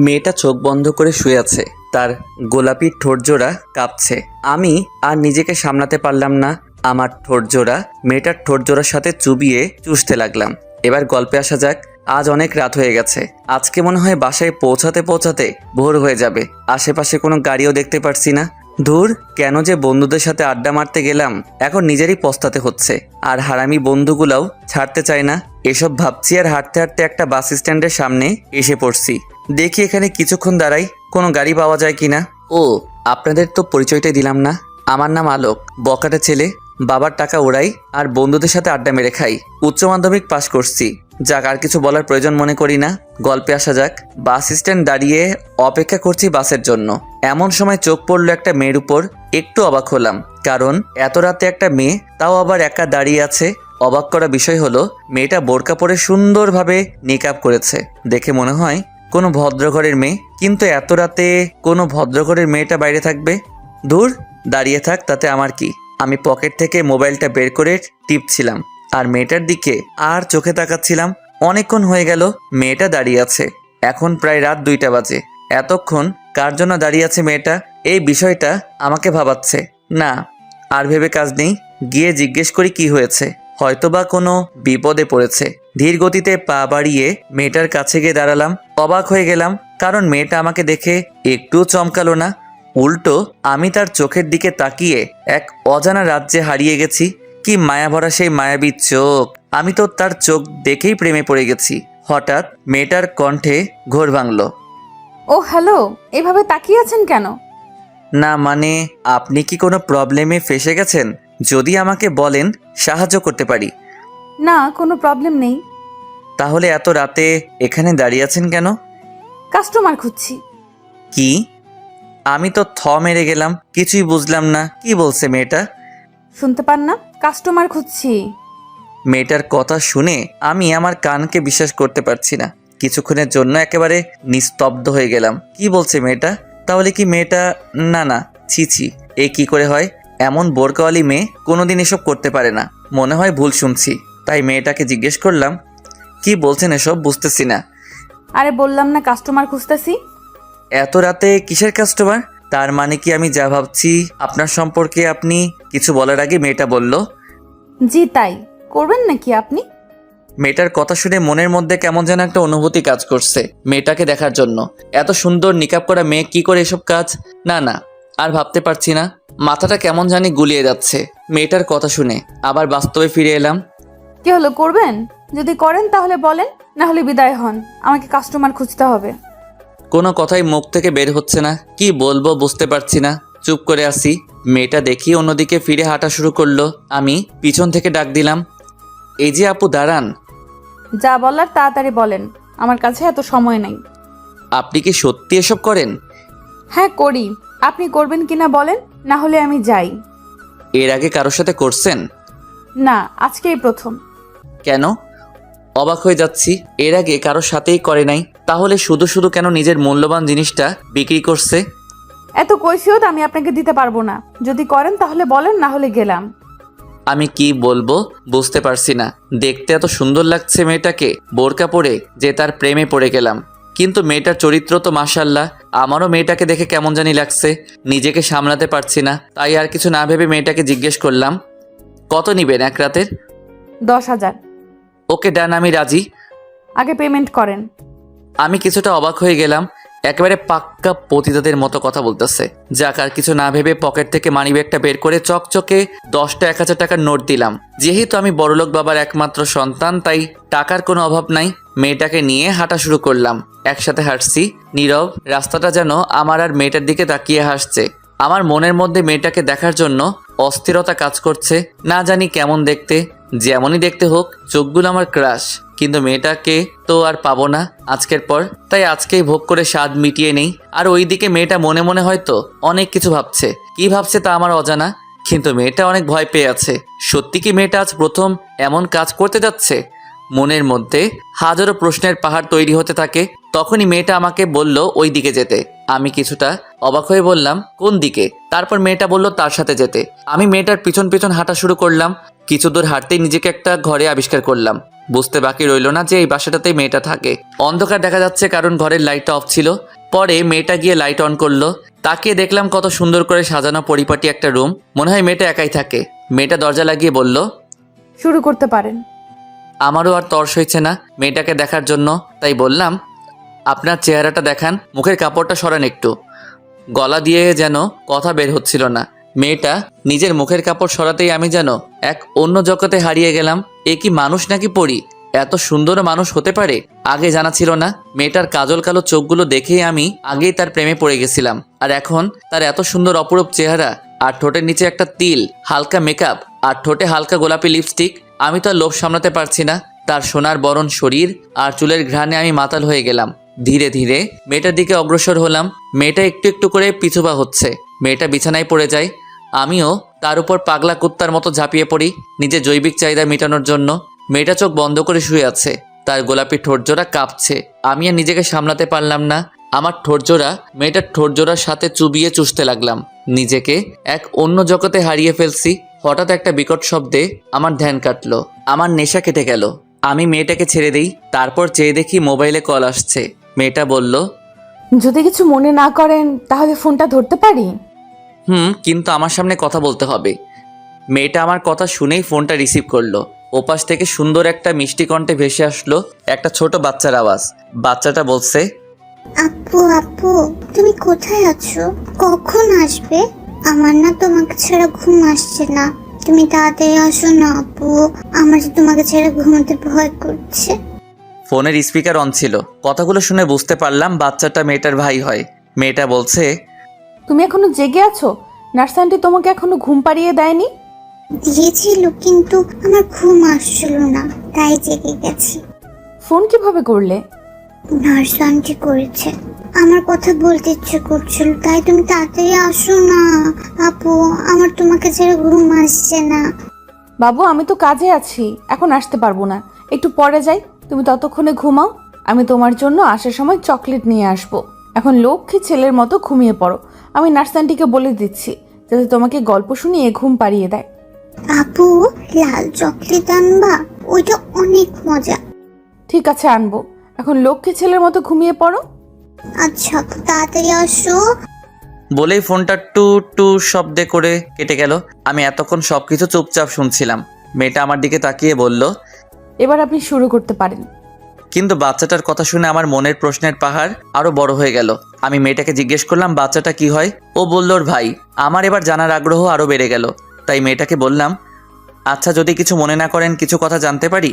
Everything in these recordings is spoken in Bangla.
মেয়েটা চোখ বন্ধ করে শুয়ে আছে, তার গোলাপি ঠোঁটজোড়া কাঁপছে। আমি আর নিজেকে সামলাতে পারলাম না, আমার ঠোঁটজোড়া মেয়েটার ঠোঁটজোড়ার সাথে চুবিয়ে চুষতে লাগলাম। এবার গল্পে আসা যাক। আজ অনেক রাত হয়ে গেছে, আজকে মনে হয় বাসায় পৌঁছাতে পৌঁছাতে ভোর হয়ে যাবে। আশেপাশে কোনো গাড়িও দেখতে পারছি না। ধুর, কেন যে বন্ধুদের সাথে আড্ডা মারতে গেলাম, এখন নিজেরই পস্তাতে হচ্ছে। আর হারামি বন্ধুগুলাও ছাড়তে চায় না। এসব ভাবছি আর হাঁটতে হাঁটতে একটা বাস স্ট্যান্ডের সামনে এসে পড়ছি। দেখি এখানে কিছুক্ষণ দাঁড়াই, কোনো গাড়ি পাওয়া যায় কিনা। ও, আপনাদের তো পরিচয়টাই দিলাম না। আমার নাম আলোক, বকাটে ছেলে। বাবার টাকা ওড়াই আর বন্ধুদের সাথে আড্ডা মেরে খাই। উচ্চ মাধ্যমিক পাশ করছি। যাক, আর কিছু বলার প্রয়োজন মনে করি না। গল্পে আসা যাক। বাস স্ট্যান্ড দাঁড়িয়ে অপেক্ষা করছি বাসের জন্য। এমন সময় চোখ পড়লো একটা মেয়ের উপর। একটু অবাক হলাম, কারণ এত রাতে একটা মেয়ে, তাও আবার একা দাঁড়িয়ে আছে। অবাক করা বিষয় হলো, মেয়েটা বোরকা পরে সুন্দরভাবে নিকাব করেছে। দেখে মনে হয় কোনো ভদ্রঘরের মেয়ে, কিন্তু এত রাতে কোনো ভদ্রঘরের মেয়েটা বাইরে থাকবে? দূর, দাঁড়িয়ে থাক, তাতে আমার কি। আমি পকেট থেকে মোবাইলটা বের করে টিপছিলাম আর মেয়েটার দিকে আর চোখে তাকাচ্ছিলাম। অনেকক্ষণ হয়ে গেল মেয়েটা দাঁড়িয়ে আছে। এখন প্রায় রাত 2টা বাজে। এতক্ষণ কার জন্য দাঁড়িয়ে আছে মেয়েটা, এই বিষয়টা আমাকে ভাবাচ্ছে। না, আর ভেবে কাজ নেই, গিয়ে জিজ্ঞেস করি কি হয়েছে। হয়তোবা কোনো বিপদে পড়েছে। ধীর গতিতে পা বাড়িয়ে মেয়েটার কাছে গিয়ে দাঁড়ালাম। অবাক হয়ে গেলাম, কারণ মেয়েটা আমাকে দেখে একটুও চমকালো না। উল্টো আমি তার চোখের দিকে তাকিয়ে এক অজানা রাজ্যে হারিয়ে গেছি। কি মায়াভরা সেই মায়াবী চোখ! আমি তো তার চোখ দেখেই প্রেমে পড়ে গেছি। হঠাৎ মেয়েটার কণ্ঠে ঘোর ভাঙল। ও হ্যালো, এভাবে তাকিয়ে আছেন কেন? না মানে, আপনি কি কোনো প্রবলেমে ফেসে গেছেন? যদি আমাকে বলেন, সাহায্য করতে পারি। না, কোনো প্রবলেম নেই। তাহলে এত রাতে এখানে দাঁড়িয়ে আছেন কেন? কাস্টমার খুঁজছি। কি? আমি তো মেরে গেলাম, কিছুই বুঝলাম না কি বলছে মেয়েটা। শুনতে পান না? কাস্টমার খুঁজছি। মেয়েটার কথা শুনে আমি আমার কানকে বিশ্বাস করতে পারছি না। কিছুক্ষণের জন্য একেবারে নিস্তব্ধ হয়ে গেলাম। কি বলছে মেয়েটা? তাহলে কি মেয়েটা... না না, ছি ছি, এ কি করে হয়? এমন বোরকাওয়ালি মেয়ে কোনোদিন এসব করতে পারে না। মনে হয় ভুল শুনছি। তাই মেয়েটাকে জিজ্ঞেস করলাম, কি বলছেন এসব, বুঝতেছি না। আরে বললাম না কাস্টমার খুঁজতেছি। এত রাতে কিসের কাস্টমার? তার মানে কি আমি যা ভাবছি আপনার সম্পর্কে? আপনি কিছু বলার আগে মেয়েটা বলল, জি তাই। করবেন নাকি আপনি? মেয়েটার কথা শুনে মনের মধ্যে কেমন যেন একটা অনুভূতি কাজ করছে মেয়েটাকে দেখার জন্য। এত সুন্দর নিকাব করা মেয়ে কি করে এসব কাজ? না না, আর ভাবতে পারছি না। মাথাটা কেমন জানি গুলিয়ে যাচ্ছে মেয়েটার কথা শুনে। আবার বাস্তবে ফিরে এলাম। কি হলো, করবেন? যদি করেন তাহলে বলেন, না হলে বিদায় হন। আমাকে কাস্টমার খুঁজতে হবে। কোনো কথাই মুখ থেকে বের হচ্ছে না। কি বলবো বুঝতে পারছি না। চুপ করে আসি। মেয়েটা দেখি অন্যদিকে ফিরে হাঁটা শুরু করলো। আমি পিছন থেকে ডাক দিলাম, এই যে আপু, দাঁড়ান। যা বলার তাড়াতাড়ি বলেন, আমার কাছে এত সময় নাই। আপনি কি সত্যি এসব করেন? হ্যাঁ করি। আপনি করবেন কিনা বলেন, না হলে আমি যাই। এর আগে কারোর সাথে করছেন? না, আজকেই প্রথম। কেন? অবাক হয়ে যাচ্ছি, এর আগে কারোর সাথেই করে নাই। তাহলে শুধু শুধু কেন নিজের মূল্যবান জিনিসটা বিক্রি করছে? এত কৈফিয়ত আমি আপনাকে দিতে পারবো না। যদি করেন তাহলে বলেন, না হলে গেলাম। আমি কি বলবো বুঝতে পারছি না। দেখতে এত সুন্দর লাগছে মেয়েটাকে বোরকা পরে যে তার প্রেমে পড়ে গেলাম। কিন্তু মেয়েটার চরিত্র তো মাশাআল্লাহ। আমারও মেয়েটাকে দেখে কেমন জানি লাগছে, নিজেকে সামলাতে পারছি না। তাই আর কিছু না ভেবে মেয়েটাকে জিজ্ঞেস করলাম, কত নিবেন এক রাতের? 10,000। ওকে ডান, আমি রাজি। আগে পেমেন্ট করেন। আমি কিছুটা অবাক হয়ে গেলাম। একেবারে পাক্কা পতিতাদের মতো কথা বলতেছে। যাক, আর কিছু না ভেবে পকেট থেকে মানিব্যাগটা বের করে চকচকে 10টা 1,000 টাকার নোট দিলাম। যেহেতু আমি বড়লোক বাবার একমাত্র সন্তান, তাই টাকার কোনো অভাব নাই। মেয়েটাকে নিয়ে হাঁটা শুরু করলাম। একসাথে হাঁটছি, নীরব। রাস্তাটা যেন আমার আর মেয়েটার দিকে তাকিয়ে হাসছে। আমার মনের মধ্যে মেয়েটাকে দেখার জন্য অস্থিরতা কাজ করছে। না জানি কেমন দেখতে, যেমনই দেখতে হোক, চোখগুলো আমার ক্রাশ। কিন্তু মেয়েটাকে তো আর পাবো না আজকের পর। তাই আজকেই ভোগ করে স্বাদ মিটিয়ে নেই। আর ওইদিকে মেয়েটা মনে মনে হয়তো অনেক কিছু ভাবছে। কি ভাবছে তা আমার অজানা, কিন্তু মেয়েটা অনেক ভয় পেয়ে আছে। সত্যি কি মেয়েটা আজ প্রথম এমন কাজ করতে যাচ্ছে? মনের মধ্যে হাজারো প্রশ্নের পাহাড় তৈরি হতে থাকে। তখনই মেয়েটা আমাকে বলল ওই দিকে যেতে। আমি কিছুটা অবাক হয়ে বললাম, কোন দিকে? তারপর মেয়েটা বলল তার সাথে যেতে। আমি মেয়েটার পিছন পিছন হাঁটা শুরু করলাম। কিছু দূর হাঁটতেই নিজেকে একটা ঘরে আবিষ্কার করলাম। বুঝতে বাকি রইল না যে এই বাসাটাতেই মেয়েটা থাকে। অন্ধকার দেখা যাচ্ছে কারণ ঘরের লাইটটা অফ ছিল। পরে মেয়েটা গিয়ে লাইট অন করলো। তাকিয়ে দেখলাম কত সুন্দর করে সাজানো পরিপাটি একটা রুম। মনে হয় মেয়েটা একাই থাকে। মেয়েটা দরজা লাগিয়ে বলল, শুরু করতে পারেন। আমারও আর তর্স হয়েছে না মেয়েটাকে দেখার জন্য, তাই বললাম, আপনার চেহারাটা দেখান, মুখের কাপড়টা সরান একটু। গলা দিয়ে যেন কথা বের হচ্ছিল না। মেয়েটা নিজের মুখের কাপড় সরাতেই আমি যেন এক অন্য জগতে হারিয়ে গেলাম। এ কি মানুষ নাকি পরী? এত সুন্দর মানুষ হতে পারে আগে জানা ছিল না। মেয়েটার কাজল কালো চোখগুলো দেখেই আমি আগেই তার প্রেমে পড়ে গেছিলাম। আর এখন তার এত সুন্দর অপরূপ চেহারা, আর ঠোঁটের নিচে একটা তিল, হালকা মেকআপ, আর ঠোঁটে হালকা গোলাপি লিপস্টিক। আমি তো আর লোভ সামলাতে পারছি না। তার সোনার বরণ শরীর আর চুলের ঘ্রাণে আমি মাতাল হয়ে গেলাম। ধীরে ধীরে মেয়েটার দিকে অগ্রসর হলাম। মেয়েটা একটু একটু করে পিছুপা হচ্ছে। মেয়েটা বিছানায় পড়ে যায়। আমিও তার উপর পাগলা কুত্তার মতো ঝাঁপিয়ে পড়ি নিজের জৈবিক চাহিদা মেটানোর জন্য। মেয়েটা চোখ বন্ধ করে শুয়ে আছে। তার গোলাপি ঠোঁটজোড়া কাঁপছে। আমি আর নিজেকে সামলাতে পারলাম না। আমার ঠোঁটজোড়া মেয়েটার ঠোঁটজোড়ার সাথে চুবিয়ে চুষতে লাগলাম। নিজেকে এক অন্য জগতে হারিয়ে ফেলছি। হঠাৎ একটা বিকট শব্দে আমার ধ্যান কাটলো। আমার নেশা কেটে গেল। আমি মেয়েটাকে ছেড়ে দিই। তারপর চেয়ে দেখি মোবাইলে কল আসছে। মেয়েটা বলল, যদি কিছু মনে না করেন তাহলে ফোনটা ধরতে পারি? কিন্তু আমার সামনে কথা বলতে হবে। মেয়েটা আমার কথা শুনেই ফোনটা রিসিভ করলো। ওপাশ থেকে সুন্দর একটা মিষ্টি কণ্ঠে ভেসে আসলো একটা ছোট বাচ্চার আওয়াজ। বাচ্চাটা বলছে, আপু আপু, তুমি কোথায় আছো? কখন আসবে? আমার না তোমাকে ছাড়া ঘুম আসছে না। তুমি তাড়াতাড়ি আসো না আপু, আমার যে তোমাকে ছাড়া ঘুমাতে ভয় করছে। ফোনের স্পিকার অন ছিল। কথাগুলো শুনে বুঝতে পারলাম বাচ্চাটা মেয়েটার ভাই হয়। মেয়েটা বলছে, তুমি এখনো জেগে আছো? নার্স আন্টি তোমাকে এখনো ঘুম পাড়িয়ে দেয়নি? দিয়েছিল কিন্তু আমার ঘুম আসছিল না, তাই জেগে গেছি। ফোন কিভাবে করলে? নার্স আন্টি করেছে। আমার কথা বলতে ইচ্ছে করছিল, তাই তুমি তাড়াতাড়ি আসো না আপু, আমার তোমাকে ছাড়া ঘুম আসছে না। বাবু, আমি তো কাজে আছি, এখন আসতে পারবো না, একটু পরে যাই। তুমি ততক্ষণে ঘুমাও। আমি তোমার জন্য আসার সময় চকলেট নিয়ে আসবো। এখন লক্ষ্মী ছেলের মতো ঘুমিয়ে পড়ো। আমি নার্স আন্টিকে বলে দিচ্ছি যাতে তোমাকে গল্প শুনিয়ে ঘুম পাড়িয়ে দেয়। আপু, লাল চকলেট আনবা, ওইটা অনেক মজা। ঠিক আছে, আনবো। এখন লক্ষ্মী ছেলের মতো ঘুমিয়ে পড়ো। আচ্ছা আপু, তাড়াতাড়ি আসো। বলেই ফোনটা টু টু শব্দে করে কেটে গেল। আমি এতক্ষণ সবকিছু চুপচাপ শুনছিলাম। মেয়েটা আমার দিকে তাকিয়ে বলল, এবার আপনি শুরু করতে পারেন। কিন্তু বাচ্চাটার কথা শুনে আমার মনের প্রশ্নের পাহাড় আরো বড় হয়ে গেল। আমি মেয়েটাকে জিজ্ঞেস করলাম বাচ্চাটা কি হয়। ও বলল ওর ভাই। আমার এবার জানার আগ্রহ আরো বেড়ে গেল। তাই মেয়েটাকে বললাম, আচ্ছা যদি কিছু মনে না করেন কিছু কথা জানতে পারি?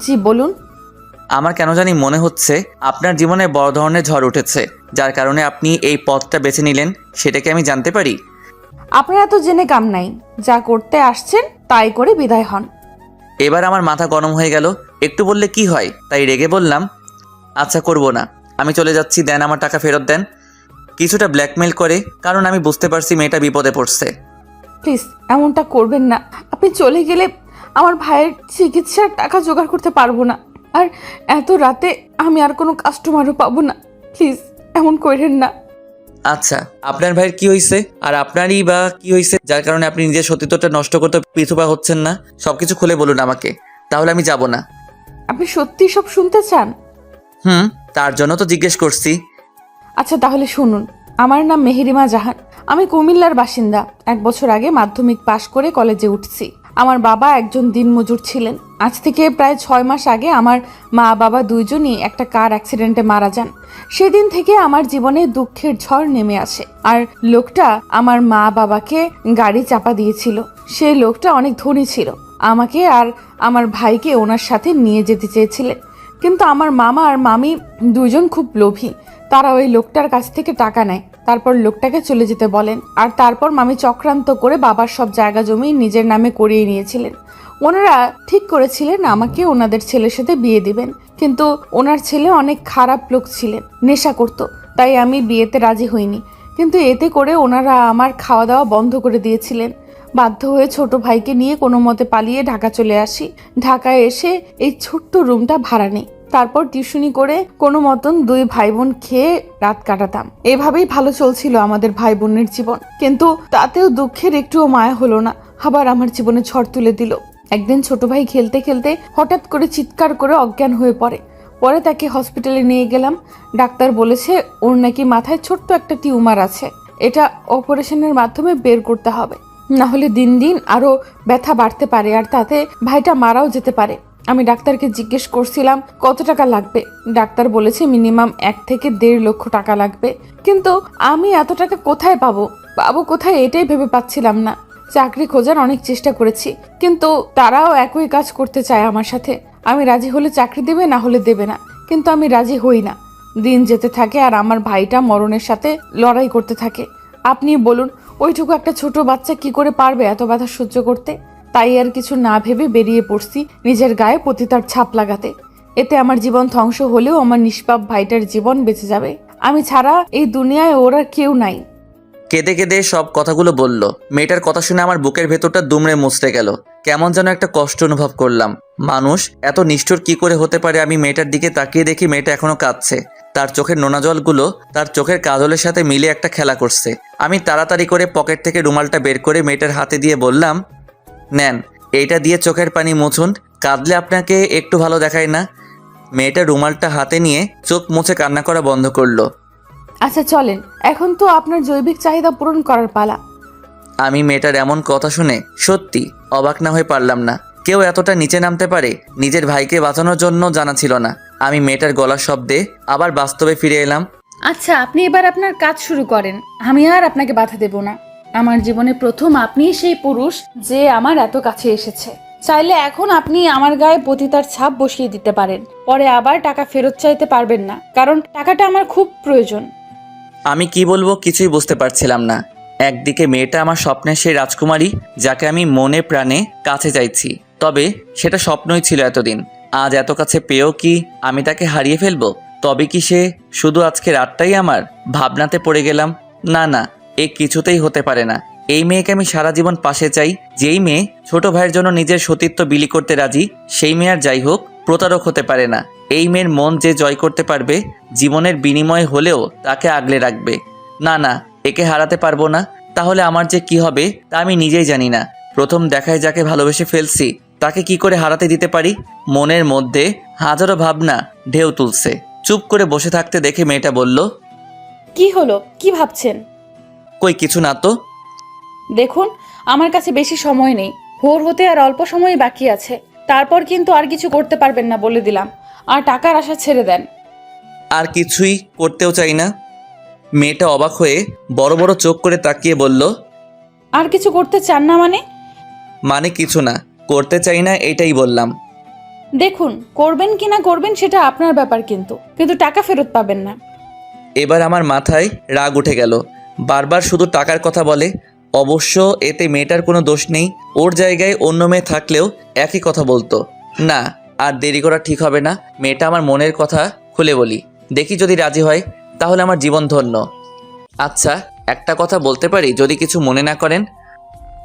জি বলুন। আমার কেন জানি মনে হচ্ছে আপনার জীবনে বড় ধরনের ঝড় উঠেছে, যার কারণে আপনি এই পথটা বেছে নিলেন। সেটা কি আমি জানতে পারি? আপনারা তো জেনে কাম নাই, যা করতে আসছেন তাই করে বিদায় হন। এবার আমার মাথা গরম হয়ে গেল। একটু বললে কি হয়, তাই রেগে বললাম, আচ্ছা করব না, আমি চলে যাচ্ছি, দেন আমার টাকা ফেরত দেন। কিছুটা ব্ল্যাকমেল করে, কারণ আমি বুঝতে পারছি মেয়েটা বিপদে পড়ছে। প্লিজ এমনটা করবেন না। আপনি চলে গেলে আমার ভাইয়ের চিকিৎসার টাকা জোগাড় করতে পারবো না, আর এত রাতে আমি আর কোনো কাস্টমারও পাবো না। প্লিজ এমন করেন না। আচ্ছা আপনার ভাইয়ের কি হয়েছে, আর আপনারই বা কি হয়েছে যার কারণে আপনি নিজের সতীত্বটা নষ্ট করতে পিছুপা হচ্ছেন না? সবকিছু খুলে বলুন আমাকে, তাহলে আমি যাব না। আপনি সত্যি সব শুনতে চান? তার জন্য তো জিজ্ঞেস করছি। আচ্ছা তাহলে শুনুন। আমার নাম মেহেরিমা জাহান। আমি কুমিল্লার বাসিন্দা। 1 বছর আগে মাধ্যমিক পাশ করে কলেজে উঠছি। আমার বাবা একজন দিনমজুর ছিলেন। আজ থেকে প্রায় 6 মাস আগে আমার মা বাবা দুইজনই একটা কার অ্যাক্সিডেন্টে মারা যান। সেদিন থেকে আমার জীবনে দুঃখের ঝড় নেমে আসে। আর লোকটা আমার মা বাবাকে গাড়ি চাপা দিয়েছিল। সেই লোকটা অনেক ধনী ছিল। আমাকে আর আমার ভাইকে ওনার সাথে নিয়ে যেতে চেয়েছিলেন, কিন্তু আমার মামা আর মামি দুইজন খুব লোভী। তারা ওই লোকটার কাছ থেকে টাকা নেয়, তারপর লোকটাকে চলে যেতে বলেন। আর তারপর মামি চক্রান্ত করে বাবার সব জায়গা জমি নিজের নামে করিয়ে নিয়েছিলেন। ওনারা ঠিক করেছিলেন আমাকে ওনাদের ছেলের সাথে বিয়ে দিবেন, কিন্তু ওনার ছেলে অনেক খারাপ লোক ছিলেন, নেশা করত। তাই আমি বিয়েতে রাজি হইনি। কিন্তু এতে করে ওনারা আমার খাওয়া দাওয়া বন্ধ করে দিয়েছিলেন। বাধ্য হয়ে ছোট ভাইকে নিয়ে কোনো মতে পালিয়ে ঢাকা চলে আসি। ঢাকায় এসে এই ছোট্ট রুমটা ভাড়া নেই। তারপর টিউশনি করে কোনো মতন 2 ভাই বোন খেয়ে রাত কাটাতাম। এভাবেই ভালো চলছিল আমাদের ভাই বোনের জীবন, কিন্তু তাতেও দুঃখের একটুও মায়া হলো না। আবার আমার জীবনে ঝড় তুলে দিল। একদিন ছোট ভাই খেলতে খেলতে হঠাৎ করে চিৎকার করে অজ্ঞান হয়ে পড়ে। পরে তাকে হসপিটালে নিয়ে গেলাম। ডাক্তার বলেছে ওর নাকি মাথায় ছোট্ট একটা টিউমার আছে, এটা অপারেশনের মাধ্যমে বের করতে হবে, না হলে দিন দিন আরো ব্যথা বাড়তে পারে আর তাতে ভাইটা মারাও যেতে পারে। আমি ডাক্তারকে জিজ্ঞেস করছিলাম কত টাকা লাগবে। ডাক্তার বলেছে মিনিমাম 1 থেকে 1.5 লক্ষ টাকা লাগবে। কিন্তু আমি এত টাকা কোথায় পাবো কোথায় এটাই ভেবে পাচ্ছিলাম না। চাকরি খোঁজার অনেক চেষ্টা করেছি, কিন্তু তারাও একই কাজ করতে চায় আমার সাথে। আমি রাজি হলে চাকরি দেবে, না হলে দেবে না, কিন্তু আমি রাজি হই না। দিন যেতে থাকে আর আমার ভাইটা মরণের সাথে লড়াই করতে থাকে। আপনি বলুন ওইটুকু একটা ছোট বাচ্চা কি করে পারবে এত ব্যথা সহ্য করতে? তাই আর কিছু না ভেবে বেরিয়ে পড়ছি নিজের গায়ে পতিতার ছাপ লাগাতে। এতে আমার জীবন ধ্বংস হলেও আমার নিষ্পাপ ভাইটার জীবন বেঁচে যাবে। আমি ছাড়া এই দুনিয়ায় ওর আর কেউ নাই। কেঁদে কেঁদে সব কথাগুলো বলল। মেয়েটার কথা শুনে আমার বুকের ভেতরটা দুমড়ে মুচড়ে গেল। কেমন যেন একটা কষ্ট অনুভব করলাম। মানুষ এত নিষ্ঠুর কি করে হতে পারে? আমি মেয়েটার দিকে তাকিয়ে দেখি মেয়েটা এখনো কাঁদছে। তার চোখের নোনা জলগুলো তার চোখের কাজলের সাথে মিলে একটা খেলা করছে। আমি তাড়াতাড়ি করে পকেট থেকে রুমালটা বের করে মেয়েটার হাতে দিয়ে বললাম, নেন, এইটা দিয়ে চোখের পানি মুছুন, কাঁদলে আপনাকে একটু ভালো দেখায় না। মেয়েটা রুমালটা হাতে নিয়ে চোখ মুছে কান্না করা বন্ধ করলো। আচ্ছা চলেন, এখন তো আপনার জৈবিক চাহিদা পূরণ করার পালা। আমি মেয়েটার এমন কথা শুনে সত্যি অবাক না হয়ে পারলাম না। কেউ এতটা নিচে নামতে পারে নিজের ভাইকে বাঁচানোর জন্য জানা ছিল না। আমি মেয়েটার গলার শব্দে আবার বাস্তবে ফিরে এলাম। আচ্ছা আপনি এবার আপনার কাজ শুরু করেন, আমি আর আপনাকে বাধা দেব না। আমার জীবনে প্রথম আপনিই সেই পুরুষ যে আমার এত কাছে এসেছে। চাইলে এখন আপনি আমার গায়ে পতিতার ছাপ বসিয়ে দিতে পারেন, পরে আবার টাকা ফেরত চাইতে পারবেন না, কারণ টাকাটা আমার খুব প্রয়োজন। আমি কি বলবো কিছুই বুঝতে পারছিলাম না। একদিকে মেয়েটা আমার স্বপ্নের সেই রাজকুমারী যাকে আমি মনে প্রাণে কাছে চাইছি, তবে সেটা স্বপ্নই ছিল এতদিন। আজ এত কাছে পেয়েও কি আমি তাকে হারিয়ে ফেলবো? তবে কি সে শুধু আজকে রাতটাই আমার? ভাবনাতে পড়ে গেলাম, না না, এ কিছুতেই হতে পারে না। এই মেয়েকে আমি সারা জীবন পাশে চাই। যেই মেয়ে ছোট ভাইয়ের জন্য নিজের সতীত্ব বিলি করতে রাজি, সেই মেয়ে আর যাই হোক প্রতারক হতে পারে না। এই মেয়ের মন যে জয় করতে পারবে, জীবনের বিনিময় হলেও তাকে আগলে রাখবে। না না, একে হারাতে পারবো না। তাহলে আমার যে কি হবে তা আমি নিজেই জানি না। প্রথম দেখায় যাকে ভালোবেসে ফেলছি তাকে কি করে হারাতে দিতে পারি? মনের মধ্যে হাজারো ভাবনা ঢেউ তুলছে। চুপ করে বসে থাকতে দেখে মেয়েটা বলল, কি হলো, কি ভাবছেন? কই কিছু না তো। দেখুন, আমার কাছে বেশি সময় নেই, ভোর হতে আর অল্প সময় বাকি আছে। তারপর কিন্তু আর কিছু করতে পারবেন না বলে দিলাম। আর টাকার আশা ছেড়ে দেন। আর কিছুই করতেও চাই না। মেয়েটা অবাক হয়ে বড় বড় চোখ করে তাকিয়ে বলল, আর কিছু করতে চান না মানে? মানে কিছু না, করতে চাই না এটাই বললাম। দেখুন, করবেন কি না করবেন সেটা আপনার ব্যাপার, কিন্তু টাকা ফেরত পাবেন না। এবার আমার মাথায় রাগ উঠে গেল। বারবার শুধু টাকার কথা বলে। অবশ্য এতে মেয়েটার কোনো দোষ নেই। ওর জায়গায় অন্য মেয়ে থাকলেও একই কথা বলতো। না, আর দেরি করা ঠিক হবে না। মেয়েটা আমার মনের কথা খুলে বলি, দেখি যদি রাজি হয় তাহলে আমার জীবন ধন্য। আচ্ছা, একটা কথা বলতে পারি যদি কিছু মনে না করেন?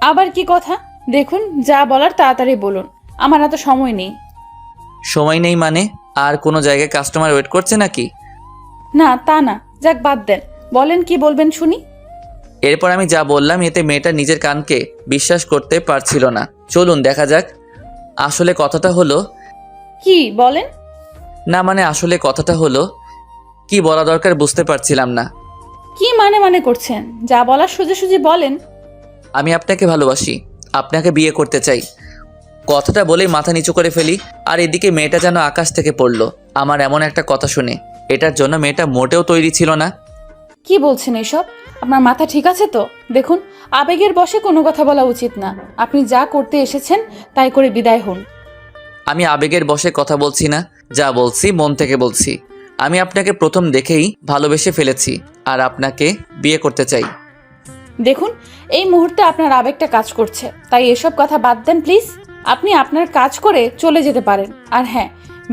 আবার কি কথা? দেখুন, যা বলার তাড়াতাড়ি বলুন, আমার এত সময় নেই। সময় নেই মানে? আর কোনো জায়গায় কাস্টমার ওয়েট করছে নাকি? না তা না, যাক বাদ দেন, বলেন কি বলবেন শুনি। এরপর আমি যা বললাম এতে মেয়েটা নিজের কানকে বিশ্বাস করতে পারছিল না। চলুন দেখা যাক। আসলে কথাটা হলো, কি বলেন? না মানে আসলে কথাটা হলো, কি বলা দরকার বুঝতে পারছিলাম না। কি মানে করছেন? যা বলার সোজাসুজি বলেন। আমি আপনাকে ভালোবাসি, আপনাকে বিয়ে করতে চাই। কথাটা বলেই মাথা নিচু করে ফেলি। আর এদিকে মেয়েটা যেন আকাশ থেকে পড়লো আমার এমন একটা কথা শুনে। এটার জন্য মেয়েটা মোটেও তৈরি ছিল না। কি বলছেন এসব? আপনার মাথা ঠিক আছে তো? দেখুন, আবেগের বশে কোনো কথা বলা উচিত না। আপনি যা করতে এসেছেন তাই করে বিদায় হন। আমি আবেগের বশে কথা বলছি না, যা বলছি মন থেকে বলছি। আমি আপনাকে প্রথম দেখেই ভালোবেসে ফেলেছি আর আপনাকে বিয়ে করতে চাই। দেখুন, এই মুহূর্তে আপনার আবেগটা কাজ করছে, তাই এসব কথা বাদ দেন প্লিজ। আপনি আপনার কাজ করে চলে যেতে পারেন। আর হ্যাঁ,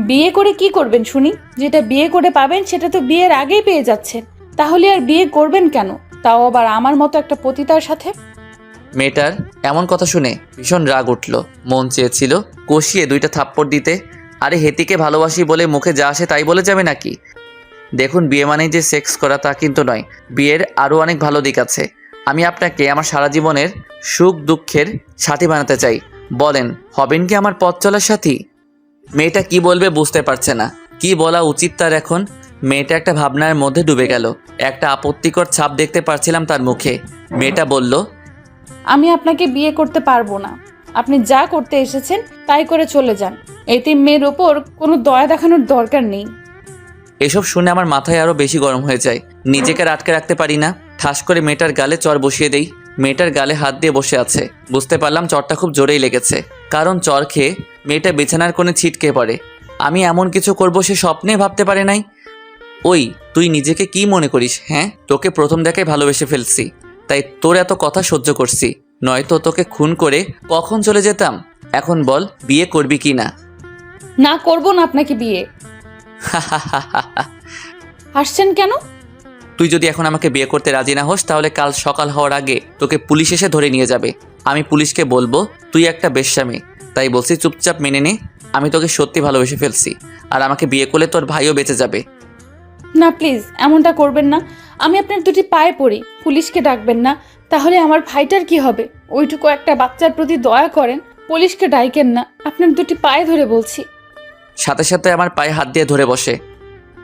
বিয়ে করে কি করবেন শুনি? যেটা বিয়ে করে পাবেন সেটা তো বিয়ের আগেই পেয়ে যাচ্ছেন, তাহলে আর বিয়ে করবেন কেন? তাও আবার আমার মতো একটা পতিতার সাথে। মেয়েটার এমন কথা শুনে ভীষণ রাগ উঠল। মন চেয়েছিল কষিয়ে 2টা থাপ্পড় দিতে। আরে হেতিকে ভালোবাসি বলে মুখে যা আসে তাই বলে যাবে নাকি? দেখুন, বিয়ে মানেই যে সেক্স করা তা কিন্তু নয়। বিয়ের আরও অনেক ভালো দিক আছে। আমি আপনাকে আমার সারা জীবনের সুখ দুঃখের সাথী বানাতে চাই। বলেন, হবেন কি আমার পথ চলার সাথী? মেয়েটা কি বলবে বুঝতে পারছে না, কি বলা উচিত তার এখন। মেয়েটা একটা ভাবনার মধ্যে ডুবে গেল। একটা আপত্তিকর ছাপ দেখতে পারছিলাম তার মুখে। মেয়েটা বলল, আমি আপনাকে বিয়ে করতে পারবো না। আপনি যা করতে এসেছেন তাই করে চলে যান। এতিম মেয়ের ওপর কোনো দয়া দেখানোর দরকার নেই। এসব শুনে আমার মাথায় আরো বেশি গরম হয়ে যায়। নিজেকে আটকে রাখতে পারি না। ঠাস করে মেয়েটার গালে চর বসিয়ে দেই। মেয়েটার গালে হাত দিয়ে বসে আছে। বুঝতে পারলাম চরটা খুব জোরেই লেগেছে, কারণ চর খেয়ে মেয়েটা বিছানার কোণে ছিটকে পড়ে। আমি এমন কিছু করব সে স্বপ্নে ভাবতে পারে নাই। ওই, তুই নিজেকে কি মনে করিস? হ্যাঁ, তোকে প্রথম দেখায় ভালোবেসে ফেলছি, তাই তোর এত কথা সহ্য করছি। নয়তো তোকে খুন করে কখন চলে যেতাম। এখন বল, বিয়ে করবি কি না? না, করবো না আপনাকে বিয়ে। হাসছেন কেন? তুই যদি এখন আমাকে বিয়ে করতে রাজি না হোস, তাহলে কাল সকাল হওয়ার আগে তোকে পুলিশ এসে ধরে নিয়ে যাবে। আমি পুলিশকে বলবো তুই একটা বেশ্যা মেয়ে। তাই বলছি, চুপচাপ মেনে নে। আমি তোকে সত্যি ভালোবেসে ফেলছি, আর আমাকে বিয়ে করলে তোর ভাইও বেঁচে যাবে। না প্লিজ, এমনটা করবেন না। আমি আপনার দুটি পায়ে পড়ি, পুলিশকে ডাকবেন না। তাহলে আমার ভাইটার কি হবে? ওইটুকু একটা বাচ্চার প্রতি দয়া করেন, পুলিশকে ডাইকেন না। আপনার দুটি পায়ে ধরে বলছি। সাথে সাথে আমার পায়ে হাত দিয়ে ধরে বসে।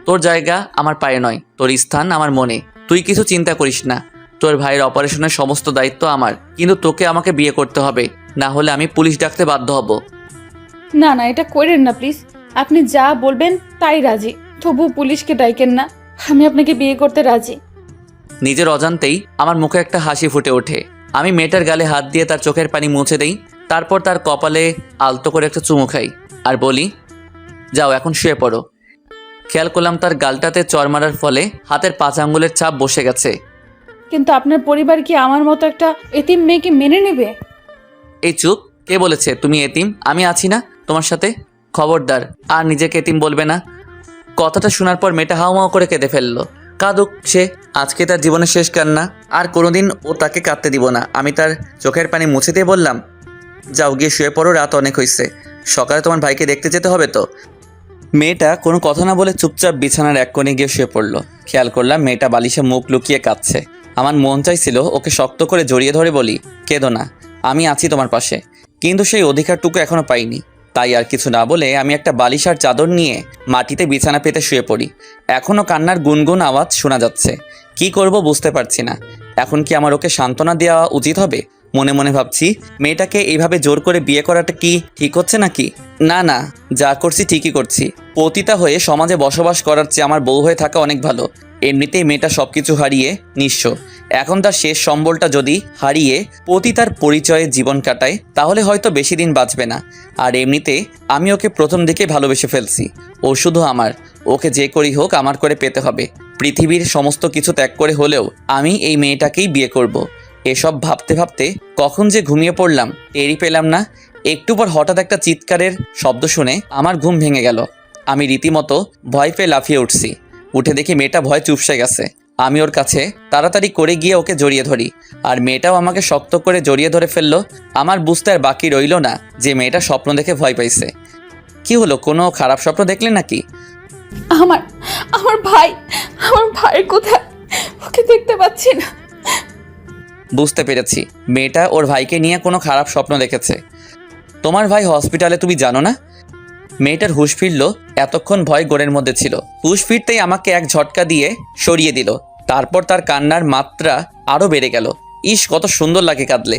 তোর জায়গা আমার পায়ে নয়, তোর স্থান আমার মনে। তুই কিছু চিন্তা করিস না। তোর ভাইয়ের অপারেশনের সমস্ত দায়িত্ব আমার, কিন্তু তোকে আমাকে বিয়ে করতে হবে, না হলে আমি পুলিশ ডাকতে বাধ্য হব। না না, এটা করেন না প্লিজ। আপনি যা বলবেন তাই রাজি। তবু পুলিশকে ডাইকেন না। আমি আপনাকে বিয়ে করতে রাজি। নিজের অজান্তেই আমার মুখে একটা হাসি ফুটে ওঠে। আমি মেয়েটার গালে হাত দিয়ে তার চোখের পানি মুছে দেই। তারপর তার কপালে আলতো করে একটা চুমু খাই আর বলি, যাও এখন শুয়ে পড়ো। খেয়াল করলাম তার গালটাতে চড় মারার ফলে হাতের 5 আঙ্গুলের ছাপ বসে গেছে। কিন্তু আপনার পরিবার কি আমার মতো একটা এতিম মেয়েকে মেনে নেবে? এই চুপ! কে বলেছে তুমি এতিম? আমি আছি না তোমার সাথে? খবরদার আর নিজেকে এতিম বলবে না। কথাটা শোনার পর মেয়েটা হাউমাউ করে কেঁদে ফেললো। কাঁদুক সে, আজকে তার জীবনের শেষ কান্না। আর কোনোদিন ও তাকে কাঁদতে দিব না। আমি তার চোখের পানি মুছে দিয়ে বললাম, যাও গিয়ে শুয়ে পড়ো, রাত অনেক হয়েছে, সকালে তোমার ভাইকে দেখতে যেতে হবে তো। মেয়েটা কোনো কথা না বলে চুপচাপ বিছানার এক কোণে গিয়ে শুয়ে পড়লো। খেয়াল করলাম মেয়েটা বালিশে মুখ লুকিয়ে কাঁদছে। আমার মন চাইছিল ওকে শক্ত করে জড়িয়ে ধরে বলি, কেঁদো না, আমি আছি তোমার পাশে। কিন্তু সেই অধিকারটুকু এখনো পাইনি। তাই আর কিছু না বলে আমি একটা বালিশ আর চাদর নিয়ে মাটিতে বিছানা পেতে শুয়ে পড়ি। এখনও কান্নার গুনগুন আওয়াজ শোনা যাচ্ছে। কি করব বুঝতে পারছি না। এখন কি আমার ওকে সান্ত্বনা দেওয়া উচিত হবে? মনে মনে ভাবছি, মেয়েটাকে এইভাবে জোর করে বিয়ে করাটা কি ঠিক হচ্ছে নাকি? না না, যা করছি ঠিকই করছি। পতিতা হয়ে সমাজে বসবাস করার চেয়ে আমার বউ হয়ে থাকা অনেক ভালো। এমনিতেই মেয়েটা সবকিছু হারিয়ে নিঃস্ব। এখন তার শেষ সম্বলটা যদি হারিয়ে পতিতার পরিচয়ে জীবন কাটায়, তাহলে হয়তো বেশি দিন বাঁচবে না। আর এমনিতে আমি ওকে প্রথম দিকে ভালোবেসে ফেলছি। ও শুধু আমার। ওকে যে করি হোক আমার করে পেতে হবে। পৃথিবীর সমস্ত কিছু ত্যাগ করে হলেও আমি এই মেয়েটাকেই বিয়ে করব। এসব ভাবতে ভাবতে কখন যে ঘুমিয়ে পড়লাম টেরই পেলাম না। একটু পর হঠাৎ একটা চিৎকারের শব্দ শুনে আমার ঘুম ভেঙে গেল। আমি রীতিমতো ভয় পেয়ে লাফিয়ে উঠছি। উঠে দেখি মেয়েটা ভয় চুপসে গেছে। আমি ওর কাছে তাড়াতাড়ি করে গিয়ে ওকে জড়িয়ে ধরি, আর মেয়েটাও আমাকে শক্ত করে জড়িয়ে ধরে ফেললো। আমার বুঝতে আর বাকি রইল না যে মেয়েটা স্বপ্ন দেখে ভয় পাইছে। কি হলো, কোনো খারাপ স্বপ্ন দেখলে নাকি? আমার আমার ভাই, আমার ভাই কোথায়? ওকে দেখতে পাচ্ছি না। বুঝতে পেরেছি, মেয়েটা ওর ভাইকে নিয়ে কোনো খারাপ স্বপ্ন দেখেছে। তোমার ভাই হসপিটালে, তুমি জানো না? মেয়েটার হুঁশ ফিরল। এতক্ষণ ভয় গোড়ের মধ্যে ছিল। হুঁশ ফিরতেই আমাকে এক ঝটকা দিয়ে সরিয়ে দিল। তারপর তার কান্নার মাত্রা আরও বেড়ে গেল। ইস, কত সুন্দর লাগে কাঁদলে,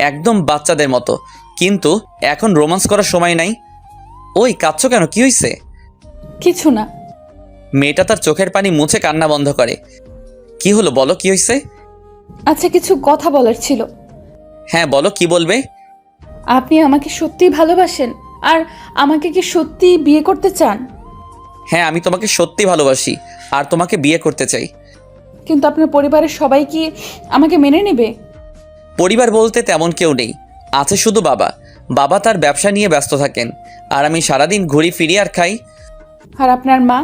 একদম বাচ্চাদের মতো। কিন্তু এখন রোমান্স করার সময় নাই। ওই, কাঁদছো কেন? কি হয়েছে? কিছু না। মেয়েটা তার চোখের পানি মুছে কান্না বন্ধ করে। কি হলো, বলো, কি হয়েছে? আচ্ছা, কিছু কথা বলার ছিল। হ্যাঁ বলো, কি বলবে? আপনি আমাকে সত্যিই ভালোবাসেন? আর আমাকে কি সত্যি বিয়ে করতে চান? হ্যাঁ, আমি তোমাকে সত্যি ভালোবাসি আর তোমাকে বিয়ে করতে চাই। কিন্তু আপনার পরিবারের সবাই কি আমাকে মেনে নেবে? পরিবার বলতে তেমন কেউ নেই, আছে শুধু বাবা। বাবা তার ব্যবসা নিয়ে ব্যস্ত থাকেন, আর আমি সারাদিন ঘুরি ফিরি আর খাই। আর আপনার মা?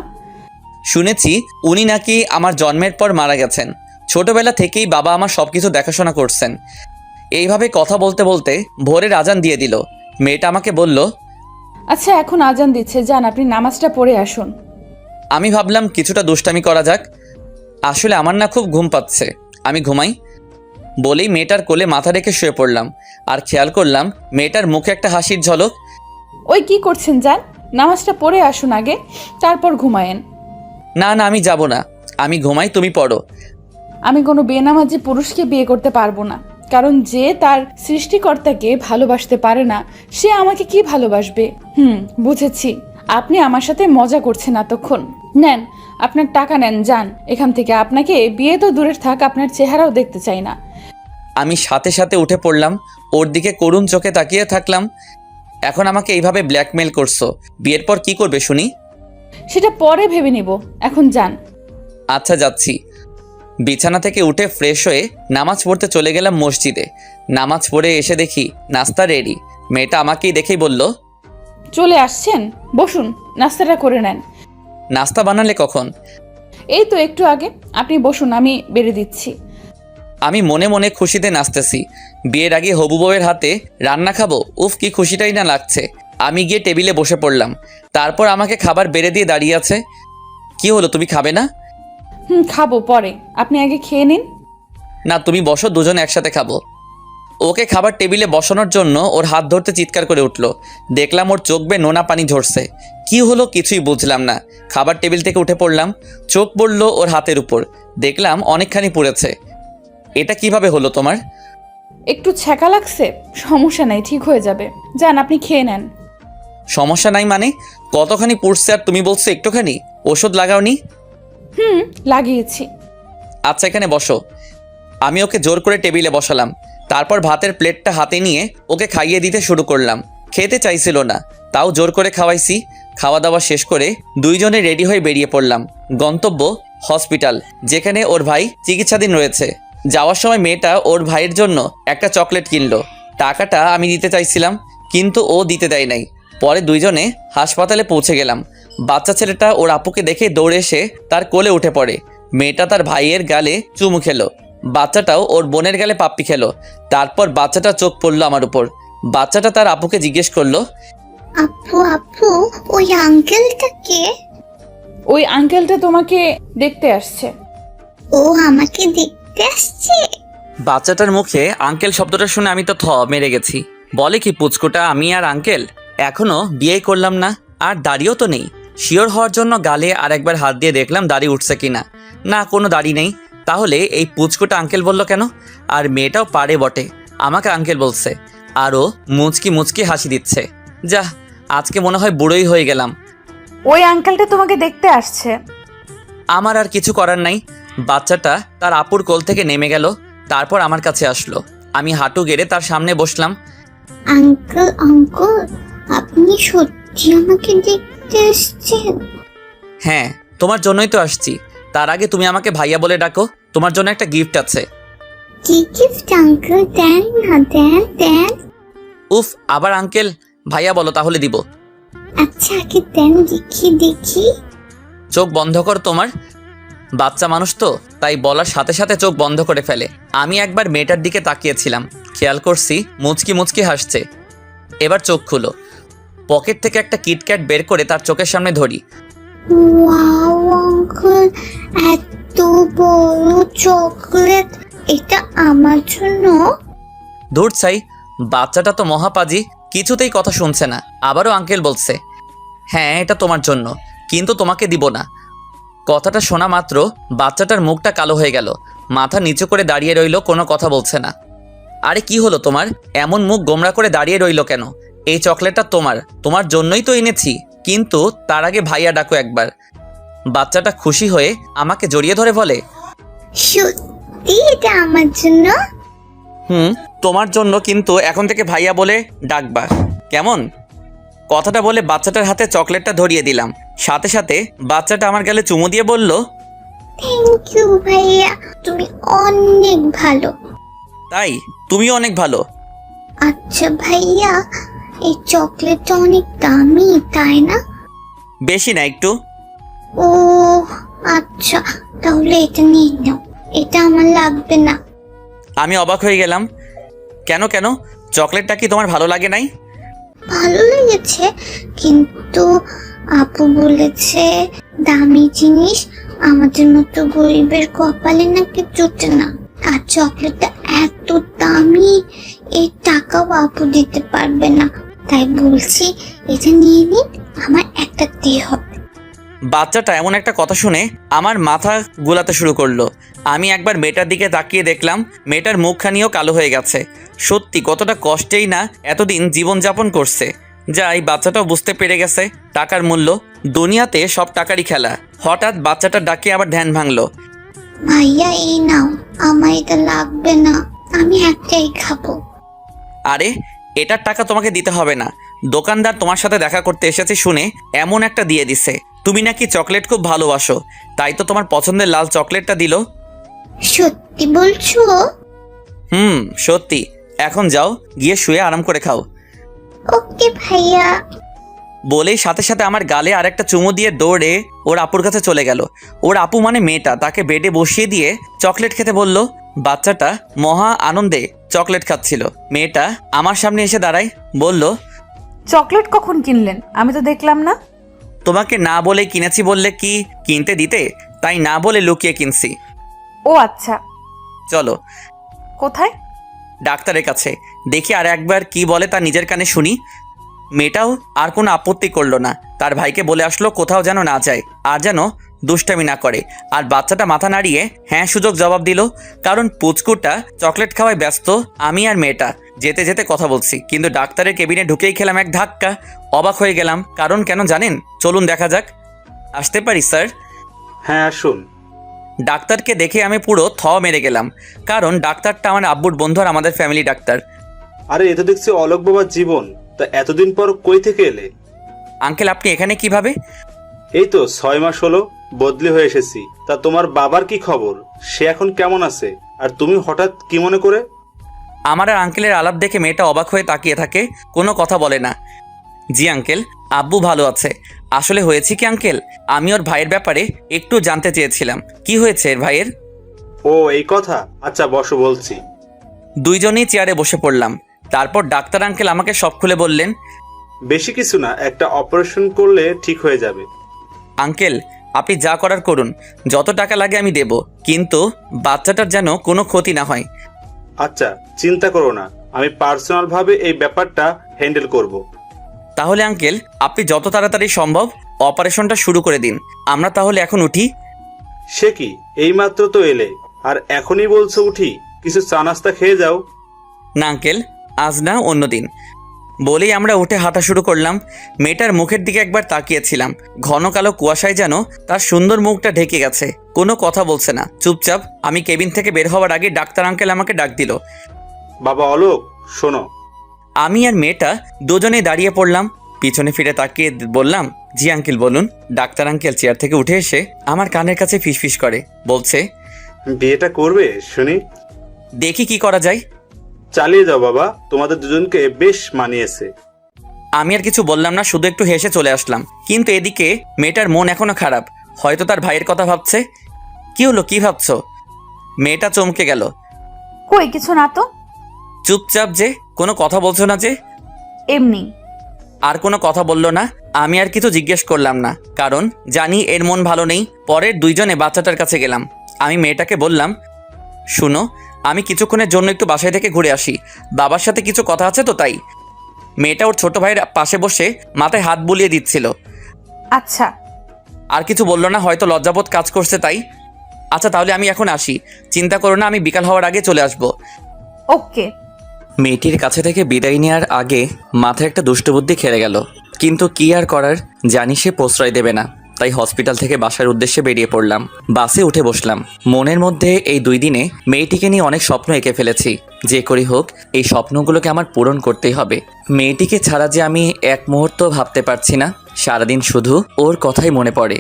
শুনেছি উনি নাকি আমার জন্মের পর মারা গেছেন। ছোটবেলা থেকেই বাবা আমার সব কিছু দেখাশোনা করছেন। এইভাবে কথা বলতে বলতে ভোরের আজান দিয়ে দিল। মেয়েটা আমাকে বলল, আচ্ছা, এখন আজান দিচ্ছে, যান আপনি নামাজটা পড়ে আসুন। আমি ভাবলাম কিছুটা দুষ্টামি করা যাক। আসলে আমার না খুব ঘুম পাচ্ছে, আমি ঘুমাই। বলেই মেয়েটার কোলে মাথা রেখে শুয়ে পড়লাম। আর খেয়াল করলাম মেয়েটার মুখে একটা হাসির ঝলক। ওই কি করছেন, যান নামাজটা পড়ে আসুন আগে, তারপর ঘুমায়েন। না না, আমি যাব না, আমি ঘুমাই, তুমি পড়ো। আমি কোনো বেনামাজি পুরুষকে বিয়ে করতে পারবো না, কারণ যে তার সৃষ্টিকর্তাকে ভালোবাসতে পারে না সে আমাকে কি ভালোবাসবে। বুঝেছি, আপনি আমার সাথে মজা করছেন এতক্ষণ। নেন আপনার টাকা নেন, যান এখান থেকে। আপনাকে বিয়ে তো দূরের থাক, আপনার চেহারাও দেখতে চাই না। আমি সাথে সাথে উঠে পড়লাম, ওর দিকে করুণ চোখে তাকিয়ে থাকলাম। এখন আমাকে এইভাবে ব্ল্যাকমেল করছো, বিয়ের পর কি করবে শুনি? সেটা পরে ভেবে নিব, এখন যান। আচ্ছা যাচ্ছি। বিছানা থেকে উঠে ফ্রেশ হয়ে নামাজ পড়তে চলে গেলাম মসজিদে। নামাজ পড়ে এসে দেখি নাস্তা রেডি। মেয়েটা আমাকেই দেখেই বলল, চলে আসছেন, বসুন, নাস্তাটা করে নেন। নাস্তা বানালে কখন? এই তো একটু আগে। আপনি বসুন, আমি বেড়ে দিচ্ছি। আমি মনে মনে খুশিতে নাচতেছি। বিয়ের আগে হবু বউয়ের হাতে রান্না খাবো, উফ কি খুশিটাই না লাগছে। আমি গিয়ে টেবিলে বসে পড়লাম। তারপর আমাকে খাবার বেড়ে দিয়ে দাঁড়িয়ে আছে। কি হলো, তুমি খাবে না? খাবো পরে, আপনি আগে খেয়ে নিন। না তুমি বসো, দুজনে একসাথে খাবো। ওকে খাবার টেবিলে বসানোর জন্য ওর হাত ধরতে চিৎকার করে উঠল। দেখলাম ওর চোখ বেয়ে নোনা পানি ঝরছে। কি হলো কিছুই বুঝলাম না। খাবার টেবিল থেকে উঠে পড়লাম। চোখ পড়ল ওর হাতের উপর, দেখলাম অনেকখানি পুড়েছে। এটা কিভাবে হলো তোমার? একটু ছ্যাঁকা লাগছে, সমস্যা নাই, ঠিক হয়ে যাবে। যান আপনি খেয়ে নেন। সমস্যা নাই মানে? কতখানি পুড়ছে আর তুমি বলছো একটুখানি? ওষুধ লাগাওনি? লাগিয়েছি। আচ্ছা এখানে বসো। আমি ওকে জোর করে টেবিলে বসালাম। তারপর ভাতের প্লেটটা হাতে নিয়ে ওকে খাইয়ে দিতে শুরু করলাম। খেতে চাইছিল না, তাও জোর করে খাওয়াইছি। খাওয়া দাওয়া শেষ করে দুইজনে রেডি হয়ে বেরিয়ে পড়লাম। গন্তব্য হসপিটাল, যেখানে ওর ভাই চিকিৎসাধীন রয়েছে। যাওয়ার সময় মেয়েটা ওর ভাইয়ের জন্য একটা চকলেট কিনলো। টাকাটা আমি দিতে চাইছিলাম, কিন্তু ও দিতে দেয় নাই। পরে দুইজনে হাসপাতালে পৌঁছে গেলাম। বাচ্চা ছেলেটা ওর আপুকে দেখে দৌড়ে এসে তার কোলে উঠে পড়ে। মেয়েটা তার ভাইয়ের গালে চুমু খেলো, বাচ্চাটাও ওর বোনের গালে পাপ্পি খেলো। তারপর বাচ্চাটা চোখ পড়লো আমার উপর। বাচ্চাটা তার আপুকে জিজ্ঞেস করলো, আপু আপু, ওই আঙ্কেলটা কে? ওই আঙ্কেলটা তোমাকে দেখতে আসছে। ও আমাকে দেখতে আসছে? বাচ্চাটার মুখে আঙ্কেল শব্দটা শুনে আমি তো মেরে গেছি। বলে কি পুচকুটা, আমি আর আঙ্কেল এখনো বিয়েই করলাম না, আর দাড়িও তো নেই। শিওর হওয়ার জন্য গালে আর একবার হাত দিয়ে দেখলাম দাড়ি উঠছে কিনা। না, কোনো দাড়ি নেই। তাহলে এই পুচকুটা আঙ্কেল বলল কেন? আর মেয়েটাও পারে বটে, আমাকে আঙ্কেল বলছে। আরও মুচকি মুচকি হাসি দিচ্ছে। যা, আজকে মনে হয় বুড়োই হয়ে গেলাম। ওই আঙ্কেলটা তোমাকে দেখতে আসছে। আমার আর কিছু করার নাই। বাচ্চাটা তার আপুর কোল থেকে নেমে গেল। তারপর আমার কাছে আসলো। আমি হাঁটু গেড়ে তার সামনে বসলাম। আঙ্কেল আঙ্কেল, আপনি সত্যি আমাকে দেখতে আসছেন? হ্যাঁ, তোমার জন্যই তো আসছি। তার আগে তুমি আমাকে ভাইয়া বলে ডাকো, তোমার জন্য একটা গিফট আছে। কি গিফট আঙ্কেল? দেন না, দেন দেন। উফ, আবার আঙ্কেল? ভাইয়া বলো তাহলে দিব। আচ্ছা আগে দেন, দেখি দেখি। চোখ বন্ধ কর তোমার। বাচ্চা মানুষ তো, তাই বলার সাথে সাথে চোখ বন্ধ করে ফেলে। আমি একবার মেয়েটার দিকে তাকিয়েছিলাম, খেয়াল করছি মুচকি মুচকি হাসছে। এবার চোখ খুলো। পকেট থেকে একটা কিটক্যাট বের করে তার চোখের সামনে ধরি। ওয়াও আঙ্কেল, এত বড় চকলেট, এটা আমার জন্য? ধুর চাই, বাচ্চাটা তো মহাপাজি, কিছুতেই কথা শুনছে না। আবারও আঙ্কেল বলছে, হ্যাঁ এটা তোমার জন্য, কিন্তু তোমাকে দিব না। কথাটা শোনা মাত্র বাচ্চাটার মুখটা কালো হয়ে গেল। মাথা নিচু করে দাঁড়িয়ে রইল, কোনো কথা বলছে না। আরে কি হলো তোমার? এমন মুখ গোমড়া করে দাঁড়িয়ে রইল কেন? এই চকলেটটা তোমার জন্যই তো এনেছি, কিন্তু তার আগে ভাইয়া ডাকো একবার। বাচ্চাটা খুশি হয়ে আমাকে জড়িয়ে ধরে বলে, সত্যি এটা আমার জন্য? তোমার জন্য, কিন্তু এখন থেকে ভাইয়া বলে ডাকবা, কেমন? কথাটা বলে বাচ্চাটার হাতে চকলেটটা ধরিয়ে দিলাম। সাথে সাথে বাচ্চাটা আমার গালে চুমু দিয়ে বলল, থ্যাংক ইউ ভাইয়া, তুমি অনেক ভালো। তাই তুমিও অনেক ভালো। আচ্ছা ভাইয়া, এই চকলেটটা অনেক দামি তাই না? বেশি না একটু। ও আচ্ছা, তাহলে এটা নিয়ে নাও, এটা আমার লাগবে না। আমি অবাক হয়ে গেলাম। কেন কেন, চকলেটটা কি তোমার ভালো লাগে নাই? ভালো লেগেছে, কিন্তু আপু বলেছে দামি জিনিস আমাদের মতো গরিবের কপালে নাকি জুটে না। আর চকলেটটা এত দামি, এই টাকাও আপু দিতে পারবে না। তাই বলছি এটা নিয়ে নিন, আমার একটা দিয়ে হবে। বাচ্চাটা এমন একটা কথা শুনে আমার মাথা গোলাতে শুরু করলো। আমি একবার মেয়েটার দিকে তাকিয়ে দেখলাম মেয়েটার মুখখানিও কালো হয়ে গেছে। সত্যি কতটা কষ্টেই না এতদিন জীবনযাপন করছে। যাই, বাচ্চাটাও বুঝতে পেরে গেছে টাকার মূল্য। দুনিয়াতে সব টাকারই খেলা। হঠাৎ বাচ্চাটার ডাকে আবার ধ্যান ভাঙলো। ভাইয়া এই নাও, আমার এটা লাগবে না, আমি একটাই খাবো। আরে, এটার টাকা তোমাকে দিতে হবে না। দোকানদার তোমার সাথে দেখা করতে এসেছে শুনে এমন একটা দিয়ে দিছে। তুমি নাকি চকলেট খুব ভালোবাসো, তাই তো তোমার পছন্দের লাল চকলেটটা দিল। সত্যি বলছো? সত্যি। এখন যাও, গিয়ে শুয়ে আরাম করে খাও। ওকে ভাইয়া। বলেই সাথে সাথে আমার গালে আরেকটা চুমু দিয়ে দৌড়ে ওর আপুর কাছে চলে গেল। ওর আপু মানে মেয়েটা তাকে বেডে বসিয়ে দিয়ে চকলেট খেতে বলল। বাচ্চাটা মহা আনন্দে চকলেট খাচ্ছিল। মেয়েটা আমার সামনে এসে দাঁড়ায়, বলল, চকলেট কখন কিনলেন? আমি তো দেখলাম না। তোমাকে না বলে কিনেছি বললে কি কিনতে দিতে? তাই না বলে লুকিয়ে কিনছি। ও আচ্ছা। চলো। কোথায়? ডাক্তারের কাছে। দেখি আর একবার কি বলে তা নিজের কানে শুনি। মেয়েটাও আর কোনো আপত্তি করলো না। তার ভাইকে বলে আসলো কোথাও যেন না যায়, আর যেন দুষ্টামি না করে। আর বাচ্চাটা মাথা নাড়িয়ে হ্যাঁ সুযোগ জবাব দিল। কারণ পুচকুটা চকলেট খাওয়ায় ব্যস্ত। আমি আর মেয়েটা যেতে যেতে কথা বলছি, কিন্তু ডাক্তারের কেবিনে ঢুকেই খেলাম এক ধাক্কা। অবাক হয়ে গেলাম। কারণ কেন জানেন? চলুন দেখা যাক। আসতে পারি স্যার? হ্যাঁ আসুন। ডাক্তারকে দেখে আমি পুরো মেরে গেলাম। কারণ ডাক্তারটা আমার আব্বুর বন্ধু আর আমাদের ফ্যামিলি ডাক্তার। আরে এ তো দেখছি অলোক বাবার জীবন। তা এতদিন পর কই থেকে এলে? আঙ্কেল, আপনি এখানে কিভাবে? এই তো 6 মাস হলো বদলি হয়ে এসেছি। তা তোমার বাবার কি খবর? সে এখন কেমন আছে? আর তুমি হঠাৎ কি মনে করে? আমার আর আঙ্কেলের আলাপ দেখে মেয়েটা অবাক হয়ে তাকিয়ে থাকে, কোনো কথা বলে না। জি আঙ্কেল, আব্বু ভালো আছে। আসলে হয়েছে কি আঙ্কেল, আমি ওর ভাইয়ের ব্যাপারে একটু জানতে চেয়েছিলাম। কি হয়েছে এর ভাইয়ের? ও এই কথা, আচ্ছা বসো বলছি। দুইজনেই চেয়ারে বসে পড়লাম। তারপর ডাক্তার আঙ্কেল আমাকে সব খুলে বললেন। বেশি কিছু না, একটা অপারেশন করলে ঠিক হয়ে যাবে। আঙ্কেল, আপনি যা করার করুন, যত টাকা লাগে আমি দেব, কিন্তু বাচ্চাটার যেন কোনো ক্ষতি না হয়। আচ্ছা চিন্তা করো না, আমি পার্সোনাল ভাবে এই ব্যাপারটা হ্যান্ডেল করব। তাহলে আঙ্কেল, আপনি যত তাড়াতাড়ি সম্ভব অপারেশনটা শুরু করে দিন। আমরা তাহলে এখন উঠি। সে কি, এইমাত্র তো এলে আর এখনই বলছো উঠি? কিছু চা নাস্তা খেয়ে যাও। না আঙ্কেল, আজ না, অন্যদিন। বলেই আমরা উঠে হাঁটা শুরু করলাম। মেয়েটার মুখের দিকে একবার তাকিয়েছিলাম। ঘন কালো কুয়াশায় যেন তার সুন্দর মুখটা ঢেকে গেছে। কোনো কথা বলছে না, চুপচাপ। আমি কেবিন থেকে বের হওয়ার আগে ডাক্তার আঙ্কেল আমাকে ডাক দিল। বাবা অলোক, শোনো। আমি আর মেয়েটা দুজনেই দাঁড়িয়ে পড়লাম। পিছনে ফিরে তাকিয়ে বললাম, জি আঙ্কেল বলুন। ডাক্তার আঙ্কেল চেয়ার থেকে উঠে এসে আমার কানের কাছে ফিসফিস করে বলছে, বিয়েটা করবে শুনি? দেখি কি করা যায়। চালিয়ে যাও বাবা, তোমাদের দুজনকে বেশ মানিয়েছে। আমি আর কিছু বললাম না, শুধু একটু হেসে চলে আসলাম। কিন্তু এদিকে মেয়েটার মন এখনো খারাপ। হয়তো তার ভাইয়ের কথা ভাবছে। কি হলো, কি ভাবছো? মেয়েটা চমকে গেল। কই কিছু না তো। চুপচাপ যে, কোনো কথা বলছো না যে? এমনি। আর কোনো কথা বললো না। আমি আর কিছু জিজ্ঞেস করলাম না, কারণ জানি এর মন ভালো নেই। পরের দুইজনে বাচ্চাটার কাছে গেলাম। আমি মেয়েটাকে বললাম, শুনো, আমি কিছুক্ষণের জন্য একটু বাসায় থেকে ঘুরে আসি। বাবার সাথে কিছু কথা আছে তো তাই। মেয়েটা ওর ছোট ভাইয়ের পাশে বসে মাথায় হাত বুলিয়ে দিচ্ছিল। আচ্ছা। আর কিছু বললো না, হয়তো লজ্জাবোধ কাজ করছে তাই। আচ্ছা তাহলে আমি এখন আসি, চিন্তা করো না, আমি বিকাল হওয়ার আগে চলে আসবো। ওকে। মেয়েটির কাছে থেকে বিদায় নেওয়ার আগে মাথায় একটা দুষ্টবুদ্ধি খেলে গেল। কিন্তু কি আর করার, জানি সে প্রশ্রয় দেবে না। তাই হসপিটাল থেকে বাসার উদ্দেশ্যে বেরিয়ে পড়লাম। বাসে উঠে বসলাম। মনের মধ্যে এই 2 দিনে মেয়েটিকে নিয়ে অনেক স্বপ্ন এঁকে ফেলেছি। যে করেই হোক এই স্বপ্নগুলোকে আমার পূরণ করতেই হবে। মেয়েটিকে ছাড়া যে আমি এক মুহূর্ত ভাবতে পারছি না। সারাদিন শুধু ওর কথাই মনে পড়ে।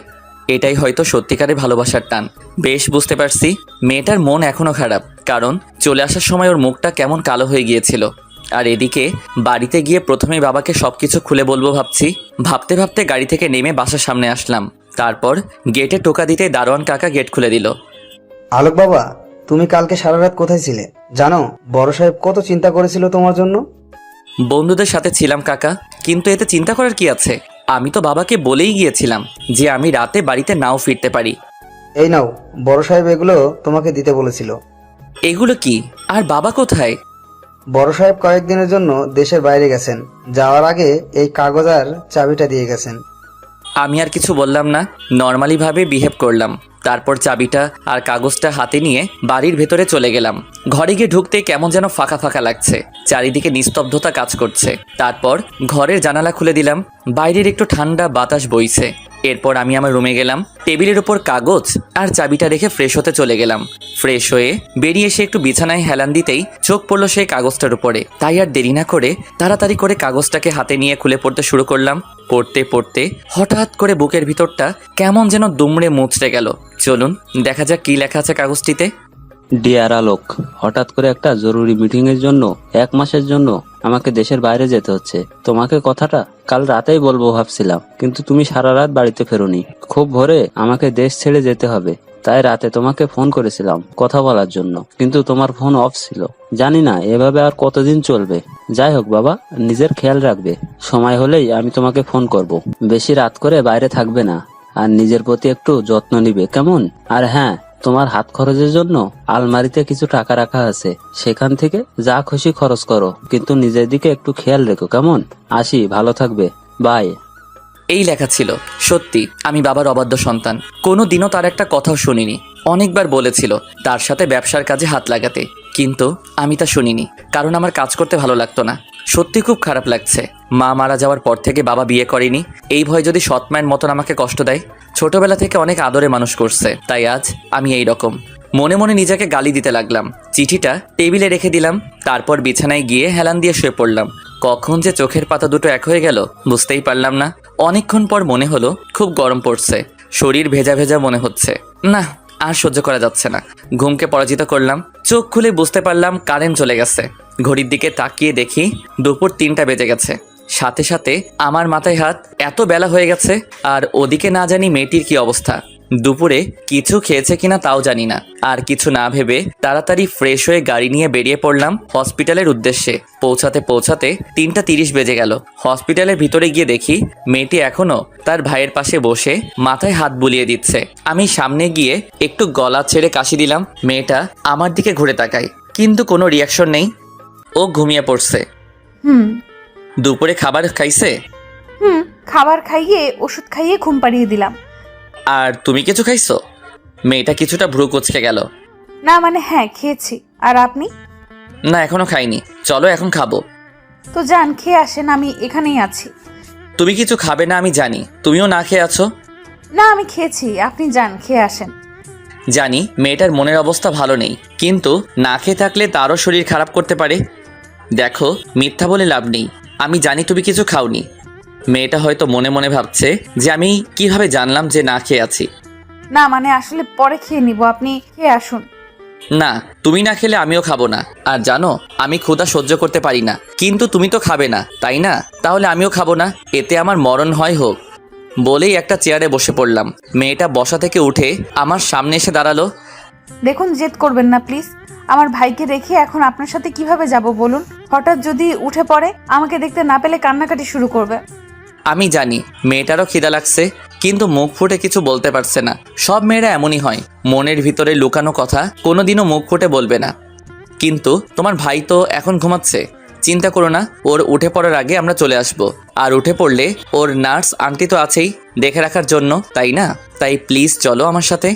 এটাই হয়তো সত্যিকারের ভালোবাসার টান। বেশ বুঝতে পারছি মেয়েটার মন এখনো খারাপ, কারণ চলে আসার সময় ওর মুখটা কেমন কালো হয়ে গিয়েছিল। আর এদিকে বাড়িতে গিয়ে প্রথমে বাবাকে সবকিছু খুলে বলবো ভাবছি। ভাবতে ভাবতে গাড়ি থেকে নেমে বাসার সামনে আসলাম। তারপর গেটে টোকা দিতে দারোয়ান কাকা গেট খুলে দিল। আলোক বাবা, তুমি কালকে সারা রাত কোথায় ছিলে জানো? বড় সাহেব কত চিন্তা করেছিল তোমার জন্য। বন্ধুদের সাথে ছিলাম কাকা, কিন্তু এতে চিন্তা করার কি আছে? আমি তো বাবাকে বলেই গিয়েছিলাম যে আমি রাতে বাড়িতে নাও ফিরতে পারি। এই নাও, বড় সাহেব এগুলো তোমাকে দিতে বলেছিল। এগুলো কি? আর বাবা কোথায়? বড় সাহেব কয়েকদিনের জন্য দেশের বাইরে গেছেন, যাওয়ার আগে এই কাগজ আর চাবিটা দিয়ে গেছেন। আমি আর কিছু বললাম না, নর্মালিভাবে বিহেভ করলাম। তারপর চাবিটা আর কাগজটা হাতে নিয়ে বাড়ির ভেতরে চলে গেলাম। ঘরে গিয়ে ঢুকতেই কেমন যেন ফাঁকা ফাঁকা লাগছে, চারিদিকে নিস্তব্ধতা কাজ করছে। তারপর ঘরের জানালা খুলে দিলাম, বাইরের একটু ঠান্ডা বাতাস বইছে। এরপর আমি আমার রুমে গেলাম, টেবিলের উপর কাগজ আর চাবিটা রেখে ফ্রেশ হতে চলে গেলাম। ফ্রেশ হয়ে বেরিয়ে এসে একটু বিছানায় হেলান দিতেই চোখ পড়লো সেই কাগজটার উপরে। তাই আর দেরি না করে তাড়াতাড়ি করে কাগজটাকে হাতে নিয়ে খুলে পড়তে শুরু করলাম। পড়তে পড়তে হঠাৎ করে বুকের ভিতরটা কেমন যেন দুমড়ে মুচড়ে গেল। চলুন দেখা যাক কি লেখা আছে কাগজটিতে। ডিয়ার আলোক, হঠাৎ করে একটা জরুরি মিটিং এর জন্য 1 মাসের জন্য আমাকে দেশের বাইরে যেতে হচ্ছে। তোমাকে কথাটা কাল রাতেই বলবো ভাবছিলাম, কিন্তু তুমি সারা রাত বাড়িতে ফেরোনি। খুব ভোরে আমাকে দেশ ছেড়ে যেতে হবে, তাই রাতে তোমাকে ফোন করেছিলাম কথা বলার জন্য, কিন্তু তোমার ফোন অফ ছিল। জানি না এভাবে আর কতদিন চলবে। যাই হোক বাবা, নিজের খেয়াল রাখবে। সময় হলেই আমি তোমাকে ফোন করব। বেশি রাত করে বাইরে থাকবে না, আর নিজের প্রতি একটু যত্ন নিবে, কেমন? আর হ্যাঁ, তোমার হাত খরচের জন্য আলমারিতে কিছু টাকা রাখা আছে, সেখান থেকে যা খুশি খরচ করো, কিন্তু নিজের দিকে একটু খেয়াল রেখো, কেমন? আসি, ভালো থাকবে, বাই। এই লেখা ছিল। সত্যি আমি বাবার অবাধ্য সন্তান। কোনো দিনও তার একটা কথাও শুনিনি। অনেকবার বলেছিল তার সাথে ব্যবসার কাজে হাত লাগাতে, কিন্তু আমি তা শুনিনি, কারণ আমার কাজ করতে ভালো লাগতো না। সত্যি খুব খারাপ লাগছে। মা মারা যাওয়ার পর থেকে বাবা বিয়ে করেনি, এই ভয় যদি সৎ মায়ের মতন আমাকে কষ্ট দেয়। ছোটবেলা থেকে অনেক আদরে মানুষ করছে, তাই আজ আমি এই রকম। মনে মনে নিজেকে গালি দিতে লাগলাম। চিঠিটা টেবিলে রেখে দিলাম, তারপর বিছানায় গিয়ে হেলান দিয়ে শুয়ে পড়লাম। কখন যে চোখের পাতা দুটো এক হয়ে গেল বুঝতেই পারলাম না। অনেকক্ষণ পর মনে হলো খুব গরম পড়ছে, শরীর ভেজা ভেজা মনে হচ্ছে। না, আর সহ্য করা যাচ্ছে না। ঘুমকে পরাজিত করলাম। চোখ খুলে বুঝতে পারলাম কারেন্ট চলে গেছে। ঘড়ির দিকে তাকিয়ে দেখি দুপুর 3টা বেজে গেছে। সাথে সাথে আমার মাথায় হাত, এত বেলা হয়ে গেছে। আর ওদিকে না জানি মেয়েটির কি অবস্থা। দুপুরে কিছু খেয়েছে কিনা তাও জানি না। আর কিছু না ভেবে তাড়াতাড়ি ফ্রেশ হয়ে গাড়ি নিয়ে বেরিয়ে পড়লাম হসপিটালের উদ্দেশ্যে। পৌঁছাতে পৌঁছাতে 3টা 30 বেজে গেল। হসপিটালের ভিতরে গিয়ে দেখি মেয়েটি এখনো তার ভাইয়ের পাশে বসে মাথায় হাত বুলিয়ে দিচ্ছে। আমি সামনে গিয়ে একটু গলা ছেড়ে কাশি দিলাম। মেয়েটা আমার দিকে ঘুরে তাকায়, কিন্তু কোনো রিয়াকশন নেই। ও ঘুমিয়ে পড়ছে। হুম দুপুরে খাবার খাইছে? হুম খাবার খাইয়ে ওষুধ খাইয়ে ঘুম পাড়িয়ে দিলাম। আর তুমি কিছু খাইছো? মেয়েটা কিছুটা ভ্রু কুচকে গেল। না মানে হ্যাঁ, খেয়েছি। আর আপনি? না, এখনো খাইনি। চলো এখন খাবো। তো যান, খেয়ে আসেন, আমি এখানেই আছি। তুমি কিছু খাবে না আমি জানি, তুমিও না খেয়ে আছো। না, আমি খেয়েছি, আপনি যান, খেয়ে আসেন। জানি মেয়েটার মনের অবস্থা ভালো নেই, কিন্তু না খেয়ে থাকলে তারও শরীর খারাপ করতে পারে। দেখো, মিথ্যা বলে লাভ নেই, আমি জানি তুমি কিছু খাওনি। মেয়েটা হয়তো মনে মনে ভাবছে যে আমি কিভাবে জানলাম যে না খেয়ে আছি। না মানে আসলে পরে খেয়ে নিব, আপনি খেয়ে আসুন। না, তুমি না খেলে আমিও খাবো না। আর জানো আমি ক্ষুধা সহ্য করতে পারি না, কিন্তু তুমি তো খাবে না তাই না? তাহলে আমিও খাবো না, এতে আমার মরণ হয় হোক। বলেই একটা চেয়ারে বসে পড়লাম। মেয়েটা বসা থেকে উঠে আমার সামনে এসে দাঁড়ালো। দেখুন, জেদ করবেন না প্লিজ। আমার ভাইকে রেখে এখন আপনার সাথে কিভাবে যাব বলুন? হঠাৎ যদি উঠে পড়ে, আমাকে দেখতে না পেলে কান্নাকাটি শুরু করবে। আমি জানি মেয়েটারও খিদা লাগছে, কিন্তু মুখ ফুটে কিছু বলতে পারছে না। সব মেয়েরা এমনই হয়, মনের ভিতরে লুকানো কথা কোনোদিনও মুখ ফুটে বলবে না। কিন্তু তোমার ভাই তো এখন ঘুমাচ্ছে, চিন্তা করো না, ওর উঠে পড়ার আগে আমরা চলে আসব। আর উঠে পড়লে ওর নার্স আন্টি তো আছেই দেখে রাখার জন্য, তাই না? তাই প্লিজ চলো আমার সাথে।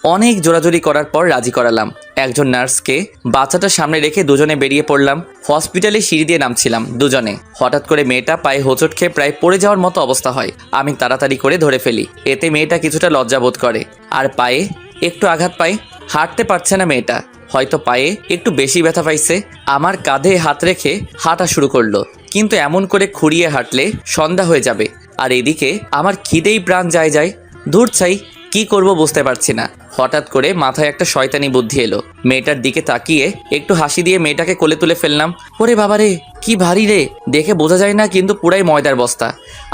অনেক জোরাজোরি করার পর রাজি করালাম। একজন নার্সকে বাচ্চাটা সামনে রেখে দুজনে বেরিয়ে পড়লাম। হসপিটালে সিঁড়ি দিয়ে নামছিলাম দুজনে। হঠাৎ করে মেয়েটা পায়ে হোঁচট খেয়ে প্রায় পড়ে যাওয়ার মতো অবস্থা হয়। আমি তাড়াতাড়ি করে ধরে ফেলি, এতে মেয়েটা কিছুটা লজ্জাবোধ করে আর পায়ে একটু আঘাত পায়। হাঁটতে পারছে না মেয়েটা, হয়তো পায়ে একটু বেশি ব্যথা পাইছে। আমার কাঁধে হাত রেখে হাঁটা শুরু করলো, কিন্তু এমন করে খুঁড়িয়ে হাঁটলে সন্ধ্যা হয়ে যাবে। আর এদিকে আমার খিদেই প্রাণ যায়। দূর চাই, কি করব বুঝতে পারছি না। হঠাৎ করে মাথায় একটা শয়তানি বুদ্ধি এলো। মেয়েটার দিকে তাকিয়ে একটু হাসি দিয়ে মেয়েটাকে কোলে তুলে ফেললাম। ওরে বাবারে, কি ভারী রে, দেখে বোঝা যায় না কিন্তু পুরাই ময়দার বস্তা।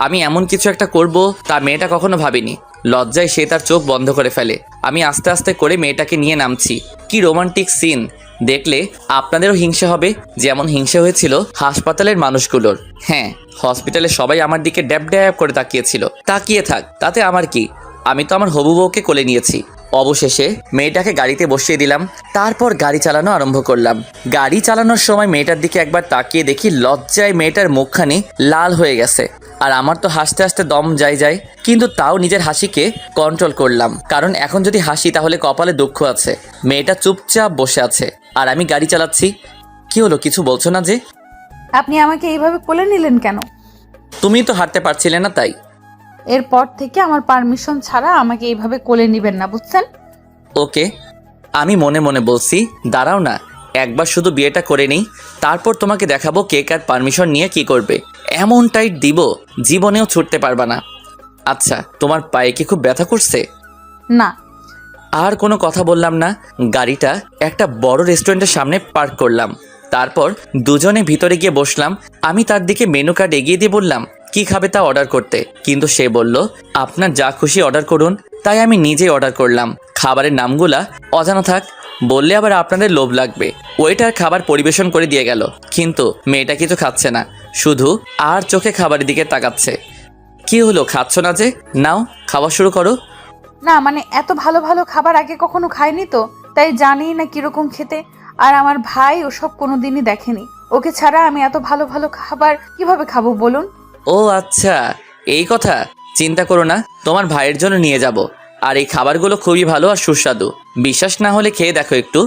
আমি এমন কিছু একটা করব তা মেয়েটা কখনো ভাবেনি। লজ্জায় সে তার চোখ বন্ধ করে ফেলে। আমি আস্তে আস্তে করে মেয়েটাকে নিয়ে নামছি। কি রোমান্টিক সিন, দেখলে আপনাদেরও হিংসা হবে, যেমন হিংসা হয়েছিল হাসপাতালের মানুষগুলোর। হ্যাঁ, হসপিটালে সবাই আমার দিকে ড্যাব ড্যাব করে তাকিয়েছিল। তাকিয়ে থাক, তাতে আমার কি? আমি তো আমার হবু বউকে কোলে নিয়েছি। অবশেষে মেয়েটাকে গাড়িতে বসিয়ে দিলাম। তারপর গাড়ি চালানো আরম্ভ করলাম। গাড়ি চালানোর সময় মেয়েটার দিকে একবার তাকিয়ে দেখি লজ্জায় মেয়েটার মুখখানি লাল হয়ে গেছে। আর আমার তো হাসতে হাসতে দম যায়, কিন্তু তাও নিজের হাসিকে কন্ট্রোল করলাম, কারণ এখন যদি হাসি তাহলে কপালে দুঃখ আছে। মেয়েটা চুপচাপ বসে আছে আর আমি গাড়ি চালাচ্ছি। কি হলো, কিছু বলছো না যে? আপনি আমাকে এইভাবে কোলে নিলেন কেন? তুমি তো হাঁটতে পারছিলে না তাই। এরপর থেকে আমার পারমিশন ছাড়া আমাকে এইভাবে কোলে নিবেন না, বুঝছেন? ওকে, আমি মনে মনে বলছি, দাঁড়াও না, একবার শুধু বিয়েটা করে নিই, তারপর তোমাকে দেখাবো কে কার পারমিশন নিয়ে কি করবে। এমন টাইট দিব জীবনেও ছুটতে পারবা না। আচ্ছা, তোমার পায়ে কি খুব ব্যথা করছে? না। আর কোনো কথা বললাম না। গাড়িটা একটা বড় রেস্টুরেন্টের সামনে পার্ক করলাম। তারপর দুজনে ভিতরে গিয়ে বসলাম। আমি তার দিকে মেনু কার্ড এগিয়ে দিয়ে বললাম কি খাবে তা অর্ডার করতে, কিন্তু সে বলল আপনার যা খুশি অর্ডার করুন। তাই আমি নিজেই অর্ডার করলাম। খাবারের নামগুলা অজানা থাক, বললে আবার আপনাদের লোভ লাগবে। ওয়েটার খাবার পরিবেশন করে দিয়ে গেল, কিন্তু মেয়েটা কিছু খাচ্ছে না, শুধু আর চোখে খাবারের দিকে তাকাচ্ছে। কি হলো, খাচ্ছ না যে? নাও, খাওয়া শুরু করো। না মানে এত ভালো ভালো খাবার আগে কখনো খাইনি তো, তাই জানি না কিরকম খেতে। আর আমার ভাই ওসব কোনোদিনই দেখেনি। ওকে ছাড়া আমি এত ভালো ভালো খাবার কিভাবে খাবো বলুন? ও আচ্ছা, এই কথা। চিন্তা করো না, তোমার ভাইয়ের জন্য নিয়ে যাব। আর এই খাবারগুলো খুবই ভালো আর সুস্বাদু, বিশ্বাস না হলে খেয়ে দেখো একটু।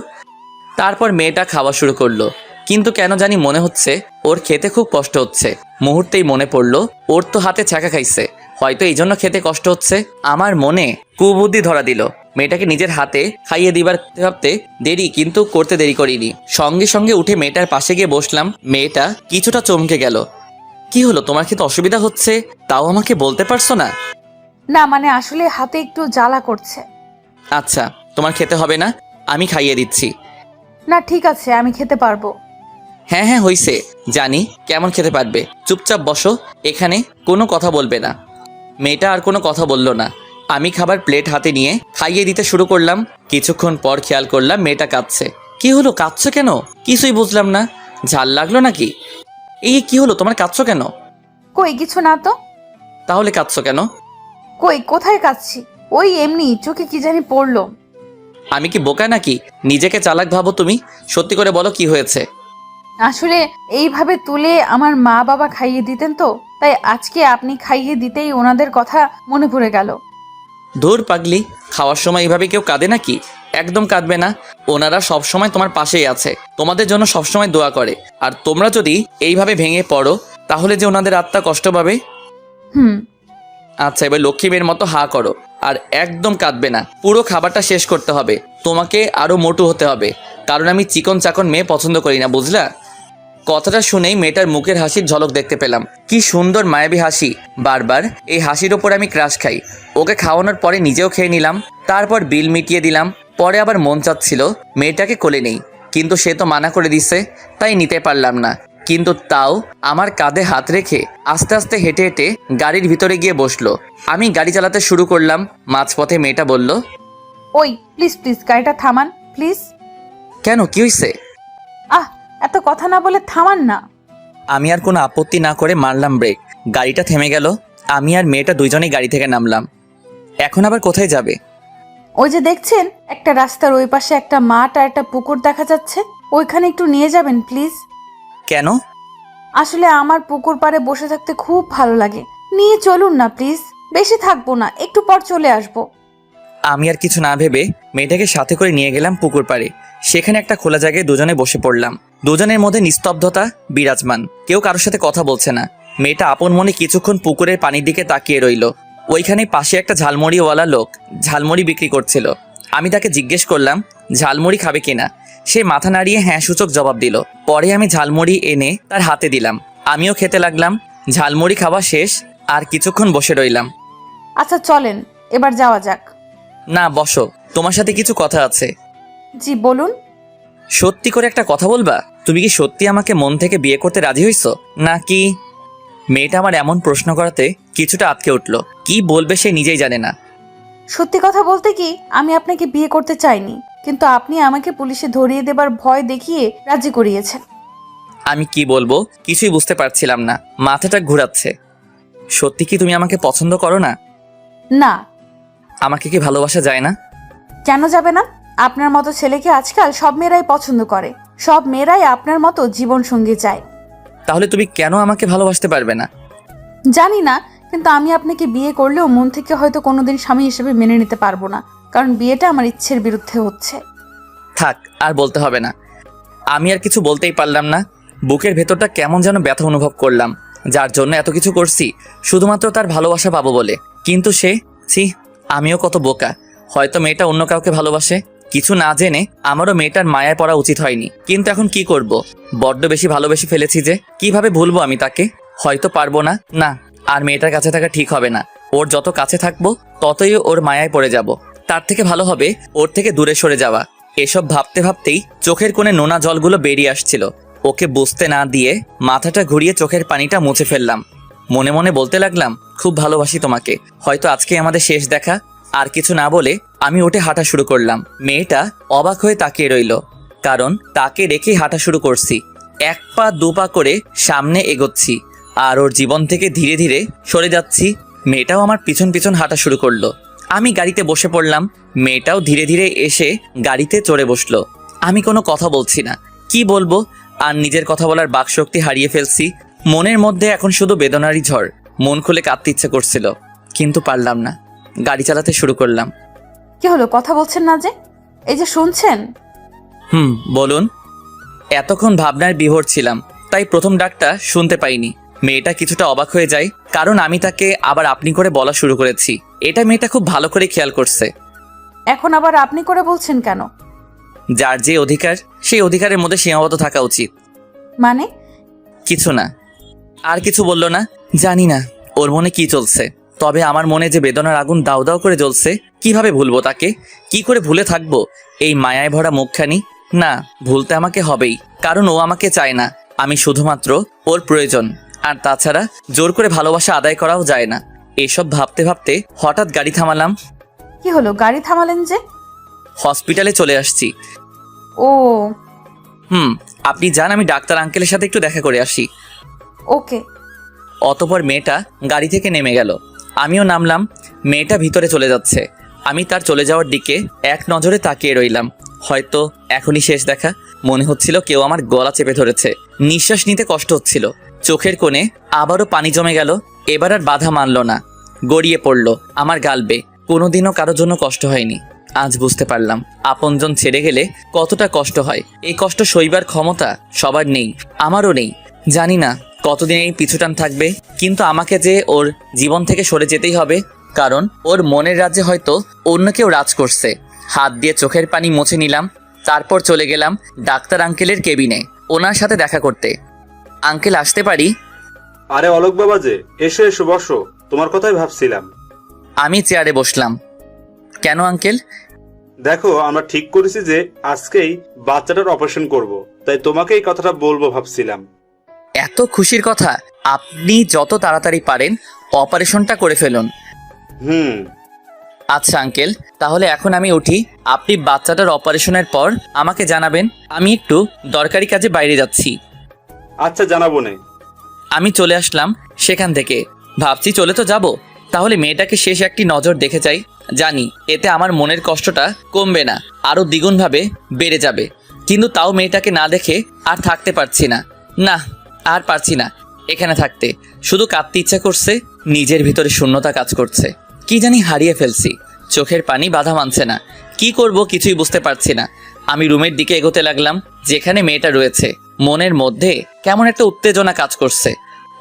তারপর মেয়েটা খাওয়া শুরু করলো, কিন্তু কেন জানি মনে হচ্ছে ওর খেতে খুব কষ্ট হচ্ছে। মুহূর্তেই মনে পড়লো ওর তো হাতে ছ্যাঁকা খাইছে, হয়তো এই জন্য খেতে কষ্ট হচ্ছে। আমার মনে কুবুদ্ধি ধরা দিল, মেয়েটাকে নিজের হাতে খাইয়ে দিবার ভাবতে দেরি, কিন্তু করতে দেরি করিনি। সঙ্গে সঙ্গে উঠে মেয়েটার পাশে গিয়ে বসলাম। মেয়েটা কিছুটা চমকে গেল। কি হলো, তোমার খেতে অসুবিধা হচ্ছে, তাও আমাকে বলতে পারছো না? না মানে আসলে হাতে একটু জ্বালা করছে। আচ্ছা, তোমার খেতে হবে না, আমি খাইয়ে দিচ্ছি। না ঠিক আছে, আমি খেতে পারবো। হ্যাঁ হ্যাঁ হইছে, জানি কেমন খেতে পারবে। চুপচাপ বসো এখানে, কোনো কথা বলবে না। মেয়েটা আর কোনো কথা বলল না। আমি খাবার প্লেট হাতে নিয়ে খাইয়ে দিতে শুরু করলাম। কিছুক্ষণ পর খেয়াল করলাম মেয়েটা কাঁদছে। কি হলো, কাঁদছো কেন? কিছুই বুঝলাম না। ঝাল লাগলো নাকি? এই কি হলো, তোমার কাঁদছো কেন? কই কিছু না তো। তাহলে কাঁদছো কেন? কই কোথায় কাচ্ছি? ওই এমনি চোখে কি জানি পড়লো। আমি কি বোকা নাকি? নিজেকে চালাক ভাবো তুমি? সত্যি করে বলো কি হয়েছে? আসলে এইভাবে তুলে আমার মা বাবা খাইয়ে দিতেন তো, তাই আজকে আপনি খাইয়ে দিতেই ওনাদের কথা মনে পড়ে গেল। ধুর পাগলি, খাওয়ার সময় এভাবে কেউ কাঁদে নাকি? একদম কাঁদবে না। ওনারা সবসময় তোমার পাশেই আছে, তোমাদের জন্য সবসময় দোয়া করে। আর তোমরা যদি এইভাবে ভেঙে পড়ো তাহলে যে ওনাদের আত্মা কষ্ট পাবে। হুম। আচ্ছা, এবার লক্ষ্মী মেয়ের মতো হা করো, আর একদম কাঁদবে না। পুরো খাবারটা শেষ করতে হবে। তোমাকে আরো মোটু হতে হবে, কারণ আমি চিকন চাকন মেয়ে পছন্দ করি না, বুঝলা? কথাটা শুনেই মেয়েটার মুখের হাসির ঝলক দেখতে পেলাম। কি সুন্দর মায়াবী হাসি। বারবার এই হাসির ওপর আমি ক্রাশ খাই। ওকে খাওয়ানোর পরে নিজেও খেয়ে নিলাম। তারপর বিল মিটিয়ে দিলাম। পরে আবার মন চাচ্ছিল মেয়েটাকে কোলে নেই, কিন্তু সে তো মানা করে দিছে, তাই নিতে পারলাম না। কিন্তু তাও আমার কাঁধে হাত রেখে আস্তে আস্তে হেঁটে হেঁটে গাড়ির ভিতরে গিয়ে বসলো। আমি গাড়ি চালাতে শুরু করলাম। মাঝপথে মেয়েটা বলল, ওই প্লিজ প্লিজ গাড়িটা থামান প্লিজ। কেন, কি হয়েছে? আহ, এত কথা না বলে থামান না। আমি আর কোনো আপত্তি না করে মারলাম ব্রেক। গাড়িটা থেমে গেল। আমি আর মেয়েটা দুইজনেই গাড়ি থেকে নামলাম। এখন আবার কোথায় যাবে? ওই যে দেখছেন একটা রাস্তার ওই পাশে একটা মাঠ আর একটা পুকুর দেখা যাচ্ছে, ওইখানে একটু নিয়ে যাবেন প্লিজ। কেন? আসলে আমার পুকুর পাড়ে বসে থাকতে খুব ভালো লাগে, নিয়ে চলুন না প্লিজ। বেশি থাকবো না, একটু পর চলে আসবো। আমি আর কিছু না ভেবে মেয়েটাকে সাথে করে নিয়ে গেলাম পুকুর পাড়ে। সেখানে একটা খোলা জায়গায় দুজনে বসে পড়লাম। দুজনের মধ্যে নিস্তব্ধতা বিরাজমান, কেউ কারোর সাথে কথা বলছে না। মেয়েটা আপন মনে কিছুক্ষণ পুকুরের পানির দিকে তাকিয়ে রইল। ওইখানে পাশে একটা ঝালমুড়িওয়ালা লোক ঝালমুড়ি বিক্রি করছিল। আমি তাকে জিজ্ঞেস করলাম ঝালমুড়ি খাবে কিনা। সে মাথা নাড়িয়ে হ্যাঁ সূচক জবাব দিল। পরে আমি ঝালমুড়ি এনে তার হাতে দিলাম। আমিও খেতে লাগলাম। ঝালমুড়ি খাওয়া শেষ, আর কিছুক্ষণ বসে রইলাম। আচ্ছা চলেন এবার যাওয়া যাক। না, বসো, তোমার সাথে কিছু কথা আছে। জি বলুন। সত্যি করে একটা কথা বলবা? তুমি কি সত্যি আমাকে মন থেকে বিয়ে করতে রাজি হইছো নাকি? মেয়েটা আমার এমন প্রশ্ন করাতে কিছুটা আটকে উঠলো। কি বলবে সে নিজেই জানে না। সত্যি কথা বলতে কি, আমি আপনাকে বিয়ে করতে চাইনি, কিন্তু আপনি আমাকে পুলিশে ধরিয়ে দেবার ভয় দেখিয়ে রাজি করিয়েছেন। আমি কি বলবো কিছুই বুঝতে পারছিলাম না, মাথাটা ঘুরাচ্ছে। সত্যি কি তুমি আমাকে পছন্দ করো না? না। আমাকে কি ভালোবাসা যায় না? কেন যাবে না? আপনার মতো ছেলেকে আজকাল সব মেয়েরাই পছন্দ করে। সব মেয়েরাই আপনার মতো জীবন সঙ্গী চায়। তাহলে তুমি কেন আমাকে ভালোবাসতে পারবে না? জানি না, কিন্তু আমি আপনাকে বিয়ে করলেও মন থেকে হয়তো কোনোদিন স্বামী হিসেবে মেনে নিতে পারবো না, কারণ বিয়েটা আমার ইচ্ছের বিরুদ্ধে হচ্ছে। থাক, আর বলতে হবে না। আমি আর কিছু বলতেই পারলাম না। বুকের ভেতরটা কেমন যেন ব্যথা অনুভব করলাম, যার জন্য এত কিছু করছি শুধুমাত্র তার ভালোবাসা পাবো বলে। কিন্তু ছি, আমিও কত বোকা। হয়তো মেয়েটা অন্য কাউকে ভালোবাসে। কিছু না জেনে আমারও মেয়েটার মায়ায় পড়া উচিত হয়নি, কিন্তু এখন কি করব? বড্ড বেশি ভালোবেসে ফেলেছি যে, কিভাবে ভুলবো আমি তাকে? হয়তো পারবো না। না, আর মেয়েটার কাছে থাকা ঠিক হবে না। ওর যত কাছে থাকবো ততই ওর মায়ায় পড়ে যাব। তার থেকে ভালো হবে ওর থেকে দূরে সরে যাওয়া। এসব ভাবতে ভাবতেই চোখের কোণে নোনা জলগুলো বেরিয়ে আসছিল। ওকে বুঝতে না দিয়ে মাথাটা ঘুরিয়ে চোখের পানিটা মুছে ফেললাম। মনে মনে বলতে লাগলাম, খুব ভালোবাসি তোমাকে, হয়তো আজকে আমাদের শেষ দেখা। আর কিছু না বলে আমি উঠে হাঁটা শুরু করলাম। মেয়েটা অবাক হয়ে তাকিয়ে রইল, কারণ তাকে রেখেই হাঁটা শুরু করছি। 1 পা 2 পা করে সামনে এগোচ্ছি, আর ওর জীবন থেকে ধীরে ধীরে সরে যাচ্ছি। মেয়েটাও আমার পিছন পিছন হাঁটা শুরু করলো। আমি গাড়িতে বসে পড়লাম। মেয়েটাও ধীরে ধীরে এসে গাড়িতে চড়ে বসলো। আমি কোনো কথা বলছি না, কি বলবো? আর নিজের কথা বলার বাকশক্তি হারিয়ে ফেলছি। মনের মধ্যে এখন শুধু বেদনারই ঝড়। মন খুলে কাঁদতে ইচ্ছে করছিল, কিন্তু পারলাম না। গাড়ি চালাতে শুরু করলাম। কি হলো, কথা বলছেন না যে? এই যে শুনছেন। বলুন। এতক্ষণ ভাবনার বিভোর ছিলাম, তাই প্রথম ডাকটা শুনতে পাইনি। মেয়েটা কিছুটা অবাক হয়ে যায়, কারণ আমি তাকে আবার আপনি করে বলা শুরু করেছি। এটা মেয়েটা খুব ভালো করে খেয়াল করছে। এখন আবার আপনি করে বলছেন কেন? যার যে অধিকার, সেই অধিকারের মধ্যে সীমাবদ্ধ থাকা উচিত। মানে? কিছু না। আর কিছু বললো না। জানি না ওর মনে কি চলছে, তবে আমার মনে যে বেদনার আগুন দাউ দাউ করে জ্বলছে। কিভাবে ভুলবো তাকে? কি করে ভুলে থাকবো এই মায়ায় ভরা মুখখানি? না, ভুলতে আমাকে হবেই, কারণ ও আমাকে চায় না। আমি শুধুমাত্র ওর প্রয়োজন। আর তাছাড়া জোর করে ভালোবাসা আদায় করাও যায় না। এসব ভাবতে ভাবতে হঠাৎ গাড়ি থামালাম। কি হলো, গাড়ি থামালেন যে? হসপিটালে চলে আসছি। ও। আপনি যান, আমি ডাক্তার আঙ্কেলের সাথে একটু দেখা করে আসি। ওকে। অতঃপর মেয়েটা গাড়ি থেকে নেমে গেল, আমিও নামলাম। মেয়েটা ভিতরে চলে যাচ্ছে। আমি তার চলে যাওয়ার দিকে এক নজরে তাকিয়ে রইলাম। হয়তো এখনই শেষ দেখা। মনে হচ্ছিল কেউ আমার গলা চেপে ধরেছে। নিঃশ্বাস নিতে কষ্ট হচ্ছিল। চোখের কোণে আবারও পানি জমে গেল। এবার আর বাধা মানল না, গড়িয়ে পড়ল আমার গাল বেয়ে। কোনোদিনও কারোর জন্য কষ্ট হয়নি। আজ বুঝতে পারলাম আপনজন ছেড়ে গেলে কতটা কষ্ট হয়। এই কষ্ট সইবার ক্ষমতা সবার নেই, আমারও নেই। জানি না কতদিন এই পিছুটান থাকবে, কিন্তু আমাকে যে ওর জীবন থেকে সরে যেতেই হবে, কারণ ওর মনের রাজ্যে হয়তো অন্য কেউ রাজ করছে। হাত দিয়ে চোখের পানি মুছে নিলাম। তারপর চলে গেলাম ডাক্তার আঙ্কেলের কেবিনে, ওনার সাথে দেখা করতে। আঙ্কেল, আসতে পারি? আরে অলোক বাবা যে, এসো এসো বসো, তোমার কথাই ভাবছিলাম। আমি চেয়ারে বসলাম। কেন আঙ্কেল? দেখো, আমরা ঠিক করেছি যে আজকেই বাচ্চাটার অপারেশন করব, তাই তোমাকে এই কথাটা বলবো ভাবছিলাম। এত খুশির কথা? আপনি যত তাড়াতাড়ি পারেন অপারেশনটা করে ফেলুন। আচ্ছা আঙ্কেল, তাহলে এখন আমি উঠি। আপনি বাচ্চাটার অপারেশনের পর আমাকে জানাবেন। আমি একটু দরকারি কাজে বাইরে যাচ্ছি। আচ্ছা, জানাবো নে। আমি চলে আসলাম সেখান থেকে। ভাবছি চলে তো যাব, তাহলে মেয়েটাকে শেষ একটি নজর দেখে যাই। জানি এতে আমার মনের কষ্টটা কমবে না, আরও দ্বিগুণভাবে বেড়ে যাবে। কিন্তু তাও মেয়েটাকে না দেখে আর থাকতে পারছি না। না, আর পারছি না এখানে থাকতে। শুধু কাঁদতে ইচ্ছা করছে। নিজের ভিতরে শূন্যতা কাজ করছে। কি জানি হারিয়ে ফেলছি। চোখের পানি বাধা মানছে না। কি করব কিছুই বুঝতে পারছি না। আমি রুমের দিকে এগোতে লাগলাম, যেখানে মেয়েটা রয়েছে। মনের মধ্যে কেমন একটা উত্তেজনা কাজ করছে।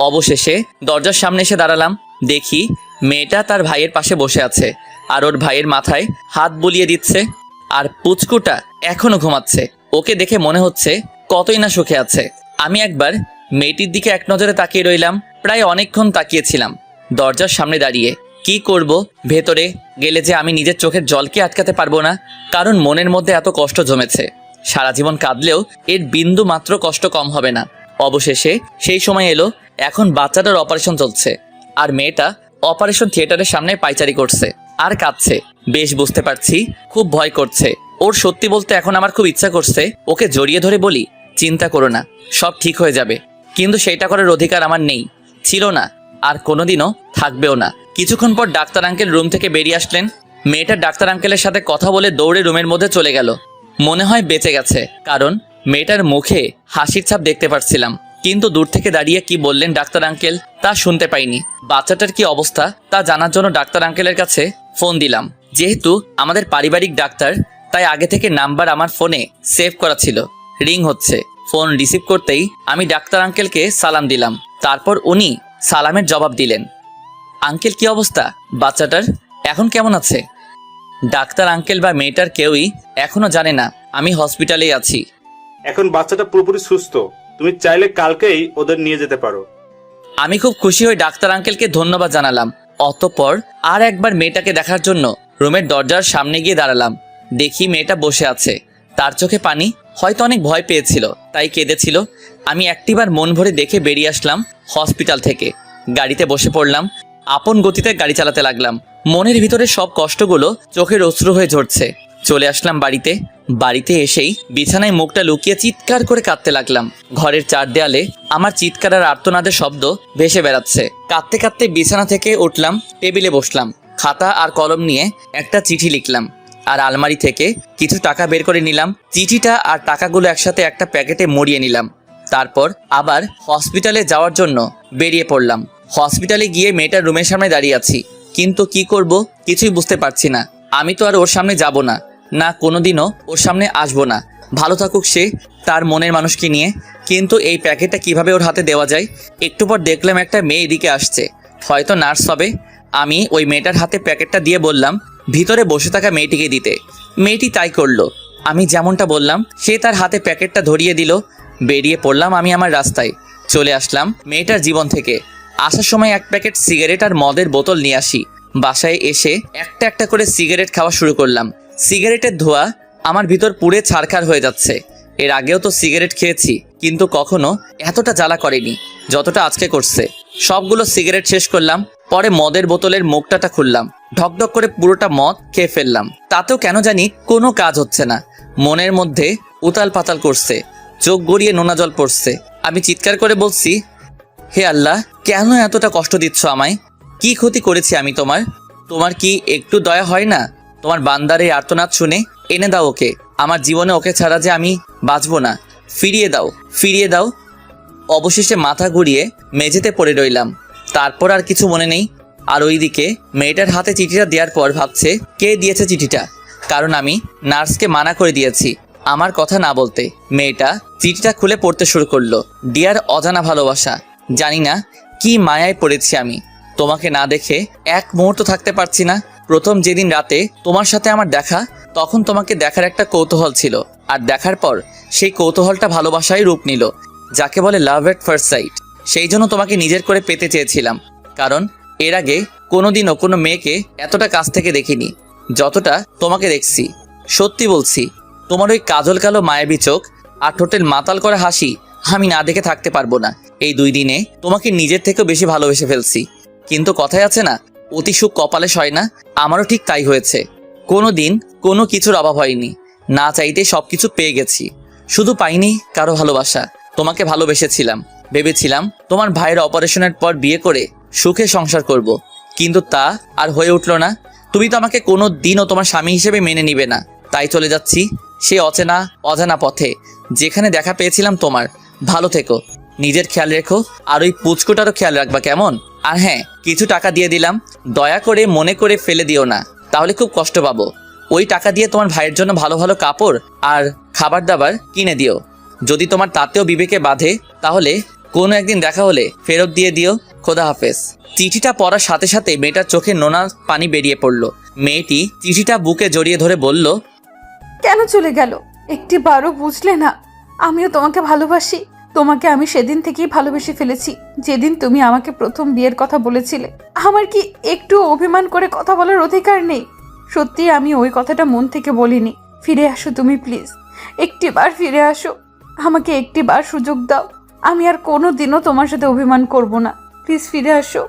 অবশেষে দরজার সামনে এসে দাঁড়ালাম। দেখি মেয়েটা তার ভাইয়ের পাশে বসে আছে, আর ওর ভাইয়ের মাথায় হাত বুলিয়ে দিচ্ছে। আর পুচকুটা এখনো ঘুমাচ্ছে। ওকে দেখে মনে হচ্ছে কতই না সুখে আছে। আমি একবার মেয়েটির দিকে এক নজরে তাকিয়ে রইলাম। প্রায় অনেকক্ষণ তাকিয়েছিলাম দরজার সামনে দাঁড়িয়ে। কি করব? ভেতরে গেলে যে আমি নিজের চোখের জলকে আটকাতে পারবো না, কারণ মনের মধ্যে এত কষ্ট জমেছে। সারা জীবন কাঁদলেও এর বিন্দু মাত্র কষ্ট কম হবে না। অবশেষে সেই সময় এলো। এখন বাচ্চাটার অপারেশন চলছে, আর মেয়েটা অপারেশন থিয়েটারের সামনে পায়চারি করছে আর কাঁদছে। বেশ বুঝতে পারছি খুব ভয় করছে ওর। সত্যি বলতে এখন আমার খুব ইচ্ছা করছে ওকে জড়িয়ে ধরে বলি, চিন্তা করো না, সব ঠিক হয়ে যাবে। কিন্তু সেইটা করার অধিকার আমার নেই, ছিল না, আর কোনোদিনও থাকবেও না। কিছুক্ষণ পর ডাক্তার আঙ্কেল রুম থেকে বেরিয়ে আসলেন। মেয়েটা ডাক্তার আঙ্কেলের সাথে কথা বলে দৌড়ে রুমের মধ্যে চলে গেল। মনে হয় বেঁচে গেছে, কারণ মেয়েটার মুখে হাসির ছাপ দেখতে পাচ্ছিলাম। কিন্তু দূর থেকে দাঁড়িয়ে কি বললেন ডাক্তার আঙ্কেল তা শুনতে পাইনি। বাচ্চাটার কি অবস্থা তা জানার জন্য ডাক্তার আঙ্কেলের কাছে ফোন দিলাম। যেহেতু আমাদের পারিবারিক ডাক্তার, তাই আগে থেকে নাম্বার আমার ফোনে সেভ করা ছিল। রিং হচ্ছে। ফোন রিসিভ করতেই আমি ডাক্তার আঙ্কেলকে সালাম দিলাম। তারপর উনি সালামের জবাব দিলেন। আঙ্কেল, কি অবস্থা বাচ্চাটার? এখন কেমন আছে? ডাক্তার আঙ্কেল বা মেয়েটার কেউই এখনো জানে না আমি হসপিটালেই আছি। এখন বাচ্চাটা পুরোপুরি সুস্থ, তুমি চাইলে কালকেই ওদের নিয়ে যেতে পারো। আমি খুব খুশি হয়ে ডাক্তার আঙ্কেলকে ধন্যবাদ জানালাম। অতঃপর আর একবার মেয়েটাকে দেখার জন্য রুমের দরজার সামনে গিয়ে দাঁড়ালাম। দেখি মেয়েটা বসে আছে, তার চোখে পানি, হয়তো অনেক ভয় পেয়েছিল তাই কেঁদেছিল। আমি একটিবার মন ভরে দেখে বেরিয়ে আসলাম হসপিটাল থেকে। গাড়িতে বসে পড়লাম, আপন গতিতে গাড়ি চালাতে লাগলাম। মনের ভিতরে সব কষ্টগুলো চোখের অশ্রু হয়ে ঝরছে। চলে আসলাম বাড়িতে। বাড়িতে এসেই বিছানায় মুখটা লুকিয়ে চিৎকার করে কাঁদতে লাগলাম। ঘরের চার দেয়ালে আমার চিৎকার আর আর্তনাদের শব্দ ভেসে বেড়াচ্ছে। কাঁদতে কাঁদতে বিছানা থেকে উঠলাম, টেবিলে বসলাম, খাতা আর কলম নিয়ে একটা চিঠি লিখলাম। আর আলমারি থেকে কিছু টাকা বের করে নিলাম। চিঠিটা আর টাকাগুলো একসাথে একটা প্যাকেটে মুড়িয়ে নিলাম। তারপর আবার হসপিটালে যাওয়ার জন্য বেরিয়ে পড়লাম। হসপিটালে গিয়ে মেয়েটার রুমের সামনে দাঁড়িয়ে আছি, কিন্তু কি করব কিছুই বুঝতে পারছি না। আমি তো আর ওর সামনে যাব না, না কোনোদিনও ওর সামনে আসবো না। ভালো থাকুক সে তার মনের মানুষকে নিয়ে। কিন্তু এই প্যাকেটটা কিভাবে ওর হাতে দেওয়া যায়? একটু পর দেখলাম একটা মেয়ে এদিকে আসছে, হয়তো নার্স হবে। আমি ওই মেয়েটার হাতে প্যাকেটটা দিয়ে বললাম ভিতরে বসে থাকা মেয়েটিকে দিতে। মেয়েটি তাই করলো। আমি যেমনটা বললাম সে তার হাতে প্যাকেটটা ধরিয়ে দিল। বেরিয়ে পড়লাম আমি আমার রাস্তায়। চলে আসলাম মেয়েটার জীবন থেকে। আসার সময় এক প্যাকেট সিগারেট আর মদের বোতল নিয়ে আসি। বাসায় এসে একটা একটা করে সিগারেট খাওয়া শুরু করলাম। সিগারেটের ধোঁয়া আমার ভিতর পুড়ে ছারখার হয়ে যাচ্ছে। এর আগেও তো সিগারেট খেয়েছি, কিন্তু কখনো এতটা জ্বালা করেনি যতটা আজকে করছে। সবগুলো সিগারেট শেষ করলাম। পরে মদের বোতলের মুখটাটা খুললাম, ঢকঢক করে পুরোটা মদ খেয়ে ফেললাম। তাতেও কেন জানি কোনো কাজ হচ্ছে না। মনের মধ্যে উতাল পাতাল করছে, চোখ গড়িয়ে নোনা জল পড়ছে। আমি চিৎকার করে বলছি, হে আল্লাহ, কেন এতটা কষ্ট দিচ্ছ আমায়? কি ক্ষতি করেছি আমি তোমার? তোমার কি একটু দয়া হয় না? তোমার বান্দার এই আর্তনাদ শুনে এনে দাও ওকে। আমার জীবনে ওকে ছাড়া যে আমি বাঁচবো না। ফিরিয়ে দাও, ফিরিয়ে দাও। অবশেষে মাথা ঘুরিয়ে মেঝেতে পড়ে রইলাম। তারপর আর কিছু মনে নেই। আর ওইদিকে মেয়েটার হাতে চিঠিটা দেওয়ার পর ভাবছে কে দিয়েছে চিঠিটা, কারণ আমি নার্সকে মানা করে দিয়েছি আমার কথা না বলতে। মেয়েটা চিঠিটা খুলে পড়তে শুরু করলো। ডিয়ার অজানা ভালোবাসা, জানি না কি মায়ায় পড়েছি আমি। তোমাকে না দেখে এক মুহূর্ত থাকতে পারছি না। প্রথম যেদিন রাতে তোমার সাথে আমার দেখা, তখন তোমাকে দেখার একটা কৌতূহল ছিল। আর দেখার পর সেই কৌতূহলটা ভালোবাসায় রূপ নিল, যাকে বলে লাভ এট ফার্স্ট সাইট। সেই জন্য তোমাকে নিজের করে পেতে চেয়েছিলাম, কারণ এর আগে কোনোদিনও কোনো মেয়েকে এতটা কাছ থেকে দেখিনি যতটা তোমাকে দেখছি। সত্যি বলছি, তোমার ওই কাজল কালো মায়াবী চোখ আর ঠোঁটের মাতাল করা হাসি আমি না দেখে থাকতে পারবো না। এই 2 দিনে তোমাকে নিজের থেকেও বেশি ভালোবেসে ফেলছি। কিন্তু কথায় আছে না, অতি সুখ কপালে সয় না। আমারও ঠিক তাই হয়েছে। কোনো দিন কোনো কিছুর অভাব হয়নি। না চাইতে সব কিছু পেয়ে গেছি। শুধু পাইনি কারো ভালোবাসা। তোমাকে ভালোবেসেছিলাম, ভেবেছিলাম তোমার ভাইয়ের অপারেশনের পর বিয়ে করে সুখে সংসার করব, কিন্তু তা আর হয়ে উঠল না। তুমি তো আমাকে কোনো দিনও তোমার স্বামী হিসেবে মেনে নিবে না। তাই চলে যাচ্ছি সে অচেনা অজানা পথে, যেখানে দেখা পেয়েছিলাম তোমার। ভালো থেকো, নিজের খেয়াল রেখো, আর ওই পুচকুটারও খেয়াল রাখবা, কেমন? আর হ্যাঁ, কিছু টাকা দিয়ে দিলাম, দয়া করে মনে করে ফেলে দিও না, তাহলে খুব কষ্ট পাবো। ওই টাকা দিয়ে তোমার ভাইয়ের জন্য ভালো ভালো কাপড় আর খাবার দাবার কিনে দিও। যদি তোমার তাতেও বিবেকে বাঁধে, তাহলে কোনো একদিন দেখা হলে ফেরত দিয়ে দিও। খোদা হাফেজ। চিঠিটা পড়ার সাথে সাথে মেয়েটার চোখে নোনা পানি বেরিয়ে পড়ল। মেয়েটি চিঠিটা বুকে জড়িয়ে ধরে বলল, কেন চলে গেল? একটিবারও বুঝলে না আমিও তোমাকে ভালোবাসি? তোমাকে আমি সেদিন থেকেই ভালোবেসে ফেলেছি, যেদিন তুমি আমাকে প্রথম বিয়ের কথা বলেছিলে। আমার কি একটু অভিমান করে কথা বলার অধিকার নেই? সত্যি আমি ওই কথাটা মন থেকে বলিনি। ফিরে আসো তুমি, প্লিজ একটিবার ফিরে আসো। আমাকে একটিবার সুযোগ দাও। আমি আর কোনো দিনও তোমার সাথে অভিমান করব না। প্লিজ ফিরে আসো।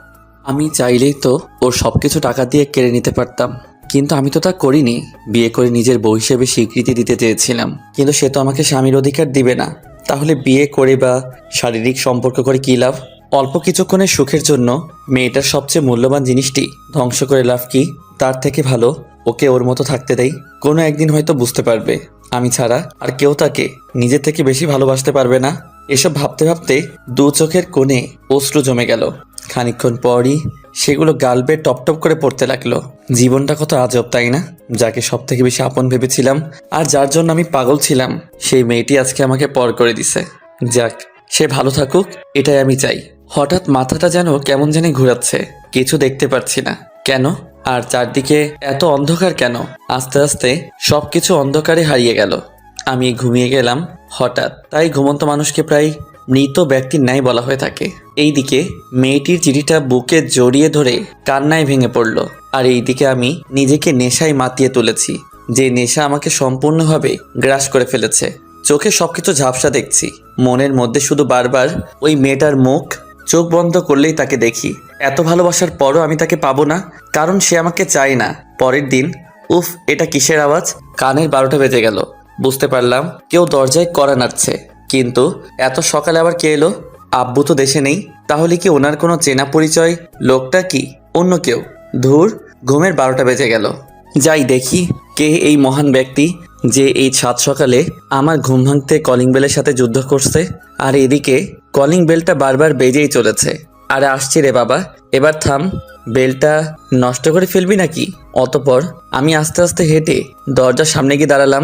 আমি চাইলেই তো ওর সবকিছু টাকা দিয়ে কেড়ে নিতে পারতাম, কিন্তু আমি তো তা করিনি। বিয়ে করে নিজের বউ হিসেবে স্বীকৃতি দিতে চেয়েছিলাম, কিন্তু সে তো আমাকে স্বামীর অধিকার দিবে না। তাহলে বিয়ে করে বা শারীরিক সম্পর্ক করে কী লাভ? অল্প কিছুক্ষণের সুখের জন্য মেয়েটার সবচেয়ে মূল্যবান জিনিসটি ধ্বংস করে লাভ কি? তার থেকে ভালো ওকে ওর মতো থাকতে দেই। কোনো একদিন হয়তো বুঝতে পারবে আমি ছাড়া আর কেউ তাকে নিজের থেকে বেশি ভালোবাসতে পারবে না। এসব ভাবতে ভাবতে দু চোখের কোণে অশ্রু জমে গেল। খানিকক্ষণ পরই সেগুলো গাল বেয়ে টপ টপ করে পড়তে লাগলো। জীবনটা কত আজব, তাই না? যাকে সব থেকে বেশি আপন ভেবেছিলাম আর যার জন্য আমি পাগল ছিলাম, সেই মেয়েটি আজকে আমাকে পর করে দিছে। যাক, সে ভালো থাকুক, এটাই আমি চাই। হঠাৎ মাথাটা যেন কেমন জানি ঘুরাচ্ছে, কিছু দেখতে পাচ্ছি না কেন, আর চারদিকে এত অন্ধকার কেন? আস্তে আস্তে সবকিছু অন্ধকারে হারিয়ে গেল। আমি ঘুমিয়ে গেলাম হঠাৎ। তাই ঘুমন্ত মানুষকে প্রায় মৃত ব্যক্তির ন্যায় বলা হয়ে থাকে। এইদিকে মেয়েটির চিঠিটা বুকে জড়িয়ে ধরে কান্নায় ভেঙে পড়ল, আর এইদিকে আমি নিজেকে নেশায় মাতিয়ে তুলেছি, যে নেশা আমাকে সম্পূর্ণভাবে গ্রাস করে ফেলেছে। চোখে সবকিছু ঝাপসা দেখছি, মনের মধ্যে শুধু বারবার ওই মেয়েটার মুখ। চোখ বন্ধ করলেই তাকে দেখি। এত ভালোবাসার পরও আমি তাকে পাবো না, কারণ সে আমাকে চায় না। পরের দিন, উফ, এটা কিসের আওয়াজ? কানের 12টা বেজে গেল। বুঝতে পারলাম কেউ দরজায় কড়া নাড়ছে, কিন্তু এত সকালে আবার কে এলো? আব্বু তো দেশে নেই। তাহলে কি ওনার কোনো চেনা পরিচয় লোকটা, কি অন্য কেউ? ধুর, ঘুমের 12টা বেজে গেল। যাই দেখি কে এই মহান ব্যক্তি যে এই সাত সকালে আমার ঘুম ভাঙতে কলিং বেলের সাথে যুদ্ধ করছে। আর এদিকে কলিং বেলটা বারবার বেজেই চলেছে। আরে আসছি রে বাবা, এবার থাম, বেলটা নষ্ট করে ফেলবি নাকি? অতপর আমি আস্তে আস্তে হেঁটে দরজার সামনে গিয়ে দাঁড়ালাম।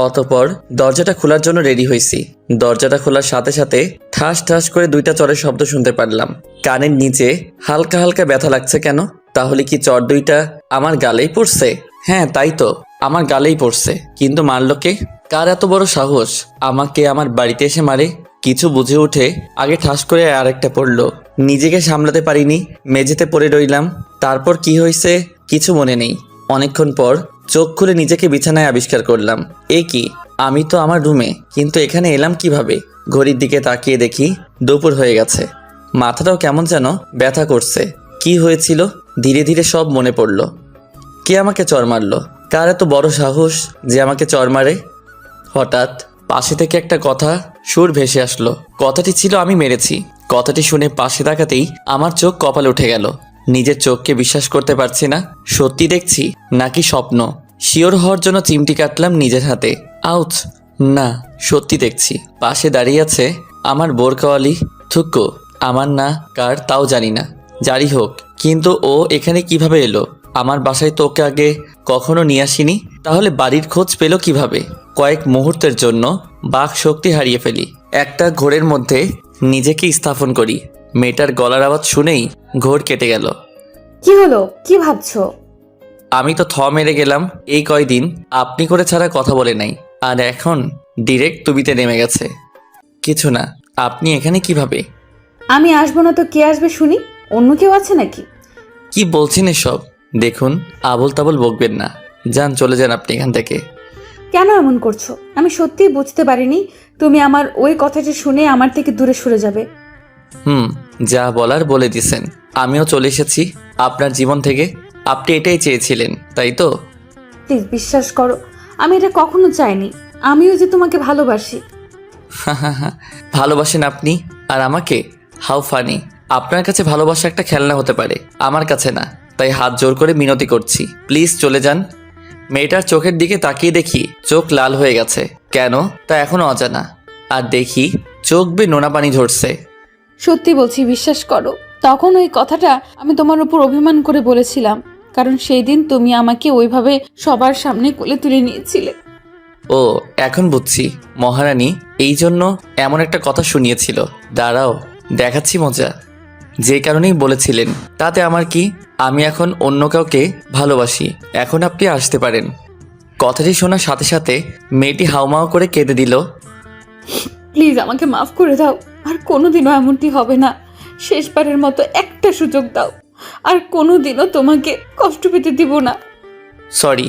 অতপর দরজাটা খোলার জন্য রেডি হয়েছি। দরজাটা খোলার সাথে সাথে ঠাস ঠাস করে 2টা চরের শব্দ শুনতে পারলাম। কানের নিচে হালকা হালকা ব্যথা লাগছে কেন? তাহলে কি চর 2টা আমার গালেই পড়ছে? হ্যাঁ, তাই তো, আমার গালেই পড়ছে। কিন্তু মারলো কে? কার এত বড় সাহস আমাকে আমার বাড়িতে এসে মারে? কিছু বুঝে উঠে আগে ঠাস করে আরেকটা পড়লো। নিজেকে সামলাতে পারিনি, মেঝেতে পড়ে রইলাম। তারপর কি হয়েছে কিছু মনে নেই। অনেকক্ষণ পর চোখ খুলে নিজেকে বিছানায় আবিষ্কার করলাম। এ কি, আমি তো আমার রুমে, কিন্তু এখানে এলাম কিভাবে? ঘড়ির দিকে তাকিয়ে দেখি দুপুর হয়ে গেছে। মাথাটাও কেমন যেন ব্যথা করছে। কি হয়েছিল ধীরে ধীরে সব মনে পড়ল। কে আমাকে চর মারলো? কার এত বড় সাহস যে আমাকে চর মারে? হঠাৎ পাশে থেকে একটা কথা সুর ভেসে আসলো। কথাটি ছিল আমি মেরেছি। কথাটি শুনে পাশে তাকাতেই আমার চোখ কপালে উঠে গেল। নিজের চোখকে বিশ্বাস করতে পারছি না। সত্যি দেখছি নাকি স্বপ্ন? শিওর হওয়ার জন্য চিমটি কাটলাম নিজের হাতে। আউচ! না, সত্যি দেখছি। পাশে দাঁড়িয়ে আছে আমার বোরকাওয়ালি থুক্কো। আমার না কার তাও জানি না, যারই হোক, কিন্তু ও এখানে কিভাবে এলো? আমার বাসায় তো ওকে আগে কখনো নিয়ে আসিনি। তাহলে বাড়ির খোঁজ পেল কিভাবে? কয়েক মুহূর্তের জন্য বাক শক্তি হারিয়ে ফেলি। একটা ঘোরের মধ্যে নিজেকে স্থাপন করি। মেয়েটার গলার আওয়াজ শুনেই ঘোর কেটে গেল। কি হলো? কি ভাবছো? আমি তো মেরে গেলাম। এই কয়দিন আপনি করে ছাড়া কথা বলে নাই, আর এখন ডিরেক্ট তুবিতে নেমে গেছে। কিছু না, আপনি এখানে কিভাবে? আমি আসবো না তো কে আসবে শুনি? অন্য কেউ আছে নাকি? কি বলছেন এসব? দেখুন, আবল তাবল বকবেন না। যান, চলে যান আপনি এখান থেকে। কেন এমন করছো? আমি সত্যিই বুঝতে পারিনি তুমি আমার ওই কথাটা শুনে আমার থেকে দূরে সরে যাবে। যা বলার বলে দিছেন। আমিও চলে এসেছি আপনার জীবন থেকে। আপনি এটাই চেয়েছিলেন, তাই তো? প্লিজ বিশ্বাস করো, আমি এটা কখনো চাইনি। আমিও যে তোমাকে ভালোবাসি। ভালোবাসেন আপনি আর আমাকে? How funny! আপনার কাছে ভালোবাসা একটা খেলনা হতে পারে, আমার কাছে না। তাই হাত জোর করে মিনতি করছি, প্লিজ চলে যান। মেয়েটার চোখের দিকে তাকিয়ে দেখি চোখ লাল হয়ে গেছে। কেন তা এখনো অজানা। আর দেখি চোখ বেয়ে নোনা পানি ঝরছে। সত্যি বলছি, বিশ্বাস করো। তখন ওই কথাটা আমি তোমার উপর অভিমান করে বলেছিলাম, কারণ সেই দিন তুমি আমাকে ওইভাবে সবার সামনে কোলে তুলে নিয়েছিলে। ও, এখন বুঝছি। মহারানী এই জন্য এমন একটা কথা শুনিয়েছিল। দাঁড়াও, দেখাচ্ছি মজা। যে কারণেই বলেছিলেন তাতে আমার কি? আমি এখন অন্য কাউকে ভালোবাসি। এখন আপনি আসতে পারেন। কথাটি শোনার সাথে সাথে মেয়েটি হাউমাউ করে কেঁদে দিল। প্লিজ আমাকে মাফ করে দাও, আর কোনোদিনও এমনটি হবে না। শেষবারের মতো একটা সুযোগ দাও, আর কোনোদিনও তোমাকে কষ্ট পেতে দিব না। সরি,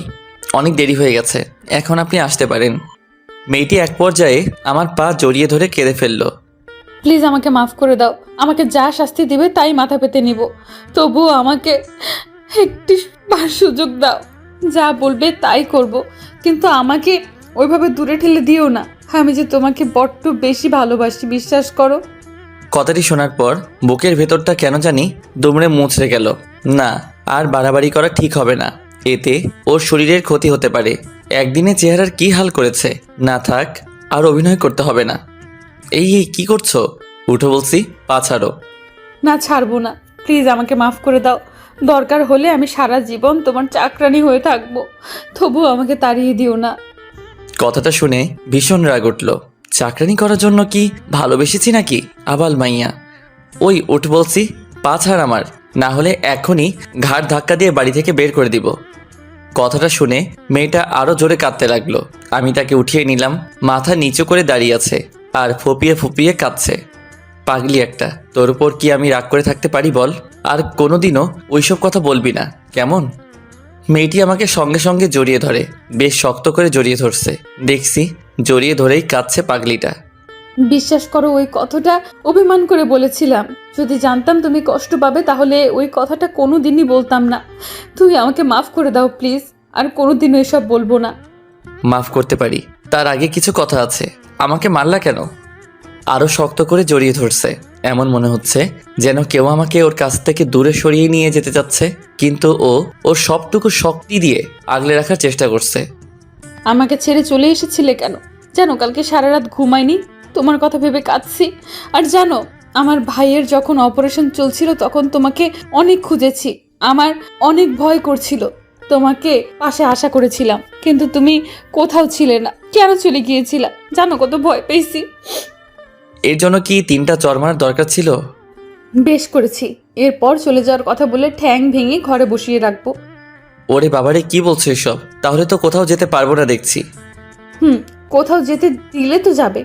অনেক দেরি হয়ে গেছে, এখন আপনি আসতে পারেন। মেয়েটি এক পর্যায়ে আমার পা জড়িয়ে ধরে কেঁদে ফেলল। প্লিজ আমাকে মাফ করে দাও। আমাকে যা শাস্তি দিবে তাই মাথা পেতে নিব, তবুও আমাকে একটি সুযোগ দাও। যা বলবে তাই করব, কিন্তু আমাকে ওইভাবে দূরে ঠেলে দিও না। আমি যে তোমাকে বড্ড বেশি ভালোবাসি, বিশ্বাস করো। কথাটি শোনার পর বুকের ভেতরটা কেন জানি দুমড়ে মুচড়ে গেল। না, আর বাড়াবাড়ি করা ঠিক হবে না। এতে ওর শরীরের ক্ষতি হতে পারে। একদিনে চেহারার কি হাল করেছে। না থাক, আর অভিনয় করতে হবে না। এই কি করছো? উঠো বলছি, পা ছাড়ো। না, ছাড়বো না। প্লিজ আমাকে মাফ করে দাও। দরকার হলে আমি সারা জীবন তোমার চাকরানি হয়ে থাকবো, তবুও আমাকে তাড়িয়ে দিও না। কথাটা শুনে ভীষণ রাগ উঠল। চাকরানি করার জন্য কি ভালোবেসেছি নাকি? আবাল মাইয়া। ওই উঠ বলছি, পা ছাড় আমার, না হলে এখনই ঘাড় ধাক্কা দিয়ে বাড়ি থেকে বের করে দিব। কথাটা শুনে মেয়েটা আরো জোরে কাঁদতে লাগলো। আমি তাকে উঠিয়ে নিলাম। মাথা নিচু করে দাঁড়িয়ে আছে আর ফুপিয়ে ফুপিয়ে কাঁদছে। পাগলি একটা, তোর উপর কি আমি রাগ করে থাকতে পারি বল? আর কোনোদিনও ওইসব কথা বলবি না, কেমন? মেয়েটি আমাকে সঙ্গে সঙ্গে জড়িয়ে ধরে, বেশ শক্ত করে জড়িয়ে ধরছে। দেখছি জড়িয়ে ধরেই কাঁদছে পাগলিটা। বিশ্বাস করো, ওই কথাটা অভিমান করে বলেছিলাম। যদি জানতাম তুমি কষ্ট পাবে তাহলে ওই কথাটা কোনোদিনই বলতাম না। তুমি আমাকে মাফ করে দাও প্লিজ, আর কোনোদিনও এসব বলবো না। মাফ করতে পারি, তার আগে কিছু কথা আছে। আমাকে মারলা কেন? আরো শক্ত করে জড়িয়ে ধরছে। এমন মনে হচ্ছে যেন কেউ আমাকে ওর কাছ থেকে দূরে সরিয়ে নিয়ে যেতে চাচ্ছে, কিন্তু ও ওর সবটুকু শক্তি দিয়ে আগলে রাখার চেষ্টা করছে। আমাকে ছেড়ে চলে এসেছিলে কেন? জানো কালকে সারা রাত ঘুমাইনি, তোমার কথা ভেবে কাঁদছি। আর জানো, আমার ভাইয়ের যখন অপারেশন চলছিল তখন তোমাকে অনেক খুঁজেছি। আমার অনেক ভয় করছিল, তোমাকে পাশে আশা করেছিলাম, কিন্তু তুমি কোথাও ছিলে না। কেন চলে গিয়েছিলা জানো? কত ভয় পেয়েছি। এর জন্য কি 3টা চড় মারার দরকার ছিল? বেশ করেছি। এরপর চলে যাওয়ার কথা বলে ঠ্যাং ভেঙে ঘরে বসিয়ে রাখবো। ওরে বাবারে, কি বলছো এসব? তাহলে তো কোথাও যেতে পারবো না দেখছি। কোথাও যেতে দিলে তো যাবে।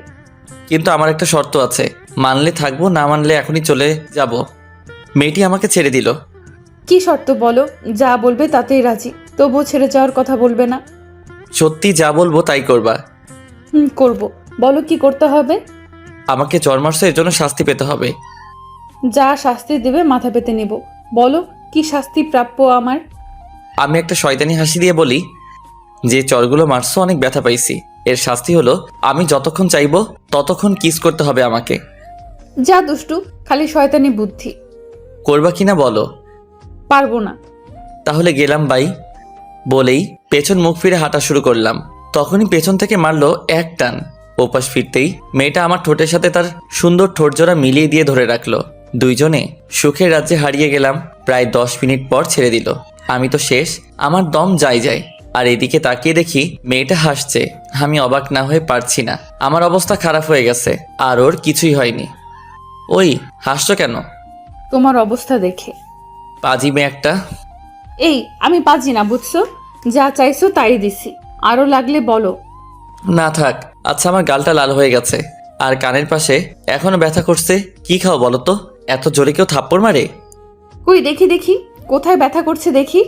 কিন্তু আমার একটা শর্ত আছে, মানলে থাকবো, না মানলে এখনই চলে যাব। মেয়েটি আমাকে ছেড়ে দিল। কি শর্ত বলো? যা বলবে তাতেই রাজি, তবুও ছেড়ে যাওয়ার কথা বলবে না। সত্যি যা বলবো তাই করবা? করব। বলো কি করতে হবে? আমাকে চড় মারছো, এর জন্য শাস্তি পেতে হবে। যা শাস্তি দেবে মাথা পেতে নিব। বলো কি শাস্তি প্রাপ্য আমার? আমি একটা শয়তানি হাসি দিয়ে বলি, যে চড়গুলো মারছো অনেক ব্যথা পাইছি। এর শাস্তি হলো আমি যতক্ষণ চাইবো ততক্ষণ কিস করতে হবে আমাকে। যা দুষ্টু, খালি শয়তানি বুদ্ধি। করবা কিনা বলো? পারবো না। তাহলে গেলাম বাই বলেই পেছন মুখ ফিরে হাঁটা শুরু করলাম। তখনই পেছন থেকে মারলো এক টান। ওপাশ ফিরতেই মেয়েটা আমার ঠোঁটের সাথে তার সুন্দর ঠোঁটজোড়া মিলিয়ে দিয়ে ধরে রাখলো। দুইজনে সুখের রাজ্যে হারিয়ে গেলাম। প্রায় 10 মিনিট পর ছেড়ে দিল। আমি তো শেষ, আমার দম যায়। আর এদিকে তাকিয়ে দেখি মেয়েটা হাসছে। আমি অবাক না হয়ে পারছি না। আমার অবস্থা খারাপ হয়ে গেছে, আর ওর কিছুই হয়নি। ওই হাসছো কেন? তোমার অবস্থা দেখে। পাজি মেয়ে একটা। এই আমি পাজি না, বুঝছো? যা চাইছো তাই দিছি, আরো লাগলে বলো। না থাক। আচ্ছা, আমার গালটা লাল হয়ে গেছে আর কানের পাশে এখনো ব্যথা করছে। কি খাও বলো তো? এত জোরে কেউ থাপ্পড় মারে? কই দেখি দেখি, কোথায় ব্যথা করছে দেখি।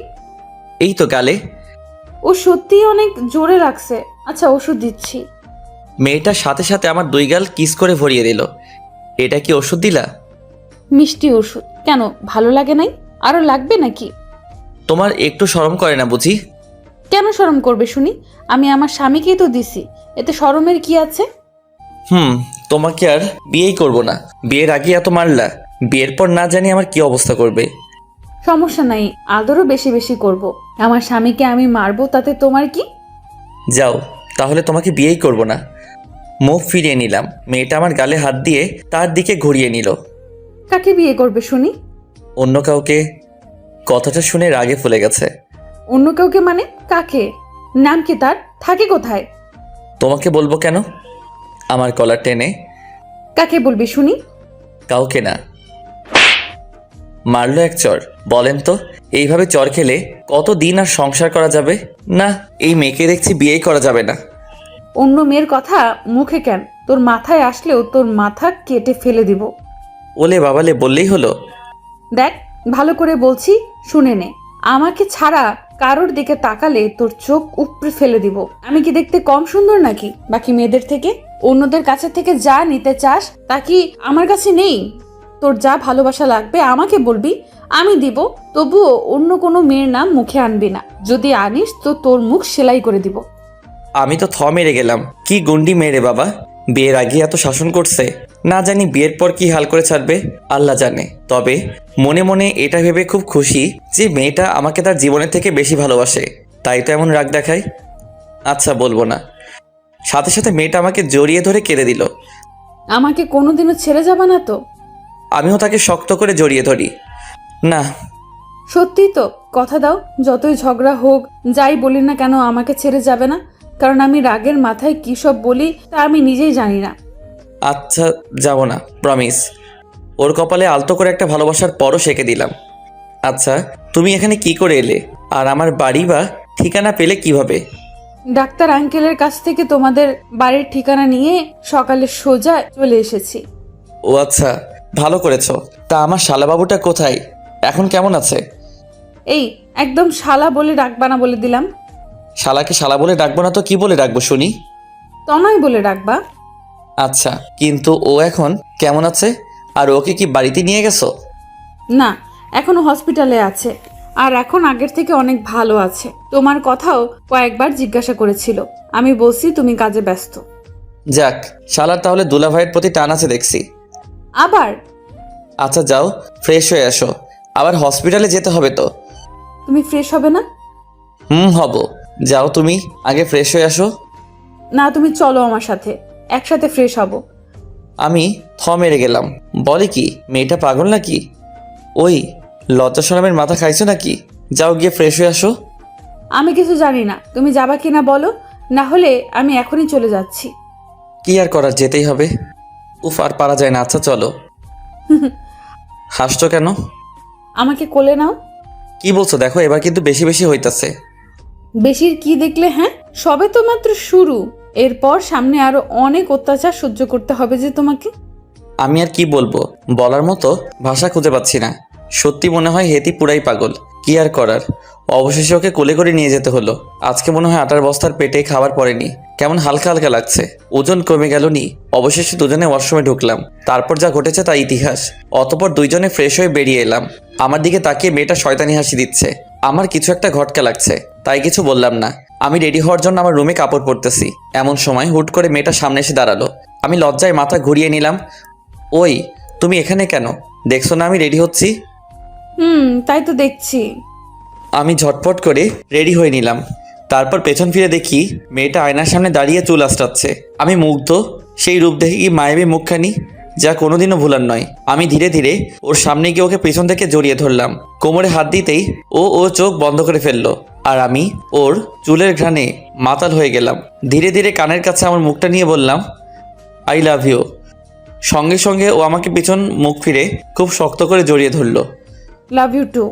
এই তো গালে। ও সত্যিই অনেক জোরে লাগছে। আচ্ছা, ওষুধ দিচ্ছি। মেয়েটার সাথে সাথে আমার 2 গাল কিস করে ভরিয়ে দিল। এটা কি ওষুধ দিলা? মিষ্টি ওষুধ। কেন, ভালো লাগে নাই? আরো লাগবে নাকি? তোমার একটু শরম করে না বুঝি? কেন শরম করবে শুনি? আমি আমার স্বামীকেই তো দিছি, এতে শরমের কি আছে? তোমাকে আর বিয়েই করব না। বিয়ের আগে এত মারলা, বিয়ের পর না জানি আমার কি অবস্থা করবে। সমস্যা নাই, আদরও বেশি বেশি করব। আমার স্বামীকে আমি মারবো, তাতে তোমার কি? যাও, তাহলে তোমাকে বিয়েই করব না। মুখ ফিরিয়ে নিলাম। মেয়েটা আমার গালে হাত দিয়ে তার দিকে ঘুরিয়ে নিল। কাকে বিয়ে করবে শুনি? অন্য কাউকে। কথাটা শুনে রাগে ফুলে গেছে। অন্য কাউকে মানে কাকে? নাম কি তার? থাকে কোথায়? তোমাকে বলবো কেন? আমার কলার টেনে। কাকে বলবি শুনি? কাউকে না। মারলো এক চর। বলেন তো, এইভাবে চর খেলে কতদিন আর সংসার করা যাবে? না, এই মেয়েকে দেখছি বিয়েই করা যাবে না। অন্য মেয়ের কথা মুখে কেন? তোর মাথায় আসলেও তোর মাথা কেটে ফেলে দিব। ওলে বাবালে বললেই হলো। দেখ, ভালো করে বলছি, শুনে নে। আমাকে ছাড়া কারোর দিকে তাকালে তোর চোখ উপড়ে ফেলে দিব। আমি কি দেখতে কম সুন্দর নাকি বাকি মেয়েদের থেকে? অন্যদের কাছে থেকে যা নিতে চাস তা কি আমার কাছে নেই? তোর যা ভালোবাসা লাগবে আমাকে বলবি, আমি দিব। তবুও অন্য কোনো মেয়ের নাম মুখে আনবি না। যদি আনিস তো তোর মুখ সেলাই করে দিব। আমি তো মেরে গেলাম। কি গুন্ডি মেরে বাবা, বিয়ের আগে এত শাসন করছে। না জানি বিয়ের পর কি হাল করে ছাড়বে, আল্লাহ জানে। তবে মনে মনে এটা ভেবে খুব খুশি যে মেয়েটা আমাকে তার জীবনের থেকে বেশি ভালোবাসে, তাই তো এমন রাগ দেখায়। আচ্ছা বলবো না। সাথে সাথে মেয়েটা আমাকে জড়িয়ে ধরে কেঁদে দিল। আমাকে কোনোদিনও ছেড়ে যাবে না তো? আমিও তাকে শক্ত করে জড়িয়ে ধরি। না। সত্যি তো? কথা দাও, যতই ঝগড়া হোক, যাই বলি না কেন আমাকে ছেড়ে যাবে না? কারণ আমি রাগের মাথায় কী সব বলি তা আমি নিজেই জানি না। আচ্ছা যাব না, প্রমিস। ওর কপালে আলতো করে একটা ভালোবাসার পরও সেঁকে দিলাম। আচ্ছা তুমি এখানে কি করে এলে, আর আমার বাড়ি বা ঠিকানা পেলে কিভাবে? ডাক্তার আঙ্কেলের কাছ থেকে তোমাদের বাড়ির ঠিকানা নিয়ে সকালে সোজা চলে এসেছি। ও আচ্ছা, ভালো করেছো। তা আমার শালাবাবুটা কোথায়, এখন কেমন আছে? এই একদম শালা বলে ডাকবা না বলে দিলাম। শালাকে শালা বলে ডাকবো না তো কি বলে ডাকবো শুনি? তনয় বলে ডাকবা। আচ্ছা, কিন্তু ও এখন কেমন আছে? আর ওকে কি বাড়িতে নিয়ে গেছো? না, এখনো হসপিটালে আছে, আর এখন আগের থেকে অনেক ভালো আছে। তোমার কথাও কয়েকবার জিজ্ঞাসা করেছিল, আমি বলছি তুমি কাজে ব্যস্ত। যাক, শালার তাহলে দুলাভাইয়ের প্রতি টান আছে দেখছি। আবার? আচ্ছা যাও, ফ্রেশ হয়ে আসো, আবার হসপিটালে যেতে হবে তো। তুমি ফ্রেশ হবে না? হব। যাও তুমি আগে ফ্রেশ হয়ে আসো। না, তুমি চলো আমার সাথে, একসাথে ফ্রেশ হব। আমি মেরে গেলাম। বলে কি, মেয়েটা পাগল নাকি? ওই লজ্জা শরমের মাথা খাইছো নাকি? যাও গিয়ে ফ্রেশ হয়ে আসো। আমি কিছু জানি না, তুমি যাবা কিনা বলো, না হলে আমি এখনই চলে যাচ্ছি। কি আর করার, যেতেই হবে। উফ, আর পারা যায় না। আচ্ছা চলো। হাসছো কেন? আমাকে কোলে নাও। কি বলছো? দেখো এবার কিন্তু বেশি বেশি হইতাছে। বেশির কি দেখলে? হ্যাঁ, সবে তো মাত্র শুরু, এরপর সামনে আরো অনেক অত্যাচার সহ্য করতে হবে যে তোমাকে। আমি আর কি বলবো, বলার মতো ভাষা খুঁজে পাচ্ছি না। সত্যি মনে হয় হেতি পুরাই পাগল। কি আর করার, অবশেষে ওকে কোলে করে নিয়ে যেতে হলো। আজকে মনে হয় আটার বস্তার পেটে খাবার পড়েনি, কেমন হালকা হালকা লাগছে, ওজন কমে গেল নি। অবশেষে দুজনে ওয়াশরুমে ঢুকলাম, তারপর যা ঘটেছে তা ইতিহাস। অতপর দুইজনে ফ্রেশ হয়ে বেরিয়ে এলাম। আমার দিকে তাকিয়ে মেয়েটা শয়তানি হাসি দিচ্ছে। আমার কিছু একটা ঘটকা লাগছে, তাই কিছু বললাম না। আমি রেডি হওয়ার জন্য আমার রুমে কাপড় পরতেছি, এমন সময় হুট করে মেয়েটা সামনে এসে দাঁড়ালো। আমি লজ্জায় মাথা ঘুরিয়ে নিলাম। ওই তুমি এখানে কেন? দেখছো না আমি রেডি হচ্ছি? তাই তো দেখছি। আমি ঝটপট করে রেডি হয়ে নিলাম। তারপর পেছন ফিরে দেখি মেয়েটা আয়নার সামনে দাঁড়িয়ে চুল আঁচড়াচ্ছে। আমি মুগ্ধ। সেই রূপ দেখে কি মায়াবী মুখখানি, যা কোনোদিনও ভুলার নয়। আমি ধীরে ধীরে ওর সামনে গিয়ে ওকে পেছন থেকে জড়িয়ে ধরলাম। কোমরে হাত দিতেই ও চোখ বন্ধ করে ফেললো, আর আমি ওর চুলের ঘ্রাণে মাতাল হয়ে গেলাম। ধীরে ধীরে কানের কাছে আমার মুখটা নিয়ে বললাম, আই লাভ ইউ। সঙ্গে সঙ্গে ও আমাকে পিছন মুখ ফিরে খুব শক্ত করে জড়িয়ে ধরলো। Love you too.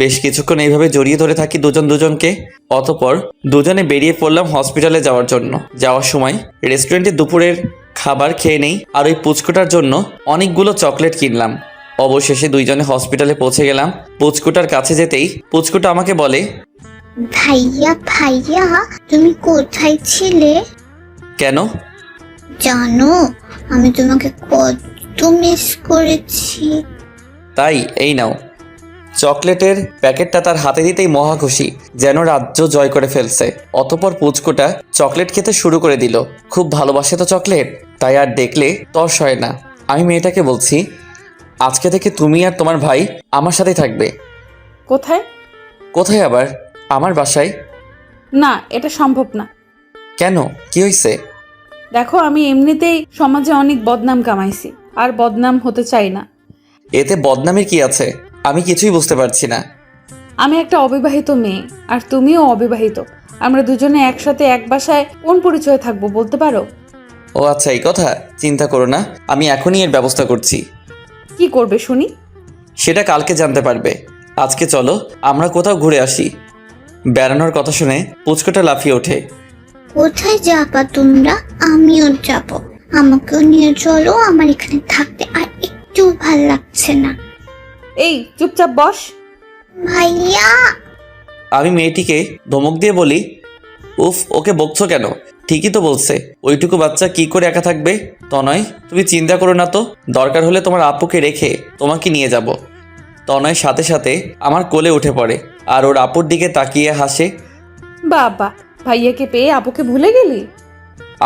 বেশ কিছুক্ষণ এইভাবে জড়িয়ে ধরে থাকি দুজন দুজনকে। অতপর দুজনে বেরিয়ে পড়লাম হসপিটালে যাওয়ার জন্য। যাওয়ার সময় রেস্টুরেন্টে দুপুরের খাবার খেয়ে নেই, আর ওই পুচকুটার জন্য অনেকগুলো চকলেট কিনলাম। অবশেষে দুইজনে হসপিটালে পৌঁছে গেলাম। পুচকুটার কাছে যেতেই পুচকুটা আমাকে বলে, ভাইয়া ভাইয়া, তুমি কোথায় ছিলে? কেন? জানো, আমি তোমাকে কত মিস করেছি। তাই এই নাও। চকলেটের প্যাকেটটা তার হাতে দিতেই মহা খুশি, যেন রাজ্য জয় করে ফেলছে। অতপর পুচকুটা চকলেট খেতে শুরু করে দিল। খুব ভালোবাসে তো চকলেট, তাই আর দেখলে তর্স হয় না। আমি মেয়েটাকে বলছি, আজকে থেকে তুমি আর তোমার ভাই আমার সাথেই থাকবে। কোথায়? কোথায় আবার? আমার বাসায়। না, এটা সম্ভব না। কেন, কি হয়েছে? দেখো, আমি এমনিতেই সমাজে অনেক বদনাম কামাইছি, আর বদনাম হতে চাই না। এতে বদনামের কি আছে? আমি কিছুই বুঝতে পারছি না। আমি একটা অবিবাহিত মেয়ে, আর তুমিও অবিবাহিত। আমরা দুজনে একসাথে এক বাসায় কোন পরিচয়ে থাকবো বলতে পারো? ও আচ্ছা, এই কথা। চিন্তা করো না, আমি এখনই এর ব্যবস্থা করছি। কি করবে শুনি? সেটা কালকে জানতে পারবে। আজকে চলো আমরা কোথাও ঘুরে আসি। বেড়ানোর কথা শুনে পুচকুটা লাফিয়ে ওঠে। কোথায় যাবা তোমরা? আমিও যাব, আমাকেও নিয়ে চলো। আমার এখানে থাকতে আর একটু ভাল লাগছে না। এই চুপচাপ বস। ভাইয়া, আমি মেয়েটিকে ধমক দিয়ে বলি, উফ, ওকে বকছো কেন? ঠিকই তো বলছে, ওইটুকু বাচ্চা কি করে একা থাকবে? তনয়, তুমি চিন্তা করো না তো, দরকার হলে তোমার আপুকে রেখে তোমাকে নিয়ে যাব। তনয় সাথে সাথে আমার কোলে উঠে পড়ে, আর ওর আপুর দিকে তাকিয়ে হাসে। বাবা, ভাইয়াকে পেয়ে আপুকে ভুলে গেলি?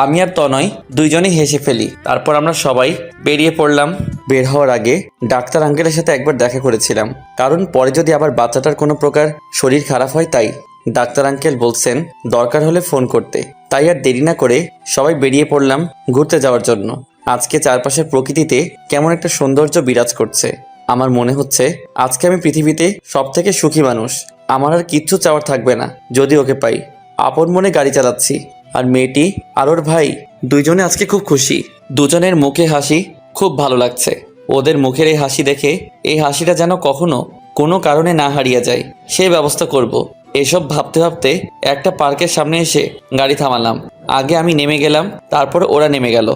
আমি আর তনয় দুইজনেই হেসে ফেলি। তারপর আমরা সবাই বেরিয়ে পড়লাম। বের হওয়ার আগে ডাক্তার আঙ্কেলের সাথে একবার দেখা করেছিলাম, কারণ পরে যদি আবার বাচ্চাটার কোনো প্রকার শরীর খারাপ হয় তাই। ডাক্তার আঙ্কেল বলছেন দরকার হলে ফোন করতে। তাই আর দেরি না করে সবাই বেরিয়ে পড়লাম ঘুরতে যাওয়ার জন্য। আজকে চারপাশের প্রকৃতিতে কেমন একটা সৌন্দর্য বিরাজ করছে। আমার মনে হচ্ছে আজকে আমি পৃথিবীতে সবথেকে সুখী মানুষ। আমার আর কিচ্ছু চাওয়ার থাকবে না যদি ওকে পাই। আপন মনে গাড়ি চালাচ্ছি, আর মেয়েটি আর ওর ভাই দুইজনে আজকে খুব খুশি। দুজনের মুখে হাসি, খুব ভালো লাগছে। ওদের মুখের এই হাসি দেখে এই হাসিটা যেন কখনো কোনো কারণে না হারিয়ে যায়, সেই ব্যবস্থা করব। এসব ভাবতে ভাবতে একটা পার্কের সামনে এসে গাড়ি থামালাম। আগে আমি নেমে গেলাম, তারপর ওরা নেমে গেল।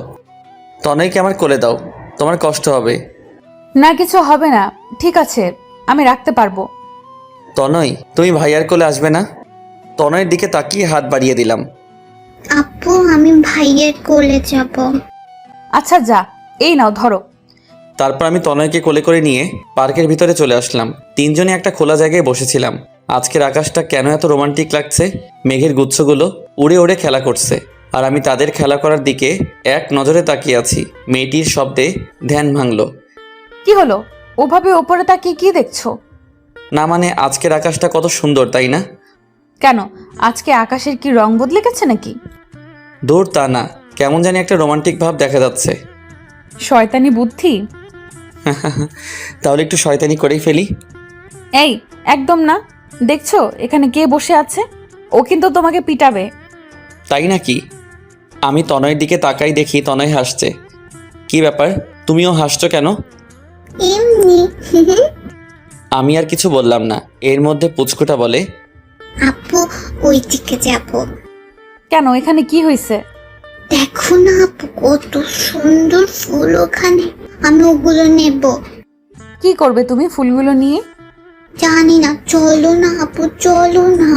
তনয়কে আমার কোলে দাও, তোমার কষ্ট হবে। না, কিছু হবে না, ঠিক আছে, আমি রাখতে পারবো। তনয়, তুমি ভাইয়ার কোলে আসবে না? তনয়ের দিকে তাকিয়ে হাত বাড়িয়ে দিলাম। আপু আমি ভাইয়ের কোলে যাব। আচ্ছা যা, এই নাও ধরো। তারপর আমি তনয়কে কোলে করে নিয়ে পার্কের ভিতরে চলে আসলাম। তিনজনে একটা খোলা জায়গায় বসেছিলাম। আজকের আকাশটা কেন এত রোমান্টিক লাগছে। মেঘের গুচ্ছগুলো উড়ে উড়ে খেলা করছে, আর আমি তাদের খেলা করার দিকে এক নজরে তাকিয়ে আছি। মেয়েটির শব্দে ধ্যান ভাঙল। কি হলো? ওভাবে ওপরে তাকিয়ে কি দেখছো? না মানে আজকের আকাশটা কত সুন্দর, তাই না? কেন, আজকে আকাশের কি রং বদলে গেছে নাকি? দূর তা না, কেমন জানি একটা রোমান্টিক ভাব দেখা যাচ্ছে। শয়তানি বুদ্ধি। তাহলে একটু শয়তানি করেই ফেলি। এই একদম না, দেখছো এখানে কে বসে আছে? ও কিন্তু তোমাকে পিটাবে। তাই নাকি? আমি তনয়ের দিকে তাকাই, দেখি তনয় হাসছে। কি ব্যাপার, তুমিও হাসছো কেন? এমনি। আমি আর কিছু বললাম না। এর মধ্যে পুচকুটা বলে, আপু ওই দিকে যাব। কেন, এখানে কি হয়েছে? দেখো না আপু, কত সুন্দর ফুল ওখানে, আমি ওগুলো নেব। কি করবে তুমি ফুলগুলো নিয়ে? জানি না, চলো না আপু, চলো না।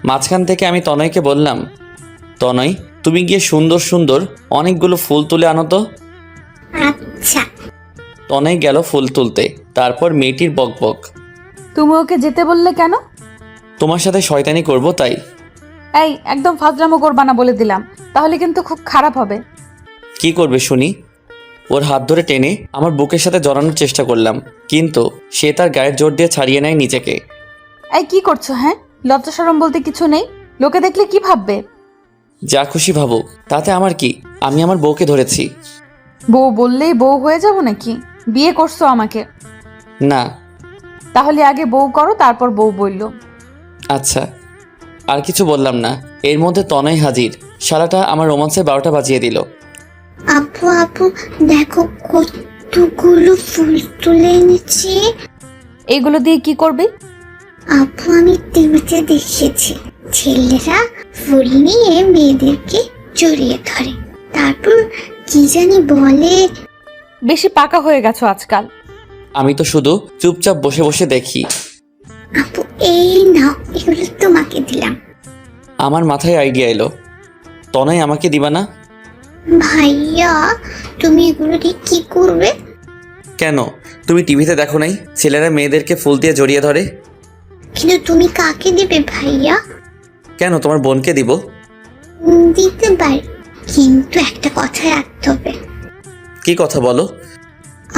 মাঝখান থেকে আমি তনয়কে বললাম, তনয় তুমি গিয়ে সুন্দর সুন্দর অনেকগুলো ফুল তুলে আনো তো। আচ্ছা। তনয় গেল ফুল তুলতে। তারপর মেয়েটির বকবক, তুমি ওকে যেতে বললে কেন? তোমার সাথে শয়তানি করব তাই। এই একদম ফাজলামো করবা না বলে দিলাম, তাহলে কিন্তু খুব খারাপ হবে। কি করবে শুনি? ওর হাত ধরে টেনে আমার বুকের সাথে জড়ানোর চেষ্টা করলাম, কিন্তু সে তার গায়ের জোর দিয়ে ছাড়িয়ে নেয় নিজেকে। এই কি করছো? হ্যাঁ, লজ্জা শরম বলতে কিছু নেই? লোকে দেখলে কি ভাববে? যা খুশি ভাবুক, তাতে আমার কি? আমি আমার বউকে ধরেছি। বউ বললেই বউ হয়ে যাব নাকি? বিয়ে করছো আমাকে, না। তাহলে আগে বউ করো, তারপর বউ বললো। আচ্ছা, আর কিছু বললাম না। এর মধ্যে তনয় হাজির। শালাটা আমার রোমান্সের 12টা বাজিয়ে দিল। আপু আপু দেখো কতগুলো ফুল তুলে এনেছি। এগুলো দিয়ে কি করবে? আপু আমি টিভিতে দেখেছি, ছেলেরা ফুল নিয়ে মেয়েদেরকে জড়িয়ে ধরে, তারপর কি জানি বলে। বেশি পাকা হয়ে গেছো আজকাল। আমি তো শুধু চুপচাপ বসে বসে দেখি। আপু এই নাও, এগুলো তোমাকে দিলাম। আমার মাথায় আইডিয়া এলো, তনয় আমাকে দিবা না? ভাইয়া তুমি এগুলো দিয়ে কি করবে? কেন, তুমি টিভিতে দেখো নাই ছেলেরা মেয়েদেরকে ফুল দিয়ে জড়িয়ে ধরে? কিন্তু তুমি কাকে দেবে ভাইয়া? কেন, তোমার বোনকে দিব। দিতে পারি, কিন্তু একটা কথা রাখতে হবে। কি কথা বলো?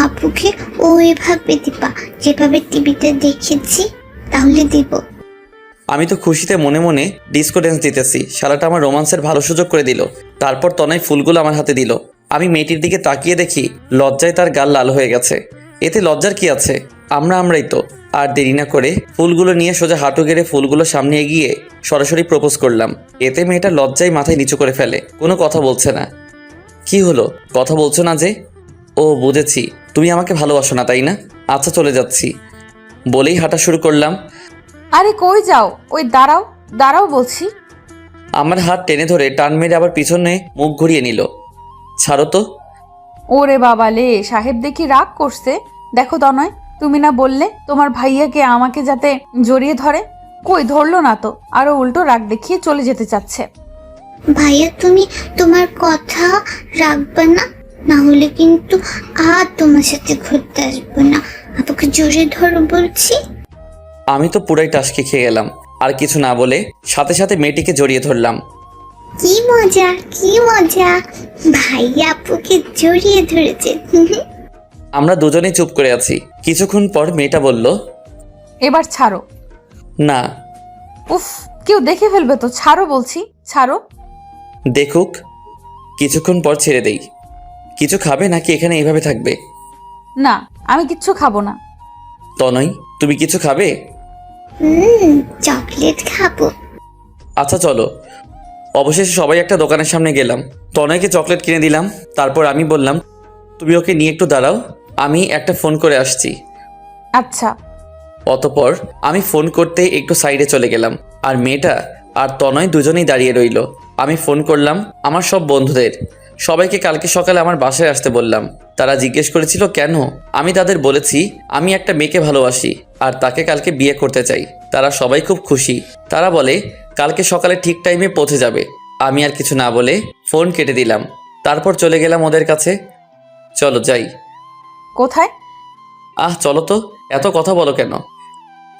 আপুকে ওইভাবে দিবা যেভাবে টিভিতে দেখেছি, তাহলে দিব। আমি তো খুশিতে মনে মনে ডিস্কো ড্যান্স দিতেছি। শালাটা আমার রোমান্সের ভালো সুযোগ করে দিল। তারপর তনয় ফুলগুলো আমার হাতে দিল। আমি মেয়েটির দিকে তাকিয়ে দেখি লজ্জায় তার গাল লাল হয়ে গেছে। এতে লজ্জার কি আছে? আমরাই তো। আর দেরি না করে ফুলগুলো নিয়ে সোজা হাঁটু গেড়ে ফুলগুলো সামনে এগিয়ে সরাসরি প্রপোজ করলাম। এতে মেয়েটা লজ্জায় মাথায় নিচু করে ফেলে, কোনো কথা বলছে না। কি হলো, কথা বলছো না যে? ও বুঝেছি, তুমি আমাকে ভালোবাসো না তাই না? আচ্ছা চলে যাচ্ছি বলেই হাঁটা শুরু করলাম। আরে কই যাও? ওই দাঁড়াও দাঁড়াও বলছি। আমার হাত টেনে ধরে টান মেরে আবার পিছনে মুখ ঘুরিয়ে নিল। ছাড়ো তো। ওরে বাবা লে, সাহেব দেখি রাগ করছে। দেখো তনয়, তুমি না বললে তোমার ভাইয়াকে আমাকে যাতে জড়িয়ে ধরে? কই ধরলো না তো, আরো উল্টো রাগ দেখিয়ে চলে যেতে চাচ্ছে। ভাইয়া তুমি তোমার কথা রাখবে না, না হলে কিন্তু আর তোমার সাথে ঘুরতে আসবো না। আপুকে জোরে ধরো বলছি। আমি তো পুরাই টাসকে খেয়ে গেলাম। আর কিছু না বলে সাথে সাথে মেয়েটিকে জড়িয়ে ধরলাম। কি মজা কি মজা, ভাইয়া আপুকে জড়িয়ে ধরেছে। আমরা দুজনেই চুপ করে আছি। কিছুক্ষণ পর মেয়েটা বলল, এবার ছাড়ো। না। উফ, কেউ দেখে ফেলবে তো, ছাড়ো বলছি, ছাড়ো। দেখুক। কিছুক্ষণ পর ছেড়ে দেই। কিছু খাবে নাকি এখানে এইভাবে থাকবে? না, আমি কিচ্ছু খাবো না। তনয়, তুমি কিছু খাবে? চকলেট খাবো। আচ্ছা চলো। অবশেষে সবাই একটা দোকানের সামনে গেলাম। তনয়কে চকলেট কিনে দিলাম। তারপর আমি বললাম, তুমি ওকে নিয়ে একটু দাঁড়াও, আমি একটা ফোন করে আসছি। আচ্ছা। অতপর আমি ফোন করতে একটু সাইডে চলে গেলাম, আর মেয়েটা আর তনয় দুজনেই দাঁড়িয়ে রইল। আমি ফোন করলাম আমার সব বন্ধুদের। সবাইকে কালকে সকালে আমার বাসায় আসতে বললাম। তারা জিজ্ঞেস করেছিল কেন। আমি তাদের বলেছি আমি একটা মেয়েকে ভালোবাসি আর তাকে কালকে বিয়ে করতে চাই। তারা সবাই খুব খুশি। তারা বলে কালকে সকালে ঠিক টাইমে পৌঁছে যাবে। আমি আর কিছু না বলে ফোন কেটে দিলাম। তারপর চলে গেলাম ওদের কাছে। চলো যাই। কোথায়? চলো তো, এত কথা বলো কেন?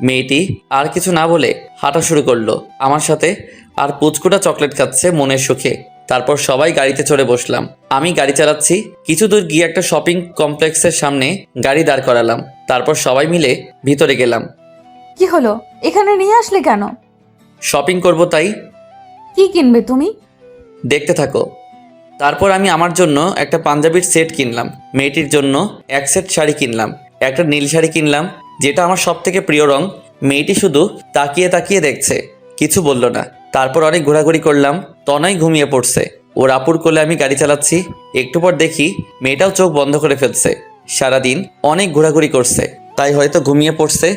মেয়েটি আর কিছু না বলে হাঁটা শুরু করলো আমার সাথে, আর পুচকুটা চকলেট খাচ্ছে মনের সুখে। তারপর সবাই গাড়িতে চড়ে বসলাম। আমি গাড়ি চালাচ্ছি। কিছু দূর গিয়ে একটা শপিং কমপ্লেক্সের সামনে গাড়ি দাঁড় করালাম। তারপর সবাই মিলে ভিতরে গেলাম। কি হলো, এখানে নিয়ে আসলে কেন? শপিং করব তাই। কি কিনবে তুমি? দেখতে থাকো। তারপর আমি আমার জন্য একটা পাঞ্জাবির সেট কিনলাম, মেয়েটির জন্য এক সেট শাড়ি কিনলাম, একটা নীল শাড়ি কিনলাম যেটা আমার সব থেকে প্রিয় রং। মেয়েটি শুধু তাকিয়ে তাকিয়ে দেখছে, কিছু বলল না। তারপর অনেক ঘোরাঘুরি করলাম। তনয় ঘুমিয়ে পড়ছে। ওর আপুর কোলে আমি গাড়ি চালাচ্ছি। একটু পর দেখি মেয়েটাও চোখ বন্ধ করে ফেলছে। সারাদিন অনেক ঘোরাঘুরি করছে, তাই হয়তো ঘুমিয়ে পড়ছে।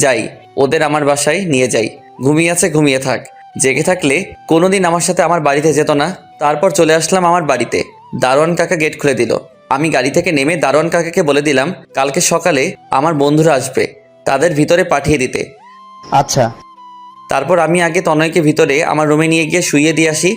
যাই, ওদের আমার বাসায় নিয়ে যাই। ঘুমিয়ে আছে, ঘুমিয়ে থাক। জেগে থাকলে কোনোদিন আমার সাথে আমার বাড়িতে যেত না। তারপর চলে আসলাম আমার বাড়িতে। দারোয়ান কাকা গেট খুলে দিল। আমি গাড়ি থেকে নেমে দারোয়ান কাকাকে বলে দিলাম কালকে সকালে আমার বন্ধুরা আসবে, তাদের ভিতরে পাঠিয়ে দিতে। আচ্ছা। তারপর আমি আগে তনয়কে ভিতরে আমার রুমে নিয়ে গিয়ে শুইয়ে দিয়ে আসি।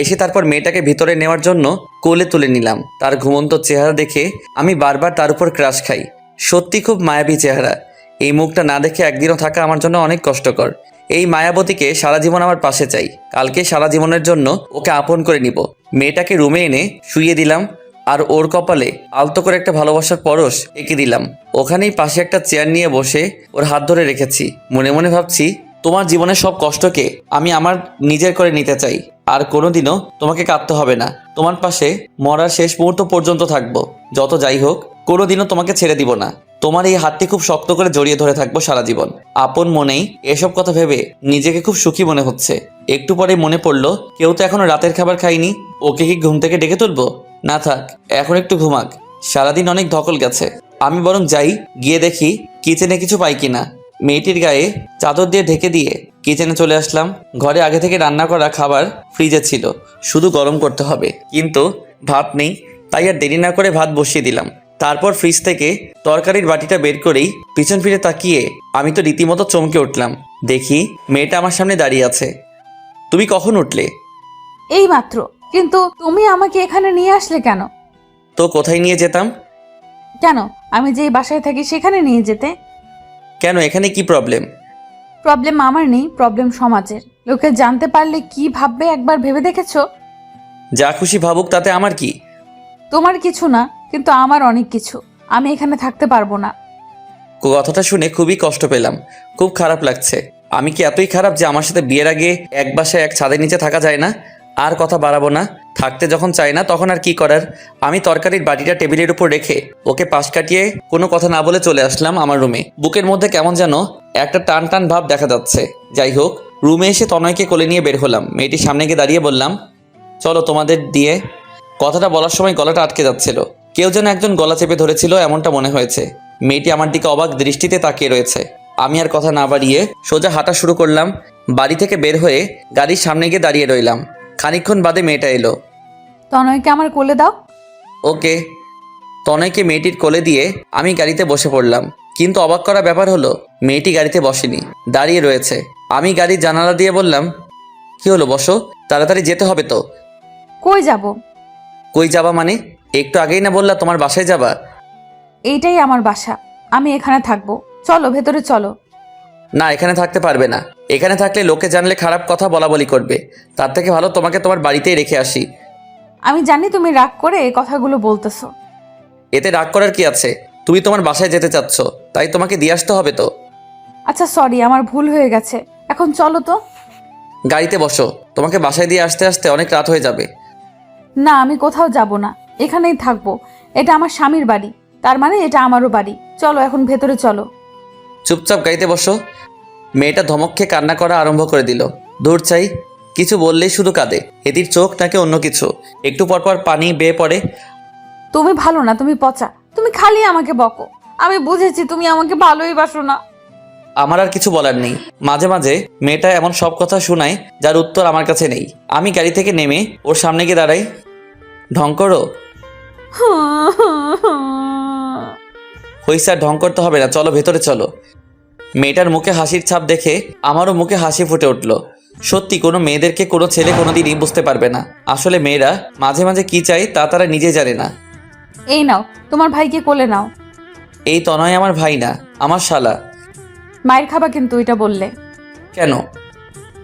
এসে তারপর মেয়েটাকে ভিতরে নেওয়ার জন্য কোলে তুলে নিলাম। তার ঘুমন্ত চেহারা দেখে আমি বারবার তার উপর ক্রাশ খাই। সত্যি খুব মায়াবী চেহারা। এই মুখটা না দেখে একদিনও থাকা আমার জন্য অনেক কষ্টকর। এই মায়াবতীকে সারা জীবন আমার পাশে চাই। কালকে সারা জীবনের জন্য ওকে আপন করে নিব। মেয়েটাকে রুমে এনে শুইয়ে দিলাম, আর ওর কপালে আলতো করে একটা ভালোবাসার পরশ এঁকে দিলাম। ওখানেই পাশে একটা চেয়ার নিয়ে বসে ওর হাত ধরে রেখেছি। মনে মনে ভাবছি, তোমার জীবনের সব কষ্টকে আমি আমার নিজের করে নিতে চাই। আর কোনোদিনও তোমাকে কাঁদতে হবে না। তোমার পাশে মরার শেষ মুহূর্ত পর্যন্ত থাকবো। যত যাই হোক, কোনোদিনও তোমাকে ছেড়ে দিব না। তোমার এই হাতটি খুব শক্ত করে জড়িয়ে ধরে থাকবো সারা জীবন। আপন মনেই এসব কথা ভেবে নিজেকে খুব সুখী মনে হচ্ছে। একটু পরে মনে পড়লো কেউ তো এখনো রাতের খাবার খায়নি। ওকে কি ঘুম থেকে ডেকে তুলবো? না থাক, এখন একটু ঘুমাক। সারাদিন অনেক ধকল গেছে। আমি বরং যাই, গিয়ে দেখি কিচেনে কিছু পাই কিনা। মেয়েটির গায়ে চাদর দিয়ে ঢেকে দিয়ে কিচেনে চলে আসলাম। ঘরে আগে থেকে রান্না করা খাবার ফ্রিজে ছিল, শুধু গরম করতে হবে। কিন্তু ভাত নেই, তাই আর দেরি না করে ভাত বসিয়ে দিলাম। তারপর ফ্রিজ থেকে তরকারির বাটিটা বের করেই পিছন ফিরে তাকিয়ে আমি তো রীতিমতো চমকে উঠলাম। দেখি মেয়েটা আমার সামনে দাঁড়িয়ে আছে। তুমি কখন উঠলে? এই মাত্র। কিন্তু তুমি আমাকে এখানে নিয়ে আসলে কেন? তো কোথায় নিয়ে যেতাম? কেন, আমি যেই বাসায় থাকি সেখানে নিয়ে যেতে। কেন, এখানে কি প্রবলেম? প্রবলেম আমার নেই, প্রবলেম সমাজের। লোকে জানতে পারলে কি ভাববে একবার ভেবে দেখেছো? যা খুশি ভাবুক, তাতে আমার কি? তোমার কিছু না, কিন্তু আমার অনেক কিছু। আমি এখানে থাকতে পারবো না। কথাটা শুনে খুবই কষ্ট পেলাম, খুব খারাপ লাগছে। আমি কি এতই খারাপ যে আমার সাথে বিয়ের আগে এক বাসায় এক ছাদের নিচে থাকা যায় না? আর কথা বাড়াবো না। থাকতে যখন চাই না তখন আর কি করার। আমি তরকারির বাটিটা টেবিলের উপর রেখে ওকে পাশ কাটিয়ে কোনো কথা না বলে চলে আসলাম আমার রুমে। বুকের মধ্যে কেমন যেন একটা টান টান ভাব দেখা যাচ্ছে। যাই হোক, রুমে এসে তনয়কে কোলে নিয়ে বের হলাম। মেয়েটির সামনে গিয়ে দাঁড়িয়ে বললাম, চলো তোমাদের দিয়ে। কথাটা বলার সময় গলাটা আটকে যাচ্ছিল। কেউ যেন একজন গলা চেপে ধরেছিল এমনটা মনে হয়েছে। মেয়েটি আমার দিকে অবাক দৃষ্টিতে তাকিয়ে রয়েছে। আমি আর কথা না বাড়িয়ে সোজা হাঁটা শুরু করলাম। বাড়ি থেকে বের হয়ে গাড়ির সামনে গিয়ে দাঁড়িয়ে রইলাম। খানিকক্ষণ বাদে মেয়েটা এলো। তনয়কে আমার কোলে দাও। ওকে। তনয়কে মেয়েটির কোলে দিয়ে আমি গাড়িতে বসে পড়লাম। কিন্তু অবাক করা ব্যাপার হলো, মেয়েটি গাড়িতে বসেনি, দাঁড়িয়ে রয়েছে। আমি গাড়ির জানালা দিয়ে বললাম, কি হলো, বসো, তাড়াতাড়ি যেতে হবে তো। কই যাব? কই যাবা মানে? একটু আগেই না বললা তোমার বাসায় যাবা? এইটাই আমার বাসা, আমি এখানে থাকবো। চলো ভেতরে চলো। না, এখানে থাকতে পারবে না। এখানে থাকলে লোকে জানলে খারাপ কথা বলা বলি করবে। তার থেকে ভালো তোমাকে তোমার বাড়িতেই রেখে আসি। আমি জানি তুমি রাগ করে এই কথাগুলো বলতেছো। এতে রাগ করার কি আছে? তুমি তোমার বাসায় যেতে চাচ্ছ, তাই তোমাকে দিয়ে আসতে হবে তো। আচ্ছা সরি, আমার ভুল হয়ে গেছে। এখন চলো তো। গাড়িতে বসো, তোমাকে বাসায় দিয়ে আসতে আসতে অনেক রাত হয়ে যাবে। না, আমি কোথাও যাব না, এখানেই থাকবো। এটা আমার স্বামীর বাড়ি, তার মানে এটা আমারও বাড়ি। চলো এখন ভেতরে চলো। চুপচাপ গাড়িতে বসো। মেয়েটা ধমক খেয়ে কান্না করা আরম্ভ করে দিল। দূর চাই, কিছু বললেই শুধু কাঁদে। এটির চোখ নাকি অন্য কিছু। একটু পরপর পানি বেয়ে পড়ে। তুমি ভালো না, তুমি পচা। তুমি খালি আমাকে বকো। আমি বুঝেছি তুমি আমাকে ভালোই বাসো না। আমার আর কিছু বলার নেই। মাঝে মাঝে মেয়েটা এমন সব কথা শোনায় যার উত্তর আমার কাছে নেই। আমি গাড়ি থেকে নেমে ওর সামনে গিয়ে দাঁড়াই। ঢং করো। হইসা ঢং করতে হবে না, চলো ভেতরে চলো। মেয়েটার মুখে হাসির ছাপ দেখে আমারও মুখে হাসি ফুটে উঠল। সত্যি কোনো মেয়েদেরকে কোনো ছেলে কোনোদিনই বুঝতে পারবে না। আসলে মেয়েরা মাঝে মাঝে কি চায় তা তারা নিজে জানে না। এই নাও, তোমার ভাইকে কোলে নাও। এই তনয় আমার ভাই না, আমার শালা। মায়ের খাবা কিন্তু এটা বললে। কেন?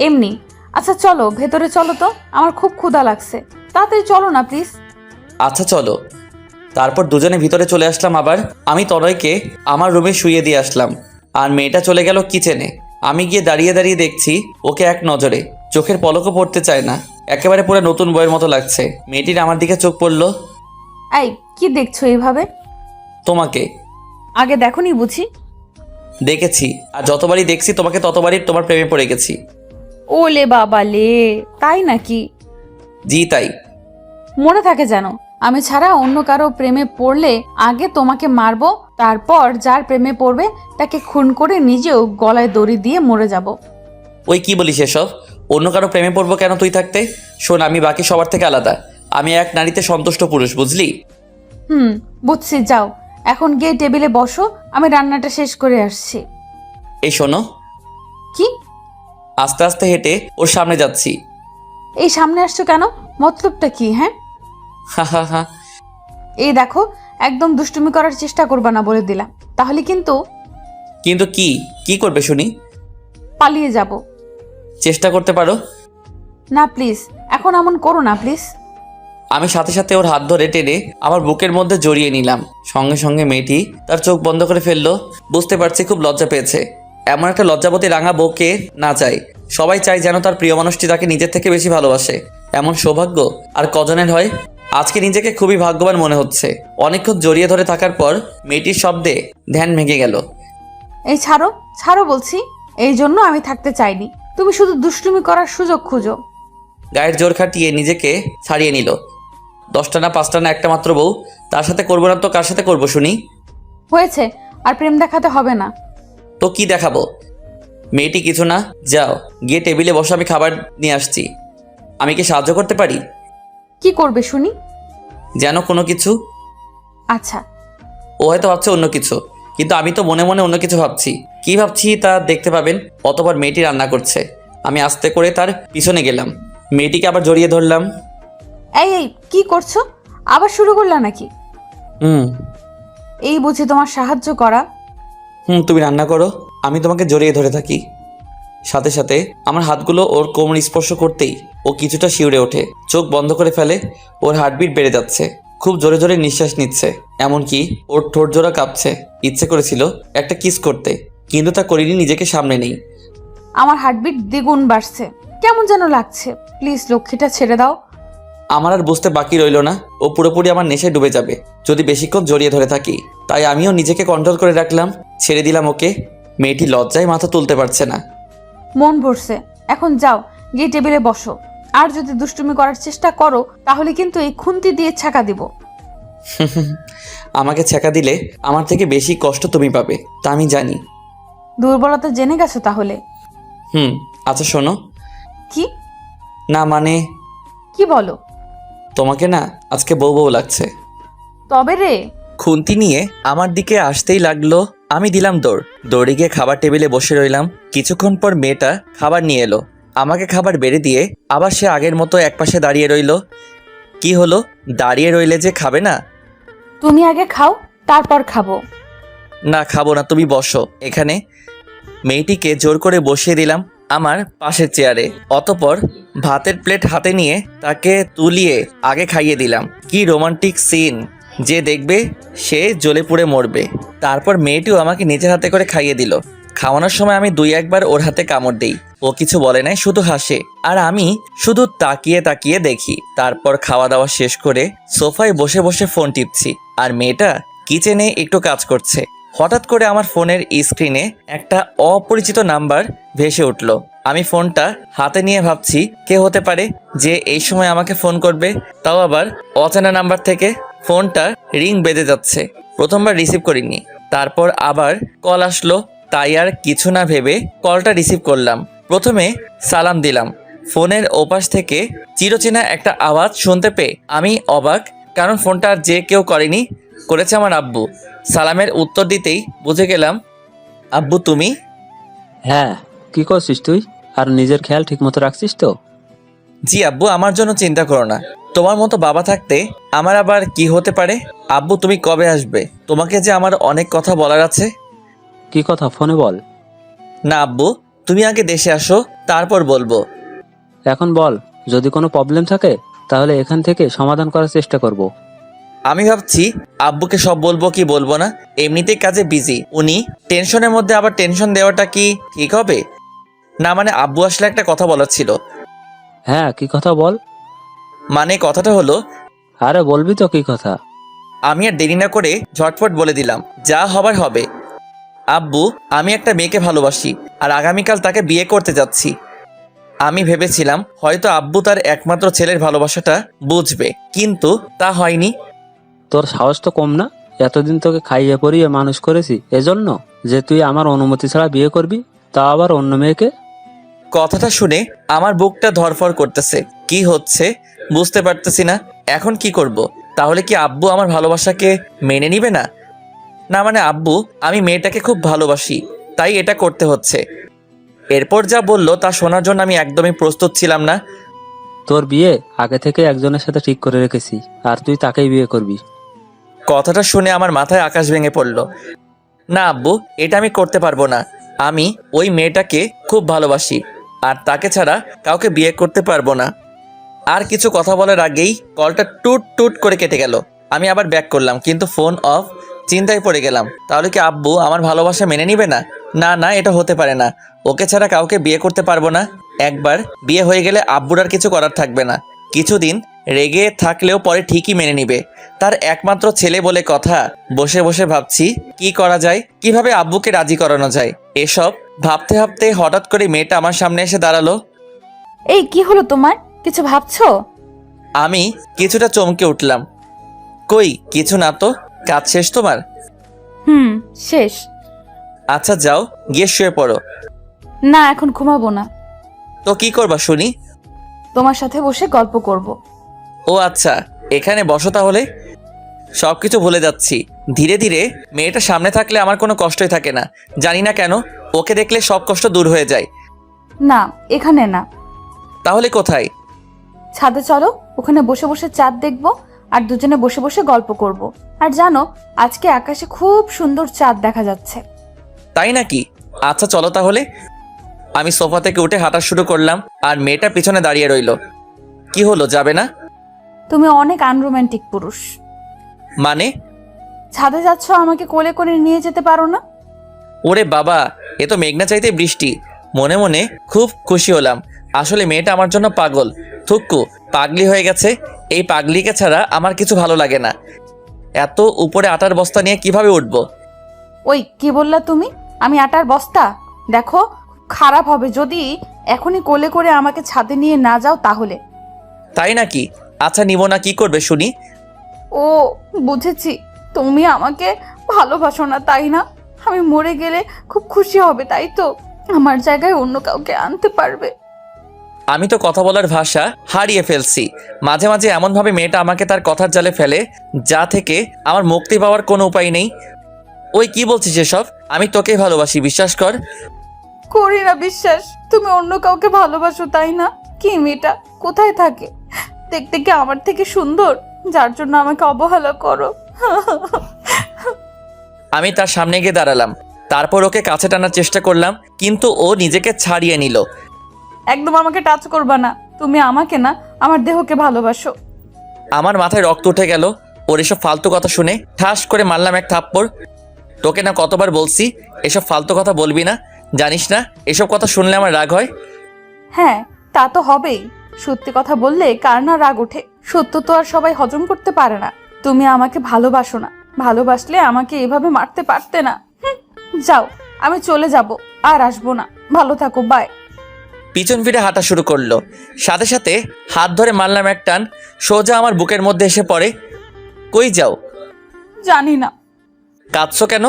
এমনি। আচ্ছা চলো ভেতরে চলো তো, আমার খুব ক্ষুধা লাগছে। তাড়াতাড়ি চলো না প্লিজ। আচ্ছা চলো। তারপর দুজনে ভিতরে চলে আসলাম। আবার আমি তনয়কে আমার রুমে শুইয়ে দিয়ে আসলাম, আর মেয়েটা চলে গেল কিচেনে। আমি গিয়ে দাঁড়িয়ে দাঁড়িয়ে দেখছি ওকে এক নজরে। চোখের পলকও পড়তে চায় না, একেবারে পুরো নতুন বইয়ের মতো লাগছে। মেয়েটির আমার দিকে চোখ পড়লো। এই কি দেখছো এইভাবে? তোমাকে আগে দেখোনি বুঝি? দেখেছি, আর যতবারই দেখছি তোমাকে ততবারই তোমার প্রেমে পড়ে গেছি। ওলে বাবা লে, তাই নাকি? জি তাই। মনে থাকে যেন, আমি ছাড়া অন্য কারো প্রেমে পড়লে আগে তোমাকে মারবো, তারপর যার প্রেমে পড়বে তাকে খুন করে নিজেও গলায় দড়ি দিয়ে মরে যাব। ওই কি বলিস এসব? অন্য কারো প্রেমে পড়বো কেন তুই থাকতে? শোন, আমি বাকি সবার থেকে আলাদা। আমি এক নারীতে সন্তুষ্ট পুরুষ, বুঝলি? বুঝছি, যাও এখন গিয়ে টেবিলে বসো, আমি রান্নাটা শেষ করে আসছি। এই শোনো। কি? আস্তে আস্তে হেঁটে ওর সামনে যাচ্ছি। এই সামনে আসছো কেন? মতলবটা কি? হ্যাঁ, হা হা হা। এই দেখো, একদম দুষ্টুমি করার চেষ্টা করবা না বলে দিলাম, তাহলে কিন্তু কিন্তু কি কি করবে শুনি? পালিয়ে যাব। চেষ্টা করতে পারো। না প্লিজ, এখন এমন করো না প্লিজ। আমি সাথে সাথে ওর হাত ধরে টেনে আমার বুকের মধ্যে জড়িয়ে নিলাম। সঙ্গে সঙ্গে মেয়েটি তার চোখ বন্ধ করে ফেললো। বুঝতে পারছি খুব লজ্জা পেয়েছে। এমন একটা লজ্জাবতী রাঙা বউকে না চাই। সবাই চায় যেন তার প্রিয় মানুষটি তাকে নিজের থেকে বেশি ভালোবাসে। এমন সৌভাগ্য আর কজনের হয়? আজকে নিজেকে খুবই ভাগ্যবান মনে হচ্ছে। অনেকক্ষণ জড়িয়ে ধরে থাকার পর মেয়েটির শব্দে ধ্যান ভেঙে গেল। এই ছাড়ো, ছাড়ো বলছি। এই জন্য আমি থাকতে চাইনি, তুমি শুধু দুষ্টুমি করার সুযোগ খুঁজো। গায়ের জোর খাটিয়ে নিজেকে ছাড়িয়ে নিল। 10টা না 5টা না একটা মাত্র বউ, তার সাথে করবো না তো কার সাথে করবো শুনি? হয়েছে, আর প্রেম দেখাতে হবে না। তো কি দেখাবো? মেয়েটি কিছু না, যাও গিয়ে টেবিলে বসে, আমি খাবার নিয়ে আসছি। আমি কি সাহায্য করতে পারি? কি করবে শুনি? যেন কোনো কিছু। আচ্ছা। ও হয়তো ভাবছে অন্য কিছু, কিন্তু আমি তো মনে মনে অন্য কিছু ভাবছি। কি ভাবছি তা দেখতে পাবেন। অতবার মেয়েটি রান্না করছে। আমি আস্তে করে তার পিছনে গেলাম, মেয়েটিকে আবার জড়িয়ে ধরলাম। এই এই কি করছো? আবার শুরু করলা নাকি? হুম এই বুঝি তোমার সাহায্য করা? তুমি রান্না করো, আমি তোমাকে জড়িয়ে ধরে থাকি। সাথে সাথে আমার হাতগুলো ওর কোমর স্পর্শ করতেই ও কিছুটা শিউরে ওঠে, চোখ বন্ধ করে ফেলে। ওর হার্টবিট বেড়ে যাচ্ছে, খুব জোরে জোরে নিঃশ্বাস নিচ্ছে। এমনকি ওর ঠোঁট জোড়া কাঁপছে। ইচ্ছে করেছিল একটা কিস করতে, কিন্তু তা করিনি, নিজেকে সামনে নেই। আমার হার্টবিট দ্বিগুণ বাড়ছে, কেমন যেন লাগছে। প্লিজ লক্ষ্মীটা ছেড়ে দাও। আমার আর বুঝতে বাকি রইল না, ও পুরোপুরি আমার নেশায় ডুবে যাবে যদি বেশিক্ষণ জড়িয়ে ধরে থাকি। তাই আমিও নিজেকে কন্ট্রোল করে রাখলাম, ছেড়ে দিলাম ওকে। মেয়েটি লজ্জায় মাথা তুলতে পারছে না। মন ভরছে, এখন যাও গিয়ে টেবিলে বসো। আর যদি দুষ্টুমি করার চেষ্টা করো তাহলে কিন্তু এই খুন্তি দিয়ে ছাকা দিব। আমাকে ছেঁকা দিলে আমার থেকে বেশি কষ্ট তুমি পাবে, তা আমি জানি। দুর্বলতা জেনে গেছো তাহলে? আচ্ছা শোনো। কি? না মানে কি বলো? তোমাকে না আজকে বউ বউ লাগছে। তবে রে। খুন্তি নিয়ে আমার দিকে আসতেই লাগলো। আমি দিলাম দৌড়। দৌড়ে গিয়ে খাবার টেবিলে বসে রইলাম। কিছুক্ষণ পর মেয়েটা খাবার নিয়ে এলো। আমাকে খাবার বেড়ে দিয়ে আবার সে আগের মতো একপাশে দাঁড়িয়ে রইল। কি হলো, দাঁড়িয়ে রইলে যে খাবে না? তুমি আগে খাও, তারপর খাবো। না খাবো না, তুমি বসো এখানে। মেয়েটিকে জোর করে বসিয়ে দিলাম। আমার পাশের চেয়ারে। অতপর ভাতের প্লেট হাতে নিয়ে তাকে তুলিয়ে আগে খাইয়ে দিলাম। কি রোমান্টিক সিন! যে দেখবে সে জ্বলে পুড়ে মরবে। তারপর মেয়েটিও আমাকে নিজের হাতে করে খাইয়ে দিল। খাওয়ানোর সময় আমি 2-1 বার ওর হাতে কামড় দিই। ও কিছু বলে নাই, শুধু হাসে, আর আমি শুধু তাকিয়ে তাকিয়ে দেখি। তারপর খাওয়া দাওয়া শেষ করে সোফায় বসে বসে ফোন টিপছি, আর মেয়েটা কিচেনে একটু কাজ করছে। হঠাৎ করে আমার ফোনের স্ক্রিনে একটা অপরিচিত নাম্বার ভেসে উঠল। আমি ফোনটা হাতে নিয়ে ভাবছি কে হতে পারে যে এই সময় আমাকে ফোন করবে, তাও আবার অচেনা নাম্বার থেকে। ফোনটা রিং বেজে যাচ্ছে। প্রথমবার রিসিভ করিনি, তারপর আবার কল আসলো, তাই আর কিছু না ভেবে কলটা রিসিভ করলাম। প্রথমে সালাম দিলাম। ফোনের ওপাশ থেকে চিরচেনা একটা আওয়াজ শুনতে পেয়ে আমি অবাক, কারণ ফোনটা আর যে কেউ করেনি, করেছে আমার আব্বু। সালামের উত্তর দিতেই বুঝে গেলাম, আব্বু তুমি? হ্যাঁ, কি করছিস তুই? আর নিজের খেয়াল ঠিক মতো রাখছিস তো? জি আব্বু, আমার জন্য চিন্তা করো না। তোমার মতো বাবা থাকতে আমার আবার কি হতে পারে। আব্বু তুমি কবে আসবে? তোমাকে যে আমার অনেক কথা বলার আছে। কি কথা ফোনে বল। না আব্বু, তুমি আগে দেশে আসো, তারপর বলবো। এখন বল, যদি কোনো প্রবলেম থাকে তাহলে এখান থেকে সমাধান করার চেষ্টা করব। আমি ভাবছি আব্বুকে সব বলবো কি বলবো না। এমনিতেই কাজে বিজি উনি, টেনশনের মধ্যে আবার টেনশন দেওয়াটা কি ঠিক হবে? না মানে আব্বু আসলে একটা কথা বলার ছিল। হ্যাঁ, কি কথা বল। মানে কথাটা হলো, আরে বলবি তো কি কথা। আমি আর দেরি না করে ঝটফট বলে দিলাম, যা হবার হবে। আব্বু, আমি একটা মেয়েকে ভালোবাসি, আর আগামীকাল তাকে বিয়ে করতে যাচ্ছি। আমি ভেবেছিলাম হয়তো আব্বু তার একমাত্র ছেলের ভালোবাসাটা বুঝবে, কিন্তু তা হয়নি। তোর সাহস তো কম না? এতদিন তোকে খাইয়ে পরিয়ে মানুষ করেছি এজন্য যে তুই আমার অনুমতি ছাড়া বিয়ে করবি, তা আবার অন্য মেয়েকে? কথাটা শুনে আমার বুকটা ধরফর করতেছে। কি হচ্ছে বুঝতে পারতেছি না। এখন কি করব? তাহলে কি আব্বু আমার ভালোবাসাকে মেনে নিবে না? না মানে আব্বু, আমি মেয়েটাকে খুব ভালোবাসি, তাই এটা করতে হচ্ছে। এরপর যা বলল তা শোনার জন্য আমি একদমই প্রস্তুত ছিলাম না। তোর বিয়ে আগে থেকে একজনের সাথে ঠিক করে রেখেছি, আর তুই তাকেই বিয়ে করবি। কথাটা শুনে আমার মাথায় আকাশ ভেঙে পড়ল। না আব্বু, এটা আমি করতে পারবো না। আমি ওই মেয়েটাকে খুব ভালোবাসি, আর তাকে ছাড়া কাউকে বিয়ে করতে পারবো না। আর কিছু কথা বলার আগেই কলটা টুট টুট করে কেটে গেল। আমি আবার ব্যাক করলাম, কিন্তু ফোন অফ। চিন্তায় পড়ে গেলাম, তাহলে কি আব্বু আমার ভালোবাসা মেনে নিবে না? না না, এটা হতে পারে না। ওকে ছাড়া কাউকে বিয়ে করতে পারবো না। একবার বিয়ে হয়ে গেলে আব্বুর আর কিছু করার থাকবে না। কিছুদিন রেগে থাকলেও পরে ঠিকই মেনে নিবে। তার একমাত্র ছেলে বলে কথা। বসে বসে ভাবছি কি করা যায়, কিভাবে আব্বুকে রাজি করানো যায়। এসব ভাবতে ভাবতে হঠাৎ করে মেয়েটা আমার সামনে এসে দাঁড়ালো। এই কি হলো তোমার? কিছু ভাবছো? আমি কিছুটা চমকে উঠলাম। কই কিছু না তো, কাজ শেষ তোমার? শেষ। আচ্ছা যাও, গিয়ে শুয়ে পড়ো। না, এখন ঘুমাবো না। তো কি করবা শুনি? তোমার সাথে বসে গল্প করব। ও আচ্ছা, এখানে বসো তাহলে। সব কিছু ভুলে যাচ্ছি। ধীরে ধীরে মেয়েটা সামনে থাকলে আমার কোনো কষ্টই থাকে না। জানি না কেন, ওকে দেখলে সব কষ্ট দূর হয়ে যায়। না, এখানে না, তাহলে কোথায়? ছাদে চলো, ওখানে বসে বসে চাঁদ দেখবো আর দুজনে বসে বসে গল্প করব। আর জানো, আজকে আকাশে খুব সুন্দর চাঁদ দেখা যাচ্ছে। তাই নাকি? আচ্ছা চলো তাহলে। আমি সোফা থেকে উঠে হাঁটা শুরু করলাম, আর মেয়েটা পিছনে দাঁড়িয়ে রইল। কি হলো, যাবে না? তুমি অনেক আনরোম্যান্টিক পুরুষ। মানে? ছাদে যাচ্ছ, আমাকে কোলে করে নিয়ে যেতে পারো না? ওরে বাবা, এ তো মেঘনা চাইতে বৃষ্টি। মনে মনে খুব খুশি হলাম। আসলে মেয়েটা আমার জন্য পাগল, থুক্কু, পাগলি হয়ে গেছে। এই পাগলিকে ছাড়া আমার কিছু ভালো লাগে না। এত উপরে আটার বস্তা নিয়ে কিভাবে উঠবো? ওই কি বললা তুমি? আমি আটার বস্তা? দেখো, খারাপ হবে যদি এখনই কোলে করে আমাকে ছাদে নিয়ে না যাও তাহলে। তাই নাকি? আচ্ছা নিব না, কি করবে শুনি? ও বুঝেছি, তুমি আমাকে ভালোবাসো না তাই না? আমি মরে গেলে খুব খুশি হবে তাই তো? আমার জায়গায় অন্য কাউকে আনতে পারবে। আমি তো কথা বলার ভাষা হারিয়ে ফেলছি। মাঝে মাঝে এমনভাবে মেয়েটা আমাকে তার কথার জালে ফেলে, যা থেকে আমার মুক্তি পাওয়ার কোনো উপায় নেই। ওই কি বলছিস এসব? আমি তোকেই ভালোবাসি, বিশ্বাস কর। করি না বিশ্বাস। তুমি অন্য কাউকে ভালোবাসো তাই না? কি মেয়েটা কোথায় থাকে? দেখতে কি আমার থেকে সুন্দর, যার জন্য আমাকে অবহেলা করো? আমি তার সামনে গিয়ে দাঁড়ালাম। তারপর ওকে কাছে টানার চেষ্টা করলাম, কিন্তু ও নিজেকে ছাড়িয়ে নিল। একদম আমাকে টাচ করবা না। তুমি আমাকে না, আমার দেহকে ভালোবাসো। আমার মাথায় রক্ত উঠে গেল ওর এসব ফালতু কথা শুনে। ঠাস করে মারলাম এক থাপ্পড়। তোকে না কতবার বলছি এসব ফালতু কথা বলবি না, জানিস না এসব কথা শুনলে আমার রাগ হয়। হ্যাঁ, তা তো হবেই। সত্যি কথা বললে কার না রাগ ওঠে। সত্য তো আর সবাই হজম করতে পারে না। তুমি আমাকে ভালোবাসো না, ভালোবাসলে আমাকে এভাবে মারতে পারতে না। যাও, আমি চলে যাব, আর আসবো না। ভালো থাকো, বাই। পিছন ফিরে হাঁটা শুরু করলো, সাথে সাথে হাত ধরে মারলাম এক টান, সোজা আমার বুকের মধ্যে এসে পড়ে। কই যাও? জানি না। কাঁদছো কেন?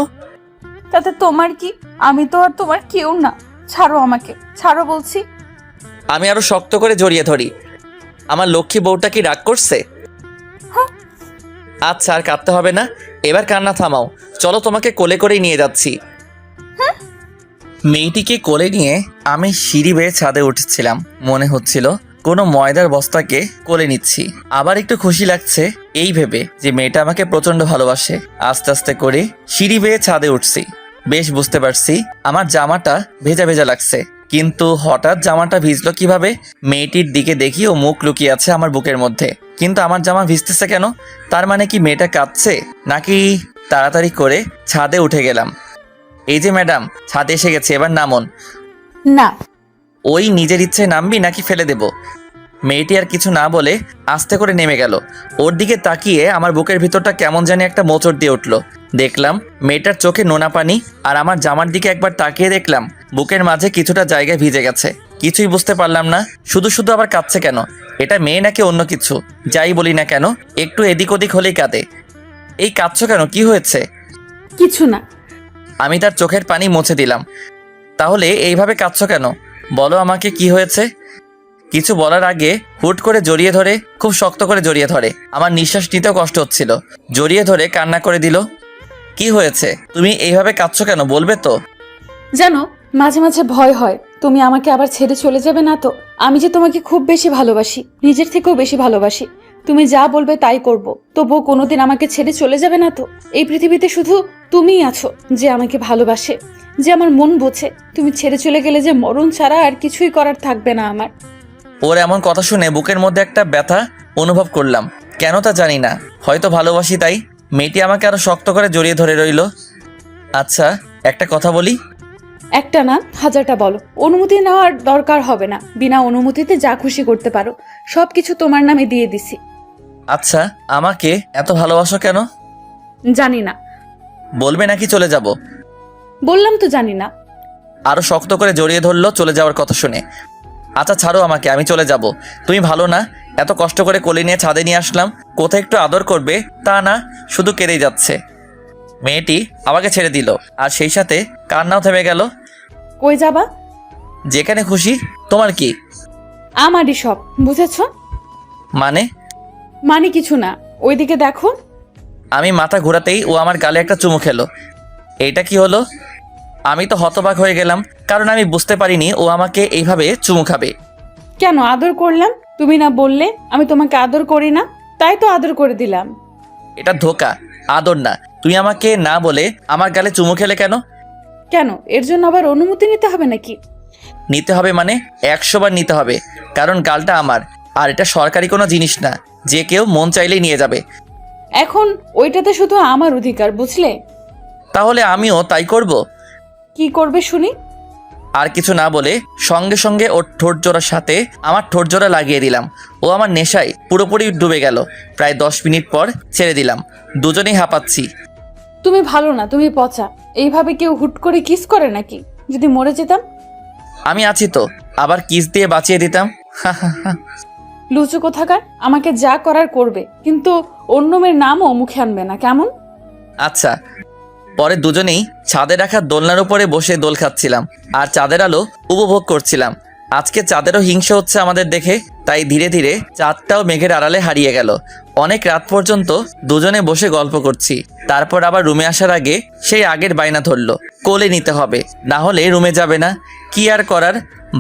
তাতে তোমার কি? আমি তো আর তোমার কেউ না। ছাড়ো আমাকে, ছাড়ো বলছি। আমি আরো শক্ত করে জড়িয়ে ধরি। আমার লক্ষ্মী বউটা কি রাগ করছে? আচ্ছা, আর কাঁদতে হবে না, এবার কান্না থামাও। চলো, তোমাকে কোলে করেই নিয়ে যাচ্ছি। মেয়েটিকে কোলে নিয়ে আমি সিঁড়ি বেয়ে ছাদে উঠছিলাম। মনে হচ্ছিল কোনো ময়দার বস্তাকে কোলে নিচ্ছি। আবার একটু খুশি লাগছে এই ভেবে যে মেয়েটা আমাকে প্রচন্ড ভালোবাসে। আস্তে আস্তে করে সিঁড়ি বেয়ে ছাদে উঠছি। বেশ বুঝতে পারছি আমার জামাটা ভেজা ভেজা লাগছে, কিন্তু হঠাৎ জামাটা ভিজলো কিভাবে? মেয়েটির দিকে দেখি ও মুখ লুকিয়ে আছে আমার বুকের মধ্যে, কিন্তু আমার জামা ভিজতেছে কেন? তার মানে কি মেয়েটা কাঁদছে নাকি? তাড়াতাড়ি করে ছাদে উঠে গেলাম। এই যে ম্যাডাম, ছাদে এসে গেছে, এবার নামুন। না। ওই নিজের ইচ্ছে নামবি নাকি ফেলে দেব? মেয়েটি আর কিছু না বলে আস্তে করে নেমে গেল। ওর দিকে তাকিয়ে আমার বুকের ভিতরটা কেমন জানি একটা মোচড় দিয়ে উঠলো। দেখলাম মেয়েটার চোখে নোনা পানি, আর আমার জামার দিকে একবার তাকিয়ে দেখলাম বুকের মাঝে কিছুটা জায়গায় ভিজে গেছে। কিছুই বুঝতে পারলাম না, শুধু শুধু আবার কাঁদছে কেন? এটা মেয়ে নাকি অন্য কিছু? যাই বলি না কেন, একটু এদিক ওদিক হলেই কাঁদে। এই কাঁদছো কেন, কি হয়েছে? কিছু না। আমি তার চোখের পানি মুছে দিলাম। তাহলে এইভাবে কাঁদছো কেন? বলো আমাকে কি হয়েছে? কিছু বলার আগে হুট করে জড়িয়ে ধরে, খুব শক্ত করে জড়িয়ে ধরে। আমার নিঃশ্বাস নিতেও কষ্ট হচ্ছিল। জড়িয়ে ধরে কান্না করে দিল। কি হয়েছে? তুমি এইভাবে কাঁদছো কেন, বলবে তো? জানো, মাঝে মাঝে ভয় হয় তুমি আমাকে আবার ছেড়ে চলে যাবে না তো। আমি যে তোমাকে খুব বেশি ভালোবাসি, নিজের থেকেও বেশি ভালোবাসি। তুমি যা বলবে তাই করব, তবুও কোনোদিন আমাকে ছেড়ে চলে যাবে না তো? এই পৃথিবীতে শুধু তুমিই আছো যে আমাকে ভালোবাসে, যে আমার মন বোঝে। তুমি ছেড়ে চলে গেলে যে মরণ ছাড়া আর কিছুই করার থাকবে না আমার। ওর এমন কথা শুনে বুকের মধ্যে একটা ব্যথা অনুভব করলাম। কেন তা জানি না, হয়তো ভালোবাসি তাই। মেয়েটি আমাকে আরো শক্ত করে জড়িয়ে ধরে রইল। আচ্ছা, একটা কথা বলি। একটা না, হাজারটা বলো। অনুমতি নেওয়ার দরকার হবে না। বিনা অনুমতিতে যা খুশি করতে পারো। সবকিছু তোমার নামে দিয়ে দিছি। আচ্ছা, আমাকে এত ভালোবাসো কেন? জানি না। বলবে নাকি চলে যাব? বললাম তো জানি না। আরো শক্ত করে জড়িয়ে ধরলো চলে যাওয়ার কথা শুনে। আচ্ছা ছাড়ো আমাকে, আমি চলে যাব। তুমি ভালো না, এত কষ্ট করে কোলে নিয়ে ছাদে নিয়ে আসলাম, কোথায় একটু আদর করবে তা না, শুধু কেঁদেই যাচ্ছে। মেয়েটি আমাকে ছেড়ে দিল, আর সেই সাথে কান্নাও থেমে গেল। কই যাবা? যেখানে খুশি। তোমার কি? আমারই সব, বুঝেছ? মানে? মানে কিছু না, ওইদিকে দেখো। আমি মাথা ঘোরাতেই ও আমার গালে একটা চুমু খেলো। এইটা কি হলো? আমি তো হতবাক হয়ে গেলাম, কারণ আমি বুঝতে পারিনি ও আমাকে এইভাবে চুমু খাবে। কেন আদর করলাম? তুমি না বললে আমি তোমাকে আদর করি না, তাই তো আদর করে দিলাম। এটা ধোঁকা, আদর না। তুমি আমাকে না বলে আমার গালে চুমু খেলে কেন? কেন, এর জন্য আবার অনুমতি নিতে হবে নাকি? নিতে হবে মানে 100 বার নিতে হবে, কারণ গালটা আমার, আর এটা সরকারি কোনো জিনিস না যে কেউ মন চাইলেই নিয়ে যাবে। এখন ওইটাতে শুধু আমার অধিকার, বুঝলে? তাহলে আমিও তাই করব। কি করবে শুনি? আর কিছু না বলে সঙ্গে সঙ্গে ওর ঠোঁট জোড়ার সাথে আমার ঠোঁট জোড়া লাগিয়ে দিলাম। ও আমার নেশায় পুরোপুরি ডুবে গেল। প্রায় 10 মিনিট পর ছেড়ে দিলাম। দুজনেই হাঁপাচ্ছি। তুমি ভালো না, তুমি পচা। এইভাবে কেউ হুট করে কিস করে নাকি? যদি মরে যেতাম? আমি আছি তো, আবার কিস দিয়ে বাঁচিয়ে দিতাম। লুচু কোথাকার, আমাকে যা করার করবে, কিন্তু অন্য মেয়ের নামও মুখে আনবে না, কেমন? আচ্ছা। পরে দুজনেই ছাদে রাখা দোলনার উপরে বসে দোল খাচ্ছিলাম, আর চাঁদের আলো উপভোগ করছিলাম। আজকে চাঁদেরও হিংসা হচ্ছে আমাদের দেখে, তাই ধীরে ধীরে চাঁদটাও মেঘের আড়ালে হারিয়ে গেল। অনেক রাত পর্যন্ত দুজনে বসে গল্প করছি। তারপর আবার রুমে আসার আগে সেই আগের বায়না ধরলো, কোলে নিতে হবে, না হলে রুমে যাবে না। কি আর করার,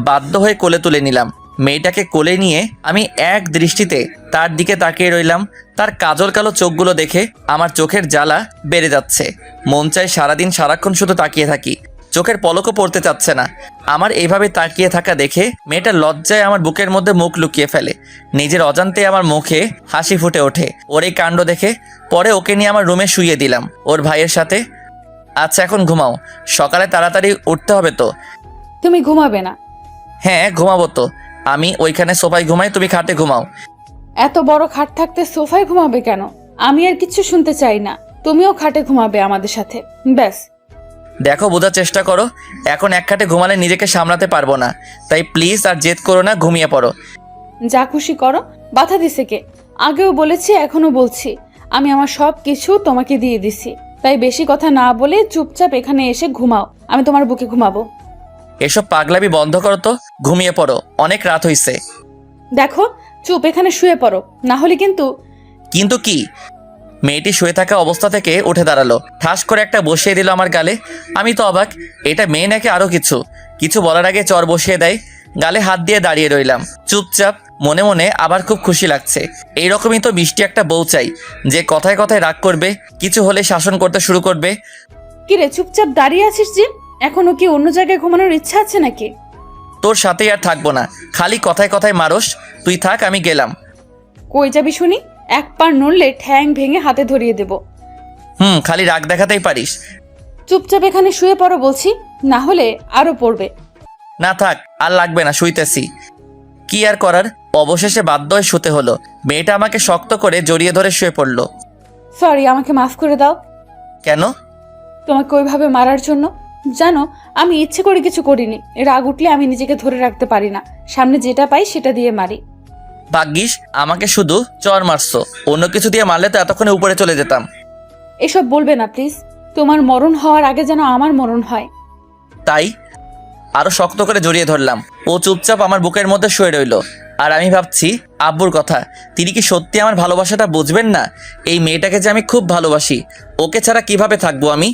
বাধ্য হয়ে কোলে তুলে নিলাম। মেয়েটাকে কোলে নিয়ে আমি এক দৃষ্টিতে তার দিকে তাকিয়ে রইলাম। তার কাজল কালো চোখগুলো দেখে আমার চোখের জ্বালা বেড়ে যাচ্ছে। মন চায় সারাদিন সারাক্ষণ শুধু তাকিয়ে থাকি, চোখের পলকও পড়তে চাচ্ছে না। আমার এইভাবে তাকিয়ে থাকা দেখে মেয়েটা লজ্জায় আমার বুকের মধ্যে মুখ লুকিয়ে ফেলে। নিজের অজান্তে আমার মুখে হাসি ফুটে ওঠে ওর এই কাণ্ড দেখে। পরে ওকে নিয়ে আমার রুমে শুইয়ে দিলাম ওর ভাইয়ের সাথে। আচ্ছা এখন ঘুমাও, সকালে তাড়াতাড়ি উঠতে হবে তো। তুমি ঘুমাবে না? হ্যাঁ ঘুমাবো তো, আমি ওইখানে সোফায় ঘুমাই, তুমি খাটে ঘুমাও। এত বড় খাট থাকতে সোফায় ঘুমাবে কেন? আমি আর কিচ্ছু শুনতে চাই না, তুমিও খাটে ঘুমাবে আমাদের সাথে, ব্যাস। দেখো বোঝার চেষ্টা করো, এখন এক খাটে ঘুমালে নিজেকে সামলাতে পারবো না, তাই প্লিজ আর জেদ করো না, ঘুমিয়ে পড়ো। যা খুশি করো, বাধা দিছে কে? আগেও বলেছি, এখনো বলছি, আমি আমার সব কিছু তোমাকে দিয়ে দিছি, তাই বেশি কথা না বলে চুপচাপ এখানে এসে ঘুমাও, আমি তোমার বুকে ঘুমাবো। এসব পাগলামি বন্ধ করো তো, ঘুমিয়ে পড়ো, অনেক রাত হইছে। দেখো, চুপ এখানে শুয়ে পড়ো, না হলে কিন্তু। কিন্তু কি? মেয়েটি শুয়ে থাকা অবস্থা থেকে উঠে দাঁড়ালো, ঠাস করে একটা বসিয়ে দিল আমার গালে। আমি তো অবাক, এটা মেয়ে নাকি আরো কিছু বলার আগে চর বসিয়ে দেয়। গালে হাত দিয়ে দাঁড়িয়ে রইলাম চুপচাপ, মনে মনে আবার খুব খুশি লাগছে। এইরকমই তো মিষ্টি একটা বউ চাই, যে কথায় কথায় রাগ করবে, কিছু হলে শাসন করতে শুরু করবে। কিরে চুপচাপ দাঁড়িয়ে আছিস যে? এখনো কি অন্য জায়গায় ঘুমানোর ইচ্ছা আছে নাকি? তোর সাথেই আর থাকবো না, খালি কথায় কথায় মারস। তুই থাক, আমি গেলাম। কই যাবি শুনি? এক পা নড়লে ঠ্যাং ভেঙে হাতে ধরিয়ে দেব। খালি রাগ দেখাতেই পারিস। চুপচাপ এখানে শুয়ে পড়ো বলছি, না হলে আরো পড়বে। না থাক, আর লাগবে না, শুইতেছি। কি আর করার, অবশেষে বাধ্য হয়ে শুতে হলো। মেয়েটা আমাকে শক্ত করে জড়িয়ে ধরে শুয়ে পড়লো। সরি, আমাকে মাফ করে দাও। কেন? তোমাকে ওইভাবে মারার জন্য। জানো, আমি ইচ্ছে করে কিছু করিনি, রাগ উঠলে আমি নিজেকে ধরে রাখতে পারি না, সামনে যেটা পাই সেটা দিয়ে মারি। ভাগ্যিস আমাকে শুধু চর মারছো, অন্য কিছু দিয়ে মারলে তো এতক্ষণে উপরে চলে যেতাম। এসব বলবে না প্লিজ, তোমার মরণ হওয়ার আগে যেন আমার মরণ হয়। তাই আরো শক্ত করে জড়িয়ে ধরলাম। ও চুপচাপ আমার বুকের মধ্যে শুয়ে রইল। আর আমি ভাবছি আব্বুর কথা, তিনি কি সত্যি আমার ভালোবাসাটা বুঝবেন না? এই মেয়েটাকে যে আমি খুব ভালোবাসি, ওকে ছাড়া কিভাবে থাকবো আমি?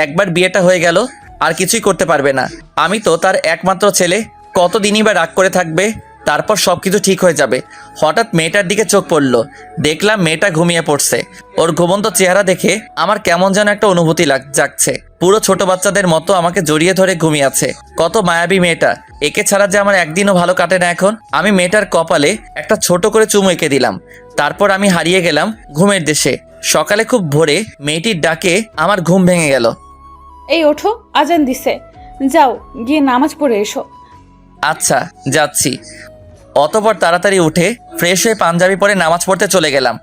একবার বিয়েটা হয়ে গেল, আর কিছুই করতে পারবে না। আমি তো তার একমাত্র ছেলে, কতদিনই বা রাগ করে থাকবে? তারপর সব কিছু ঠিক হয়ে যাবে। হঠাৎ মেয়েটার দিকে চোখ পড়লো, দেখলাম মেয়েটা ঘুমিয়ে পড়ছে। ওর ঘুমন্ত চেহারা দেখে আমার কেমন যেন একটা অনুভূতি জাগছে। পুরো ছোট বাচ্চাদের মতো আমাকে জড়িয়ে ধরে ঘুমিয়ে আছে। কত মায়াবী মেয়েটা, একে ছাড়া যে আমার একদিনও ভালো কাটে না এখন। আমি মেয়েটার কপালে একটা ছোট করে চুমু এঁকে দিলাম। তারপর আমি হারিয়ে গেলাম ঘুমের দেশে। সকালে খুব ভোরে মেয়েটির ডাকে আমার ঘুম ভেঙে গেল। এই ওঠো, আজান দিছে, যাও গিয়ে নামাজ পড়ে এসো। আচ্ছা যাচ্ছি। অতঃপর তাড়াতাড়ি উঠে ফ্রেশ হয়ে পাঞ্জাবি পরে নামাজ পড়তে চলে গেলাম।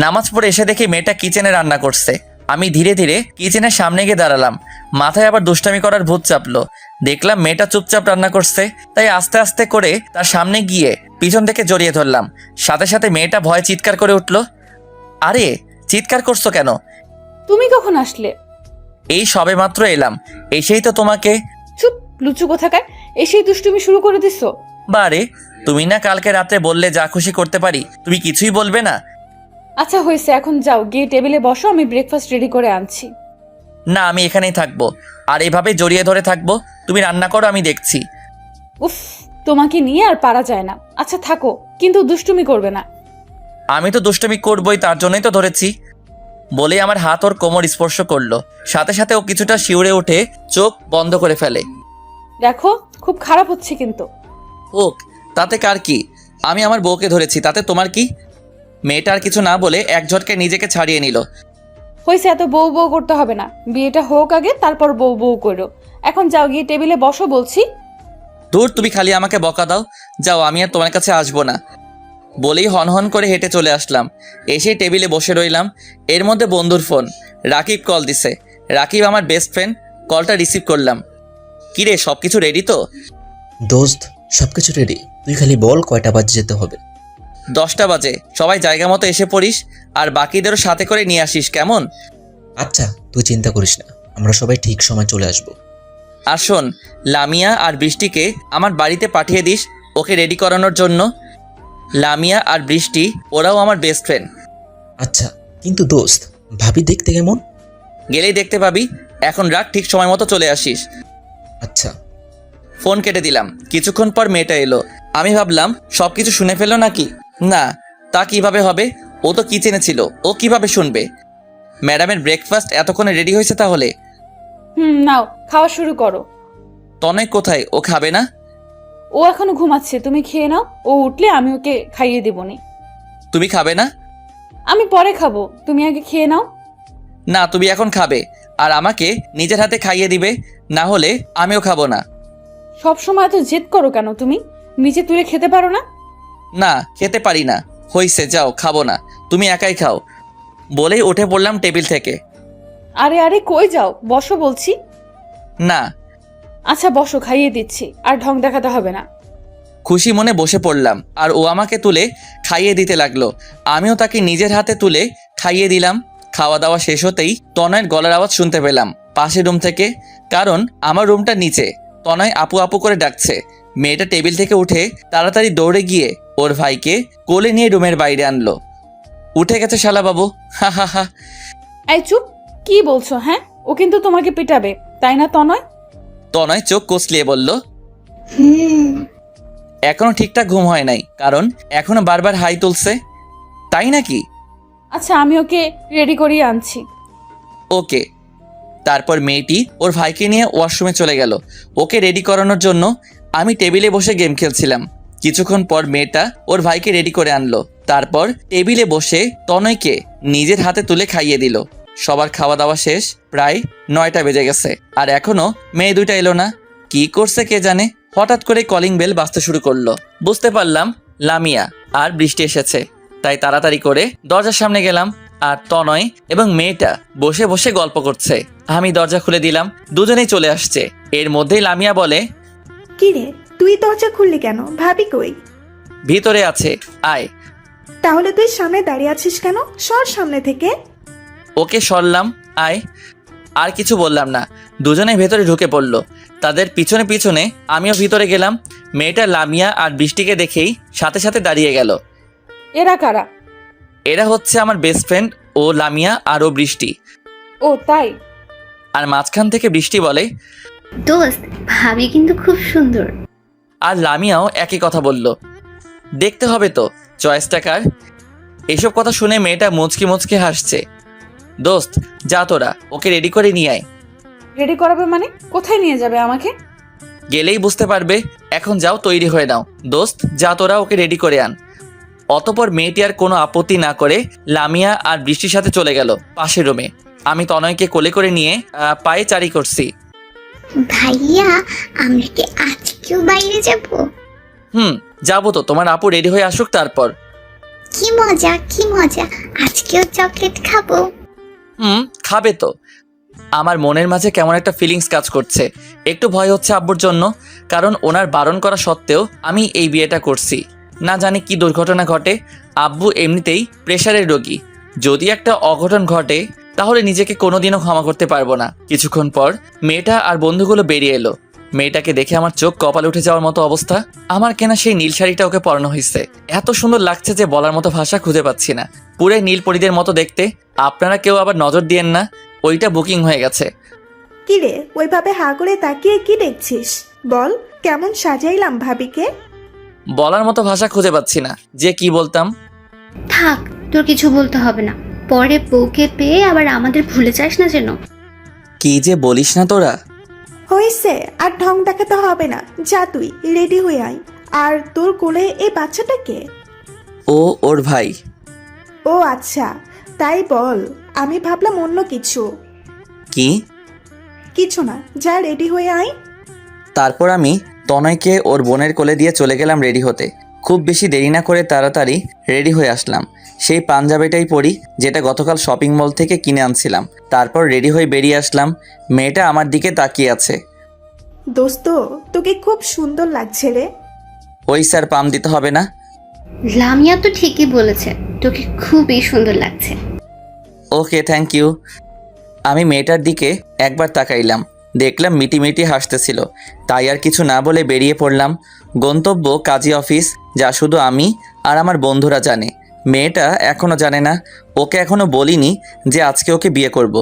নামাজ পড়ে এসে দেখি মেয়েটা কিচেনে রান্না করছে। আমি ধীরে ধীরে কিচেনের সামনে গিয়ে দাঁড়ালাম। মাথায় আবার দুষ্টামি করার ভূত চাপলো। দেখলাম মেয়েটা চুপচাপ রান্না করছে, তাই আস্তে আস্তে করে তার সামনে গিয়ে পিছন থেকে জড়িয়ে ধরলাম। সাথে সাথে মেয়েটা ভয়ে চিৎকার করে উঠলো। আরে চিৎকার করছো কেন? তুমি কখন আসলে? এই সবে মাত্র এলাম, এসেই তো তোমাকে। চুপ, লুচু কোথাকার, এসেই দুষ্টুমি শুরু করে দিছো। বারে, তুমি না কালকে রাতে বললে যা খুশি করতে পারি, তুমি কিছুই বলবে না? আচ্ছা হয়েছে, এখন যাও গিয়ে টেবিলে বসো, আমি ব্রেকফাস্ট রেডি করে আনছি। না, আমি এখানেই থাকবো, আর এভাবে জড়িয়ে ধরে থাকবো। তুমি রান্না করো, আমি দেখছি। উফ, তোমাকে নিয়ে আর পারা যায় না। আচ্ছা থাকো, কিন্তু দুষ্টুমি করবে না। আমি তো দুষ্টুমি করবই, তার জন্যই তো ধরেছি। বলেই আমার হাত ওর কোমর স্পর্শ করলো। সাথে সাথে ও কিছুটা শিউরে উঠে চোখ বন্ধ করে ফেলে। দেখো, খুব খারাপ হচ্ছে কিন্তু। হোক, তাতে কার কি? আমি আমার বউকে ধরেছি, তাতে তোমার কি? মেয়েটা আর কিছু না বলে এক ঝটকে নিজেকে ছাড়িয়ে নিল। হয়েছে, এত বউ বউ করতে হবে না, বিয়েটা হোক আগে, তারপর বউ বউ করো। এখন যাও গিয়ে টেবিলে বসো বলছি। দূর, তুমি খালি আমাকে বকা দাও। যাও, আমি আর তোমার কাছে আসবো না। বলেই হনহন করে হেঁটে চলে আসলাম। এসেই টেবিলে বসে রইলাম। এর মধ্যে বন্ধুর ফোন। রাকিব কল দিছে। রাকিব আমার বেস্ট ফ্রেন্ড। কলটা রিসিভ করলাম। কিরে, সব কিছু রেডি তো? দোস্ত, সবকিছু রেডি, তুই খালি বল কয়টা বাজে যেতে হবে। 10টা বাজে। সবাই জায়গা মতো এসে পড়িস, আর বাকিদেরও সাথে করে নিয়ে আসিস, কেমন? আচ্ছা, তুই চিন্তা করিস না, আমরা সবাই ঠিক সময় চলে আসবো। আর শোন, লামিয়া আর বৃষ্টিকে আমার বাড়িতে পাঠিয়ে দিস ওকে রেডি করানোর জন্য। লামিয়া আর বৃষ্টি ওরাও আমার বেস্ট ফ্রেন্ড। আচ্ছা, কিন্তু দোস্ত, ভাবি দেখতে কেমন? গেলেই দেখতে পাবি। এখন রাখ, ঠিক সময় মতো চলে আসিস। আচ্ছা। ফোন কেটে দিলাম। কিছুক্ষণ পর মেয়েটা এলো। আমি ভাবলাম সব কিছু শুনে ফেললো নাকি। না, তা কিভাবে হবে? ও তো কিচেনে ছিল, ও কিভাবে শুনবে? ম্যাডামের ব্রেকফাস্ট এতক্ষণে রেডি হয়েছে তাহলে? নাও খাওয়া শুরু করো। তনয় কোথায়? ও খাবে না? ও এখনো ঘুমাচ্ছে, তুমি খেয়ে নাও। ও উঠলে আমি ওকে খাইয়ে দেবনি। তুমি খাবে না? আমি পরে খাবো, তুমি আগে খেয়ে নাও। না, তুমি এখন খাবে আর আমাকে নিজের হাতে খাইয়ে দিবে, না হলে আমিও খাবো না। সব সময় তো জেদ করো কেন তুমি? নিচে তুলে খেতে পারো না? না, খেতে পারি না। হইছে, যাও, খাবো না, তুমি একাই খাও। বলেই উঠে পড়লাম টেবিল থেকে। আরে আরে কই যাও, বসো বলছি। না। আচ্ছা বসো, খাইয়ে দিচ্ছি, আর ঢং দেখাতে হবে না। খুশি মনে বসে পড়লাম আর ও আমাকে তুলে খাইয়ে দিতে লাগলো। আমিও তাকে নিজের হাতে তুলে খাইয়ে দিলাম। খাওয়া দাওয়া শেষ হতেই তনয়ের গলার আওয়াজ শুনতে পেলাম পাশের রুম থেকে, কারণ আমার রুমটা নিচে। তনয় আপু আপু করে ডাকছে। মেয়েটা টেবিল থেকে উঠে তাড়াতাড়ি দৌড়ে গিয়ে ওর ভাইকে কোলে নিয়ে রুমের বাইরে আনলো। উঠে গেছে শালা বাবু, হা হা হা। এই চুপ, কি বলছো? হ্যাঁ, ও কিন্তু তোমাকে পিটাবে, তাই না তনয়? তনয় চোখ কচলিয়ে বলল, হুম। এখনো ঠিকঠাক ঘুম হয় নাই, কারণ এখনো বারবার হাই তুলছে। তাই নাকি? আচ্ছা আমি ওকে রেডি করিয়ে আনছি। ওকে। তারপর মেয়েটি ওর ভাইকে নিয়ে ওয়াশরুমে চলে গেল ওকে রেডি করানোর জন্য। আমি টেবিলে বসে গেম খেলছিলাম। কিছুক্ষণ পর মেয়েটা ওর ভাইকে রেডি করে আনলো। তারপর টেবিলে বসে তনয়কে নিজের হাতে তুলে খাইয়ে দিল। সবার খাওয়া দাওয়া শেষ, প্রায় 9টা বেজে গেছে আর এখনো মেয়ে দুইটা এলো না। কি করছে কে জানে। হঠাৎ করে কলিং বেল বাজতে শুরু করলো। বুঝতে পারলাম লামিয়া আর বৃষ্টি এসেছে, তাই তাড়াতাড়ি করে দরজার সামনে গেলাম। আর তনয় এবং মেয়েটা বসে বসে গল্প করছে। আমি দরজা খুলে দিলাম, দুজনেই চলে আসছে। এর মধ্যেই লামিয়া বলে, কি রে, তুই দরজা খুললি কেন? ভাবি কই? ভিতরে আছে, আয়। তাহলে তুই সামনে দাঁড়িয়ে আছিস কেন? সর সামনে থেকে। ওকে সরলাম, আয়। আর কিছু বললাম না, দুজনে ভেতরে ঢুকে পড়লো। তাদের পিছনে পিছনে আমিও ভিতরে গেলাম। মেয়েটা লামিয়া আর বৃষ্টিকে দেখেই সাথে সাথে দাঁড়িয়ে গেল। এরা কারা? এরা হচ্ছে আমার বেস্ট ফ্রেন্ড, ও লামিয়া আর ও বৃষ্টি। ও তাই? আর মাঝখান থেকে বৃষ্টি বলে, দোস্ত, ভাবি কিন্তু খুব সুন্দর। আর লামিয়াও একই কথা বলল। দেখতে হবে তো চয়েসটা কার। এসব কথা শুনে মেয়েটা মুচকি মুচকি হাসছে। দোস্ত যা, তোরা ওকে রেডি করে নিয়ে আয়। রেডি করাবে মানে? কোথায় নিয়ে যাবে আমাকে? গেলেই বুঝতে পারবে। এখন যাও, তৈরি হয়ে নাও। দোস্ত যা, তোরা ওকে রেডি করে আন। অতপর মেয়েটি আর কোনো আপত্তি না করে লামিয়া আর বৃষ্টির সাথে চলে গেল পাশের রুমে। আমি তনয়কে কোলে করে নিয়ে পায়ে চারি করছি। ভাইয়া, আমরা কি আজকেও বাইরে যাব? যাবো তো, তোমার আপু রেডি হয়ে আসুক তারপর। কি মজা, কি মজা! আজকেও চকলেট খাবো। খাবে তো। আমার মনের মাঝে কেমন একটা ফিলিংস কাজ করছে। একটু ভয় হচ্ছে আব্বুর জন্য, কারণ ওনার বারণ করা সত্ত্বেও আমি এই বিয়েটা করছি। না জানি কি দুর্ঘটনা ঘটে। আব্বু এমনিতেই প্রেশারের রোগী, যদি একটা অঘটন ঘটে তাহলে নিজেকে কোনোদিনও ক্ষমা করতে পারবো না। কিছুক্ষণ পর মেয়েটা আর বন্ধুগুলো বেরিয়ে এলো। মেয়েটাকে দেখে আমার চোখ কপালে উঠে যাওয়ার মতো অবস্থা। আমার কেনা সেই নীল শাড়িটা ওকে পরানো হয়েছে, এত সুন্দর লাগছে যে বলার মতো ভাষা খুঁজে পাচ্ছি না। পুরো নীল পরীদের মতো দেখতে। আপনারা কেউ আবার নজর দিয়েন না, ওইটা বুকিং হয়ে গেছে। কি রে, ওইভাবে হা করে তাকিয়ে কি দেখছিস? বল, কেমন সাজাইলাম ভাবিকে? বলার মতো ভাষা খুঁজে পাচ্ছি না যে কি বলতাম। থাক, তোর কিছু বলতে হবে না। পরে বউকে পেয়ে আবার আমাদের ভুলে যাস না যেন। কি যে বলিস না তোরা। হয়েছে, আর ঢং দেখাতে হবে না। যা তুই রেডি হয়ে আয়। আর তোর কোলে এই বাচ্চাটাকে? ও ওর ভাই। ও আচ্ছা, তাই বল। আমি ভাবলাম অন্য কিছু। কি? কিছু না, যা রেডি হয়ে আয়। তারপর আমি তনয়কে ওর বোনের কোলে দিয়ে চলে গেলাম রেডি হতে। খুব বেশি দেরি না করে তাড়াতাড়ি রেডি হয়ে আসলাম। সেই পাঞ্জাবিটাই পরি যেটা গতকাল শপিং মল থেকে কিনে আনছিলাম। তারপর রেডি হয়ে বেরিয়ে আসলাম। মেয়েটা আমার দিকে তাকিয়ে আছে। দোস্ত, তোকে খুব সুন্দর লাগছে রে। ওই স্যার, পাম দিতে হবে না। লামিয়া তো ঠিকই বলেছে, তোকে খুবই সুন্দর লাগছে। ওকে, থ্যাংক ইউ। আমি মেয়েটার দিকে একবার তাকাইলাম, দেখলাম মিটিমিটি হাসতেছিল। তাই আর কিছু না বলে বেরিয়ে পড়লাম। গন্তব্য কাজী অফিস, যা শুধু আমি আর আমার বন্ধুরা জানে। মেয়েটা এখনও জানে না। ওকে এখনও বলিনি যে আজকে ওকে বিয়ে করব।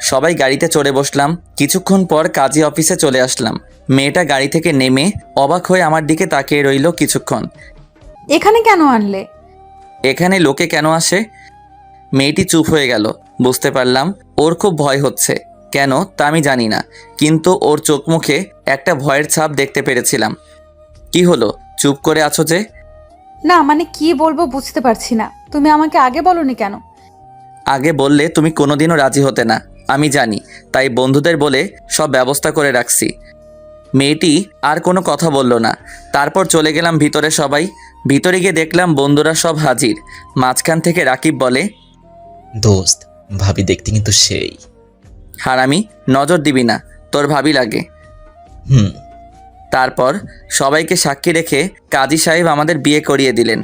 সবাই গাড়িতে চড়ে বসলাম। কিছুক্ষণ পর কাজী অফিসে চলে আসলাম। মেয়েটা গাড়ি থেকে নেমে অবাক হয়ে আমার দিকে তাকিয়ে রইল কিছুক্ষণ। এখানে কেন আনলে? এখানে লোকে কেন আসে? মেয়েটি চুপ হয়ে গেল। বুঝতে পারলাম ওর খুব ভয় হচ্ছে। কেন তা আমি জানি না, কিন্তু ওর চোখ মুখে একটা ভয়ের ছাপ দেখতে পেরেছিলাম। কি হলো, চুপ করে আছো যে? না মানে কি বলবো বুঝতে পারছি না। তুমি আমাকে আগে বলনি কেন? আগে বললে তুমি কোনোদিনও রাজি হতে না, আমি জানি, তাই বন্ধুদের বলে সব ব্যবস্থা করে রাখছি। মেয়েটি আর কোনো কথা বলল না। তারপর চলে গেলাম ভিতরে। সবাই ভিতরে গিয়ে দেখলাম বন্ধুরা সব হাজির। মাঝখান থেকে রাকিব বলে, দোস্ত, ভাবি দেখতে কিন্তু সেই। হারামি, নজর দিবি না, তোর ভাবি লাগে। হুম। তারপর সবাইকে সাক্ষী রেখে কাজী সাহেব আমাদের বিয়ে করিয়ে দিলেন।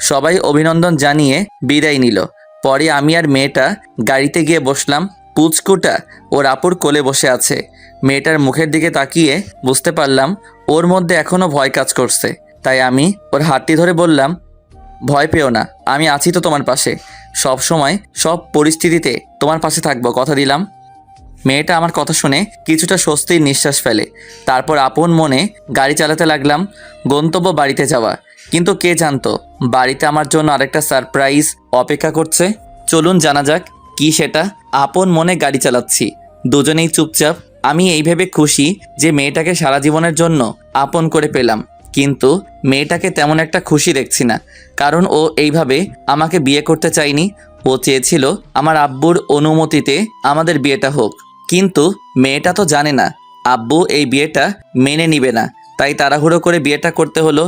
সবাই অভিনন্দন জানিয়ে বিদায় নিল। পরে আমি আর মেয়েটা গাড়িতে গিয়ে বসলাম। পুচকুটা ওর আপুর কোলে বসে আছে। মেয়েটার মুখের দিকে তাকিয়ে বুঝতে পারলাম ওর মধ্যে এখনও ভয় কাজ করছে। তাই আমি ওর হাতটি ধরে বললাম, ভয় পেও না, আমি আছি তো তোমার পাশে। সব সময় সব পরিস্থিতিতে তোমার পাশে থাকবো, কথা দিলাম। মেয়েটা আমার কথা শুনে কিছুটা স্বস্তির নিঃশ্বাস ফেলে। তারপর আপন মনে গাড়ি চালাতে লাগলাম, গন্তব্য বাড়িতে যাওয়া। কিন্তু কে জানতো বাড়িতে আমার জন্য আরেকটা সারপ্রাইজ অপেক্ষা করছে। চলুন জানা যাক কি সেটা। আপন মনে গাড়ি চালাচ্ছি, দুজনেই চুপচাপ। আমি এই ভেবে খুশি যে মেয়েটাকে সারা জীবনের জন্য আপন করে পেলাম, কিন্তু মেয়েটাকে তেমন একটা খুশি দেখছি না, কারণ ও এইভাবে আমাকে বিয়ে করতে চায়নি। ও চেয়েছিল আমার আব্বুর অনুমতিতে আমাদের বিয়েটা হোক, কিন্তু মেয়েটা তো জানে না আব্বু এই বিয়েটা মেনে নিবে না, তাই তাড়াহুড়ো করে বিয়েটা করতে হলো।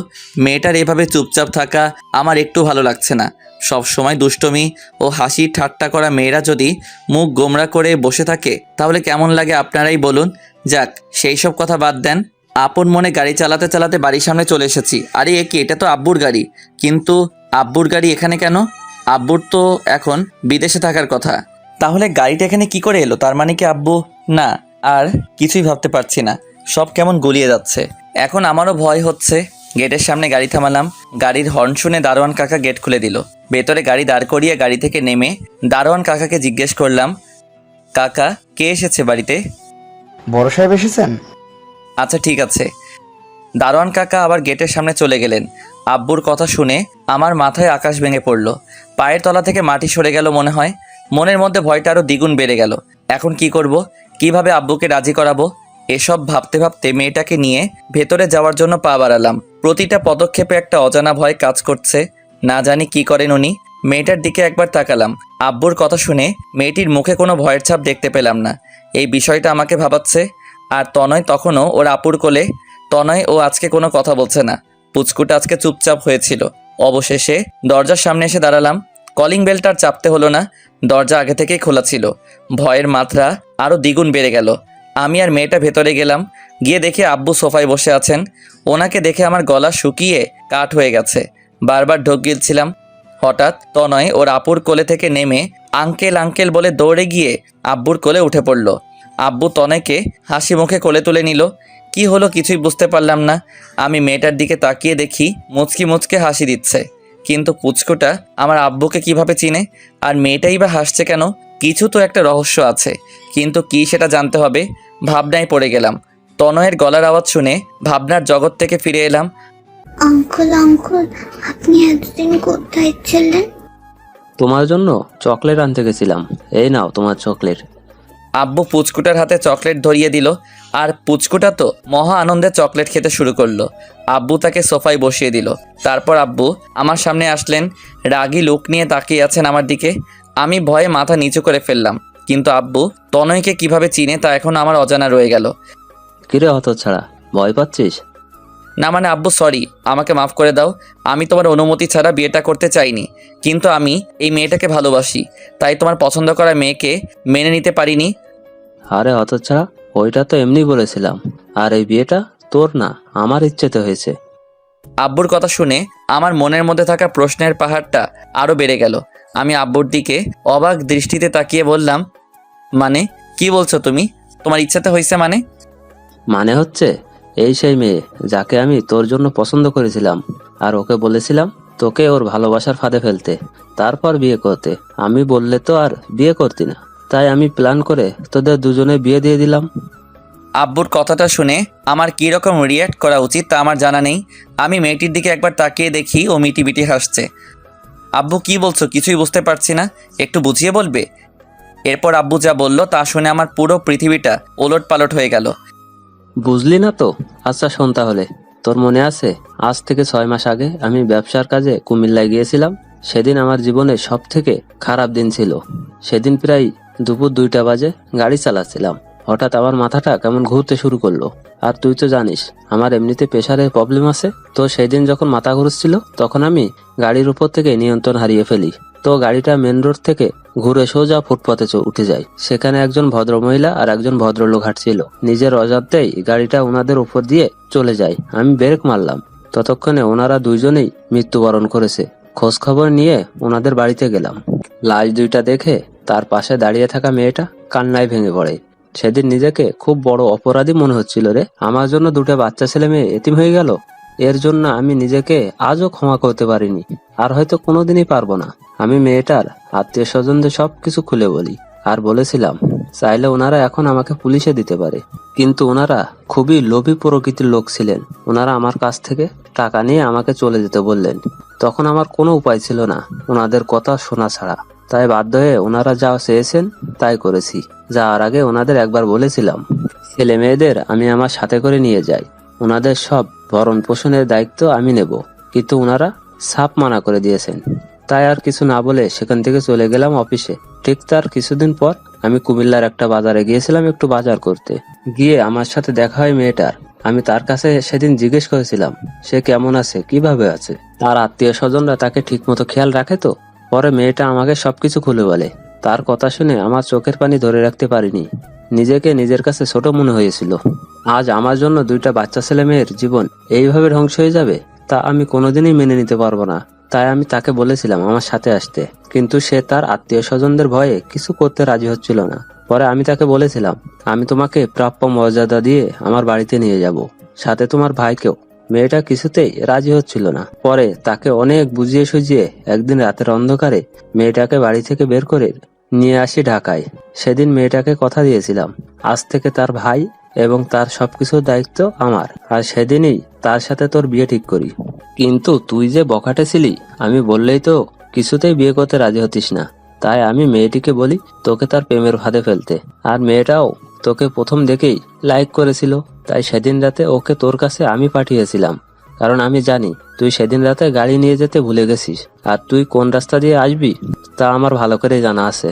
মেয়েটার এভাবে চুপচাপ থাকা আমার একটু ভালো লাগছে না। সব সময় দুষ্টমি ও হাসি ঠাট্টা করা মেয়েরা যদি মুখ গোমড়া করে বসে থাকে তাহলে কেমন লাগে আপনারাই বলুন। যাক, সেই সব কথা বাদ দেন। আপন মনে গাড়ি চালাতে চালাতে বাড়ির সামনে চলে এসেছি। আরে এ কি, এটা তো আব্বুর গাড়ি। কিন্তু আব্বুর গাড়ি এখানে কেন? আব্বুর তো এখন বিদেশে থাকার কথা। তাহলে গাড়িটা এখানে কি করে এলো? তার মানে কি আব্বু? না, আর কিছুই ভাবতে পারছি না, সব কেমন গুলিয়ে যাচ্ছে। এখন আমারও ভয় হচ্ছে। গেটের সামনে গাড়ি থামালাম। গাড়ির হর্ন শুনে দারোয়ান কাকা গেট খুলে দিল। ভেতরে গাড়ি দাঁড় করিয়ে গাড়ি থেকে নেমে দারোয়ান কাকাকে জিজ্ঞেস করলাম, কাকা কে এসেছে বাড়িতে? বড় সাহেব এসেছেন? আচ্ছা ঠিক আছে। দারোয়ান কাকা আবার গেটের সামনে চলে গেলেন। আব্বুর কথা শুনে আমার মাথায় আকাশ ভেঙে পড়ল। পায়ের তলা থেকে মাটি সরে গেল মনে হয়। মনের মধ্যে ভয়টা আরও দ্বিগুণ বেড়ে গেল। এখন কি করব? কিভাবে আব্বুকে রাজি করাবো? এসব ভাবতে ভাবতে মেয়েটাকে নিয়ে ভেতরে যাওয়ার জন্য পা বাড়ালাম। প্রতিটা পদক্ষেপে একটা অজানা ভয় কাজ করছে। না জানি কি করেন উনি। মেয়েটার দিকে একবার তাকালাম। আব্বুর কথা শুনে মেয়েটির মুখে কোনো ভয়ের ছাপ দেখতে পেলাম না। এই বিষয়টা আমাকে ভাবাচ্ছে। আর তনয় তখনও ওর আপুর কোলে। তনয় ও আজকে কোনো কথা বলছে না। পুচকুটা আজকে চুপচাপ হয়েছিল। অবশেষে দরজার সামনে এসে দাঁড়ালাম। কলিং বেলটার চাপতে হলো না, দরজা আগে থেকেই খোলা ছিল। ভয়ের মাত্রা আরও দ্বিগুণ বেড়ে গেল। আমি আর মেয়েটা ভেতরে গেলাম। গিয়ে দেখে আব্বু সোফায় বসে আছেন। ওনাকে দেখে আমার গলা শুকিয়ে কাঠ হয়ে গেছে। বারবার ঢোক গিলছিলাম। হঠাৎ তনয় ওর আপুর কোলে থেকে নেমে আঙ্কেল আঙ্কেল বলে দৌড়ে গিয়ে আব্বুর কোলে উঠে পড়ল। আব্বু তনয়কে হাসি মুখে কোলে তুলে নিল। কি হলো কিছুই বুঝতে পারলাম না। আমি মেয়েটার দিকে তাকিয়ে দেখি মুচকি মুচকে হাসি দিচ্ছে। কিন্তু পুচকুটা আমার আব্বুকে কিভাবে চিনে? আর মেয়েটাই বা হাসছে কেন? কিছু তো একটা রহস্য আছে, কিন্তু কি সেটা জানতে হবে। ভাবনায় পড়ে গেলাম। তনয়ের গলার আওয়াজ শুনে ভাবনার জগৎ থেকে ফিরে এলাম। আঙ্কুল আঙ্কুল, আপনি এতদিন কোথায় ছিলেন? তোমার জন্য চকলেট আনতে গেছিলাম, এই নাও তোমার চকলেট। আব্বু পুচকুটার হাতে চকলেট ধরিয়ে দিল। আর পুচকুটা তো মহা আনন্দে চকলেট খেতে শুরু করলো। আব্বু তাকে সোফায় বসিয়ে দিল। তারপর আব্বু আমার সামনে আসলেন। রাগী লোক নিয়ে তাকিয়ে আছেন আমার দিকে। আমি ভয়ে মাথা নিচু করে ফেললাম। কিন্তু আব্বু তনয়কে কিভাবে চিনে তা এখন আমার অজানা রয়ে গেল। কিরে হতচ্ছাড়া, ভয় পাচ্ছিস? না মানে আব্বু সরি, আমাকে মাফ করে দাও। আমি তোমার অনুমতি ছাড়া বিয়েটা করতে চাইনি, কিন্তু আমি এই মেয়েটাকে ভালোবাসি, তাই তোমার পছন্দ করা মেয়েকে মেনে নিতে পারিনি। আরে হতচ্ছাড়া, ওইটা তো এমনি বলেছিলাম। আর এই বিয়েটা তোর না, আমার ইচ্ছেতে হয়েছে। আব্বুর কথা শুনে আমার মনের মধ্যে থাকা প্রশ্নের পাহাড়টা আরও বেড়ে গেল। আমি আব্বুর দিকে অবাক দৃষ্টিতে তাকিয়ে বললাম, মানে কি বলছো তুমি? তোমার ইচ্ছাতে হয়েছে মানে? মানে হচ্ছে এই সেই মেয়ে যাকে আমি তোর জন্য পছন্দ করেছিলাম, আর ওকে বলেছিলাম তোকে ওর ভালোবাসার ফাঁদে ফেলতে, তারপর বিয়ে করতে। আমি বললে তো আর বিয়ে করতি না, তাই আমি প্ল্যান করে তোদের দুজনে বিয়ে দিয়ে দিলাম। আব্বুর কথাটা শুনে আমার কী রকম রিয়্যাক্ট করা উচিত তা আমার জানা নেই। আমি মেয়েটির দিকে একবার তাকিয়ে দেখি ও মিটিমিটি হাসছে। আব্বু কি বলছো? কিছুই বুঝতে পারছি না, একটু বুঝিয়ে বলবে? এরপর আব্বু যা বলল তা শুনে আমার পুরো পৃথিবীটা ওলট পালট হয়ে গেল। বুঝলি না তো? আচ্ছা শোন তাহলে। তোর মনে আছে আজ থেকে 6 মাস আগে আমি ব্যবসার কাজে কুমিল্লায় গিয়েছিলাম? সেদিন আমার জীবনে সব থেকে খারাপ দিন ছিল। সেদিন প্রায় দুপুর 2টা বাজে গাড়ি চালাচ্ছিলাম। হঠাৎ আমার মাথাটা কেমন ঘুরতে শুরু করলো। আর তুই তো জানিস আমার এমনিতে প্রেশারের প্রবলেম আছে। তো সেদিন যখন মাথা ঘুরছিল তখন আমি গাড়ির উপর থেকে নিয়ন্ত্রণ হারিয়ে ফেলি। তো গাড়িটা মেন রোড থেকে ঘুরে সোজা ফুটপাতে উঠে যায়। সেখানে একজন ভদ্রমহিলা আর একজন ভদ্রলোক হাঁটছিল। নিজের অজান্তেই গাড়িটা ওনাদের উপর দিয়ে চলে যায়। আমি ব্রেক মারলাম, ততক্ষণে ওনারা দুইজনেই মৃত্যুবরণ করেছে। খোঁজ খবর নিয়ে ওনাদের বাড়িতে গেলাম। লাশ দুইটা দেখে তার পাশে দাঁড়িয়ে থাকা মেয়েটা কান্নায় ভেঙে পড়ে। সেদিন নিজেকে খুব বড় অপরাধী মনে হচ্ছিল রে। আমার জন্য 2টা বাচ্চা ছেলে মেয়ে এতিম হয়ে গেল। এর জন্য আমি নিজেকে আজও ক্ষমা করতে পারিনি, আর হয়তো কোনোদিনই পারবো না। আমি মেয়েটার আত্মীয় স্বজনদের সবকিছু খুলে বলি আর বলেছিলাম চাইলে ওনারা এখন আমাকে পুলিশে দিতে পারে। কিন্তু ওনারা খুবই লোভী প্রকৃতির লোক ছিলেন। ওনারা আমার কাছ থেকে টাকা নিয়ে আমাকে চলে যেতে বললেন। তখন আমার কোনো উপায় ছিল না ওনাদের কথা শোনা ছাড়া। তাই বাধ্য হয়ে ওনারা যা চেয়েছেন তাই করেছি। যাওয়ার আগে ওনাদের একবার বলেছিলাম ছেলে মেয়েদের আমি আমার সাথে করে নিয়ে যাই, ওনাদের সব ভরণ পোষণের দায়িত্ব আমি নেব। কিন্তু ওনারা সাপ মানা করে দিয়েছেন। তাই আর কিছু না বলে সেখান থেকে চলে গেলাম অফিসে। ঠিক তার কিছুদিন পর আমি কুমিল্লার একটা বাজারে গিয়েছিলাম একটু বাজার করতে। গিয়ে আমার সাথে দেখা হয় মেয়েটার। আমি তার কাছে সেদিন জিজ্ঞেস করেছিলাম সে কেমন আছে, কিভাবে আছে। তার আত্মীয় স্বজনরা তাকে ঠিক মতো খেয়াল রাখে তো? পরে মেয়েটা আমাকে সবকিছু খুলে বলে। তার কথা শুনে আমার চোখের পানি ধরে রাখতে পারিনি। নিজেকে নিজের কাছে ছোট মনে হয়েছিল। আজ আমার জন্য 2টা বাচ্চা ছেলে মেয়ের জীবন এইভাবে ধ্বংস হয়ে যাবে তা আমি কোনোদিনই মেনে নিতে পারবো না। তাই আমি তাকে বলেছিলাম আমার সাথে আসতে, কিন্তু সে তার আত্মীয় স্বজনদের ভয়ে কিছু করতে রাজি হচ্ছিল না। পরে আমি তাকে বলেছিলাম আমি তোমাকে প্রাপ্য মর্যাদা দিয়ে আমার বাড়িতে নিয়ে যাব, সাথে তোমার ভাইকেও। মেয়েটা কিছুতেই রাজি হচ্ছিল না। পরে তাকে অনেক বুঝিয়ে সুঝিয়ে একদিন রাতের অন্ধকারে মেয়েটাকে বাড়ি থেকে বের করে নিয়ে আসি ঢাকায়। সেদিন মেয়েটাকে কথা দিয়েছিলাম আজ থেকে তার ভাই এবং তার সবকিছুর দায়িত্ব আমার, আর সেদিনই তার সাথে তোর বিয়ে ঠিক করি। কিন্তু তুই যে বখাটে ছিলি, আমি বললেই তো কিছুতেই বিয়ে করতে রাজি হতিস না। তাই আমি মেয়েটিকে বলি তোকে তার প্রেমের ফাঁদে ফেলতে। আর মেয়েটাও তোকে প্রথম দেখেই লাইক করেছিল। তাই সেদিন রাতে ওকে তোর কাছে আমি পাঠিয়েছিলাম, কারণ আমি জানি তুই সেদিন রাতে গাড়ি নিয়ে যেতে ভুলে গেছিস। আর তুই কোন রাস্তা দিয়ে আসবি তা আমার ভালো করে জানা আছে।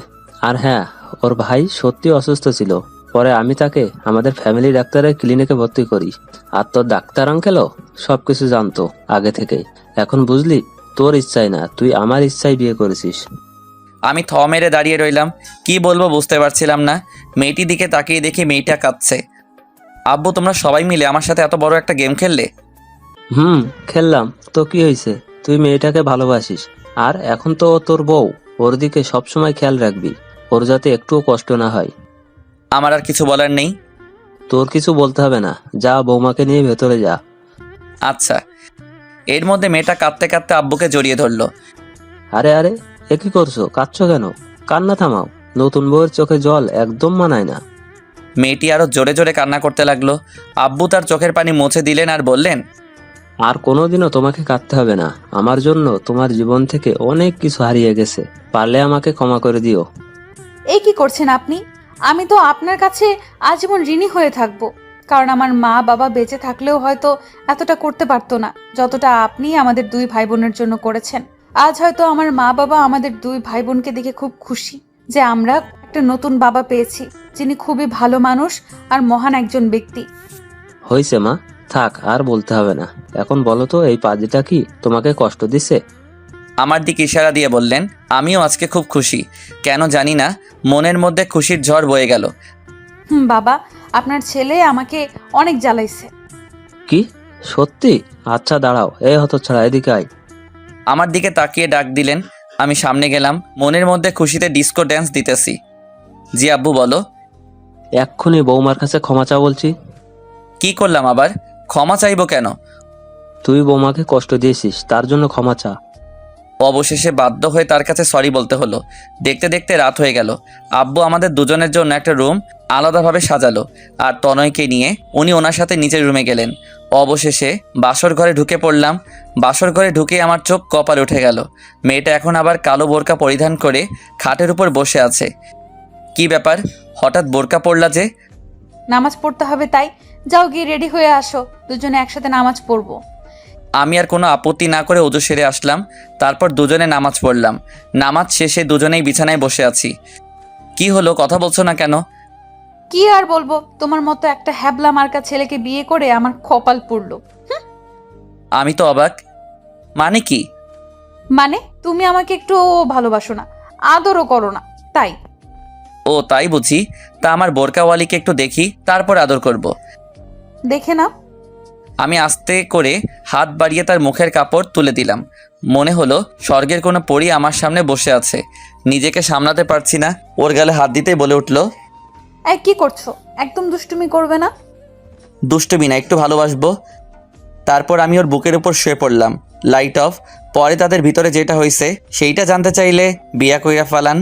আর হ্যাঁ, ওর ভাই সত্যি অসুস্থ ছিল। পরে আমি তাকে আমাদের ফ্যামিলি ডাক্তারের ক্লিনিকে ভর্তি করি। আর তোর ডাক্তার আঙ্কেলও সবকিছু জানতো আগে থেকেই। এখন বুঝলি তোর ইচ্ছাই না, তুই আমার ইচ্ছায় বিয়ে করেছিস। আমি থ মেরে দাঁড়িয়ে রইলাম, কি বলবো বুঝতে পারছিলাম না। মেয়েটির দিকে তাকিয়ে দেখি মেয়েটা কাঁদছে। আব্বু তোমরা সবাই মিলে আমার সাথে এত বড় একটা গেম খেললে? খেললাম তো কি হয়েছে? তুই মেয়েটাকে ভালোবাসিস, আর এখন তো ও তোর বউ। ওর দিকে সবসময় খেয়াল রাখবি, ওর যাতে একটুও কষ্ট না হয়। আমার আর কিছু বলার নেই। তোর কিছু বলতে হবে না, যা বৌমাকে নিয়ে ভেতরে যা। আচ্ছা। এর মধ্যে মেয়েটা কাঁদতে কাঁদতে আব্বুকে জড়িয়ে ধরলো। আরে আরে, এ কি করছো? কাঁদছো কেন? কান্না থামাও, নতুন বউয়ের চোখে জল একদম মানায় না। মেয়েটি আরো জোরে জোরে কান্না করতে লাগলো। আব্বু তার চোখের পানি মুছে দিলেন আর বললেন, আর কোনোদিনও তোমাকে কাঁদতে হবে না। আমার জন্য তোমার জীবন থেকে অনেক কিছু হারিয়ে গেছে, পারলে আমাকে ক্ষমা করে দিও। এই কি করছেন আপনি? আমি তো আপনার কাছে আজীবন ঋণী হয়ে থাকবো, কারণ আমার মা বাবা বেঁচে থাকলেও হয়তো এতটা করতে পারতো না যতটা আপনি আমাদের 2 ভাই বোনের জন্য করেছেন। আজ হয়তো আমার মা বাবা আমাদের 2 ভাই বোনকে দেখে খুব খুশি যে আমরা একটা নতুন বাবা পেয়েছি, যিনি খুবই ভালো মানুষ আর মহান একজন ব্যক্তি। হয়েছে মা, থাক, আর বলতে হবে না। এখন বলো তো এই পাজিটা কি তোমাকে কষ্ট দিছে? আমার দিকে ইশারা দিয়ে বললেন, আমিও আজকে খুব খুশি। কেন জানি না, মনের মধ্যে খুশির ঝড় বয়ে গেল। বাবা, আপনার ছেলে আমাকে অনেক জ্বালাইছে। কি সত্যি? আচ্ছা দাঁড়াও, এ হতচ্ছাড়া এদিকে আয়। আমার দিকে তাকিয়ে ডাক দিলেন। আমি সামনে গেলাম, মনের মধ্যে খুশিতে ডিস্কো ড্যান্স দিতেছি। জি আব্বু বলো। এক্ষুনি বৌমার কাছে ক্ষমা চা বলছি। কি করলাম আবার? ক্ষমা চাইবো কেন? তুই বৌমাকে কষ্ট দিয়েছিস, তার জন্য ক্ষমা চা। অবশেষে বাধ্য হয়ে তার কাছে সরি বলতে হলো। দেখতে দেখতে রাত হয়ে গেল। আব্বু আমাদের দুজনের জন্য একটা রুম আলাদাভাবে সাজালো, আর তনয়কে নিয়ে উনি ওনার সাথে নিচের রুমে গেলেন। অবশেষে বাসর ঘরে ঢুকে পড়লাম। বাসর ঘরে ঢুকে আমার চোখ কপালে উঠে গেল। মেয়েটা এখন আবার কালো বোরকা পরিধান করে খাটের উপর বসে আছে। কি ব্যাপার, হঠাৎ বোরকা পড়লা যে? নামাজ পড়তে হবে তাই। যাও গিয়ে রেডি হয়ে আসো, দুজনে একসাথে নামাজ পড়বো। আমি আর কোনো আপত্তি না করে ওযু সেরে আসলাম। তারপর দুজনে নামাজ পড়লাম। নামাজ শেষে দুজনেই বিছানায় বসে আছি। কি হলো, কথা বলছো না কেন? কি আর বলবো, তোমার মতো একটা হ্যাবলা মার্কা ছেলেকে বিয়ে করে আমার কপাল পুড়লো। আমি তো অবাক। মানে কি? মানে তুমি আমাকে একটু ভালোবাসো না, আদরও করো না, তাই। ও তাই বুঝি। তা আমার বোরকাওয়ালিকে একটু দেখি, তারপর আদর করব। দেখে নাও। আমি আস্তে করে হাত বাড়িয়ে তার মুখের কাপড় তুলে দিলাম। মনে হলো স্বর্গের কোনো পরী আমার সামনে বসে আছে। নিজেকে সামলাতে পারছি না, ওর গালে হাত দিতেই বলে উঠলো, এই কি করছো? একদম দুষ্টুমি করবে না। দুষ্টুমি না, একটু ভালোবাসবো। তারপর আমি ওর বুকের উপর শুয়ে পড়লাম। Light off. পরে তাদের ভিতরে যেটা হয়েছে সেইটা জানতে চাইলে বিয়া কইরা ফালান।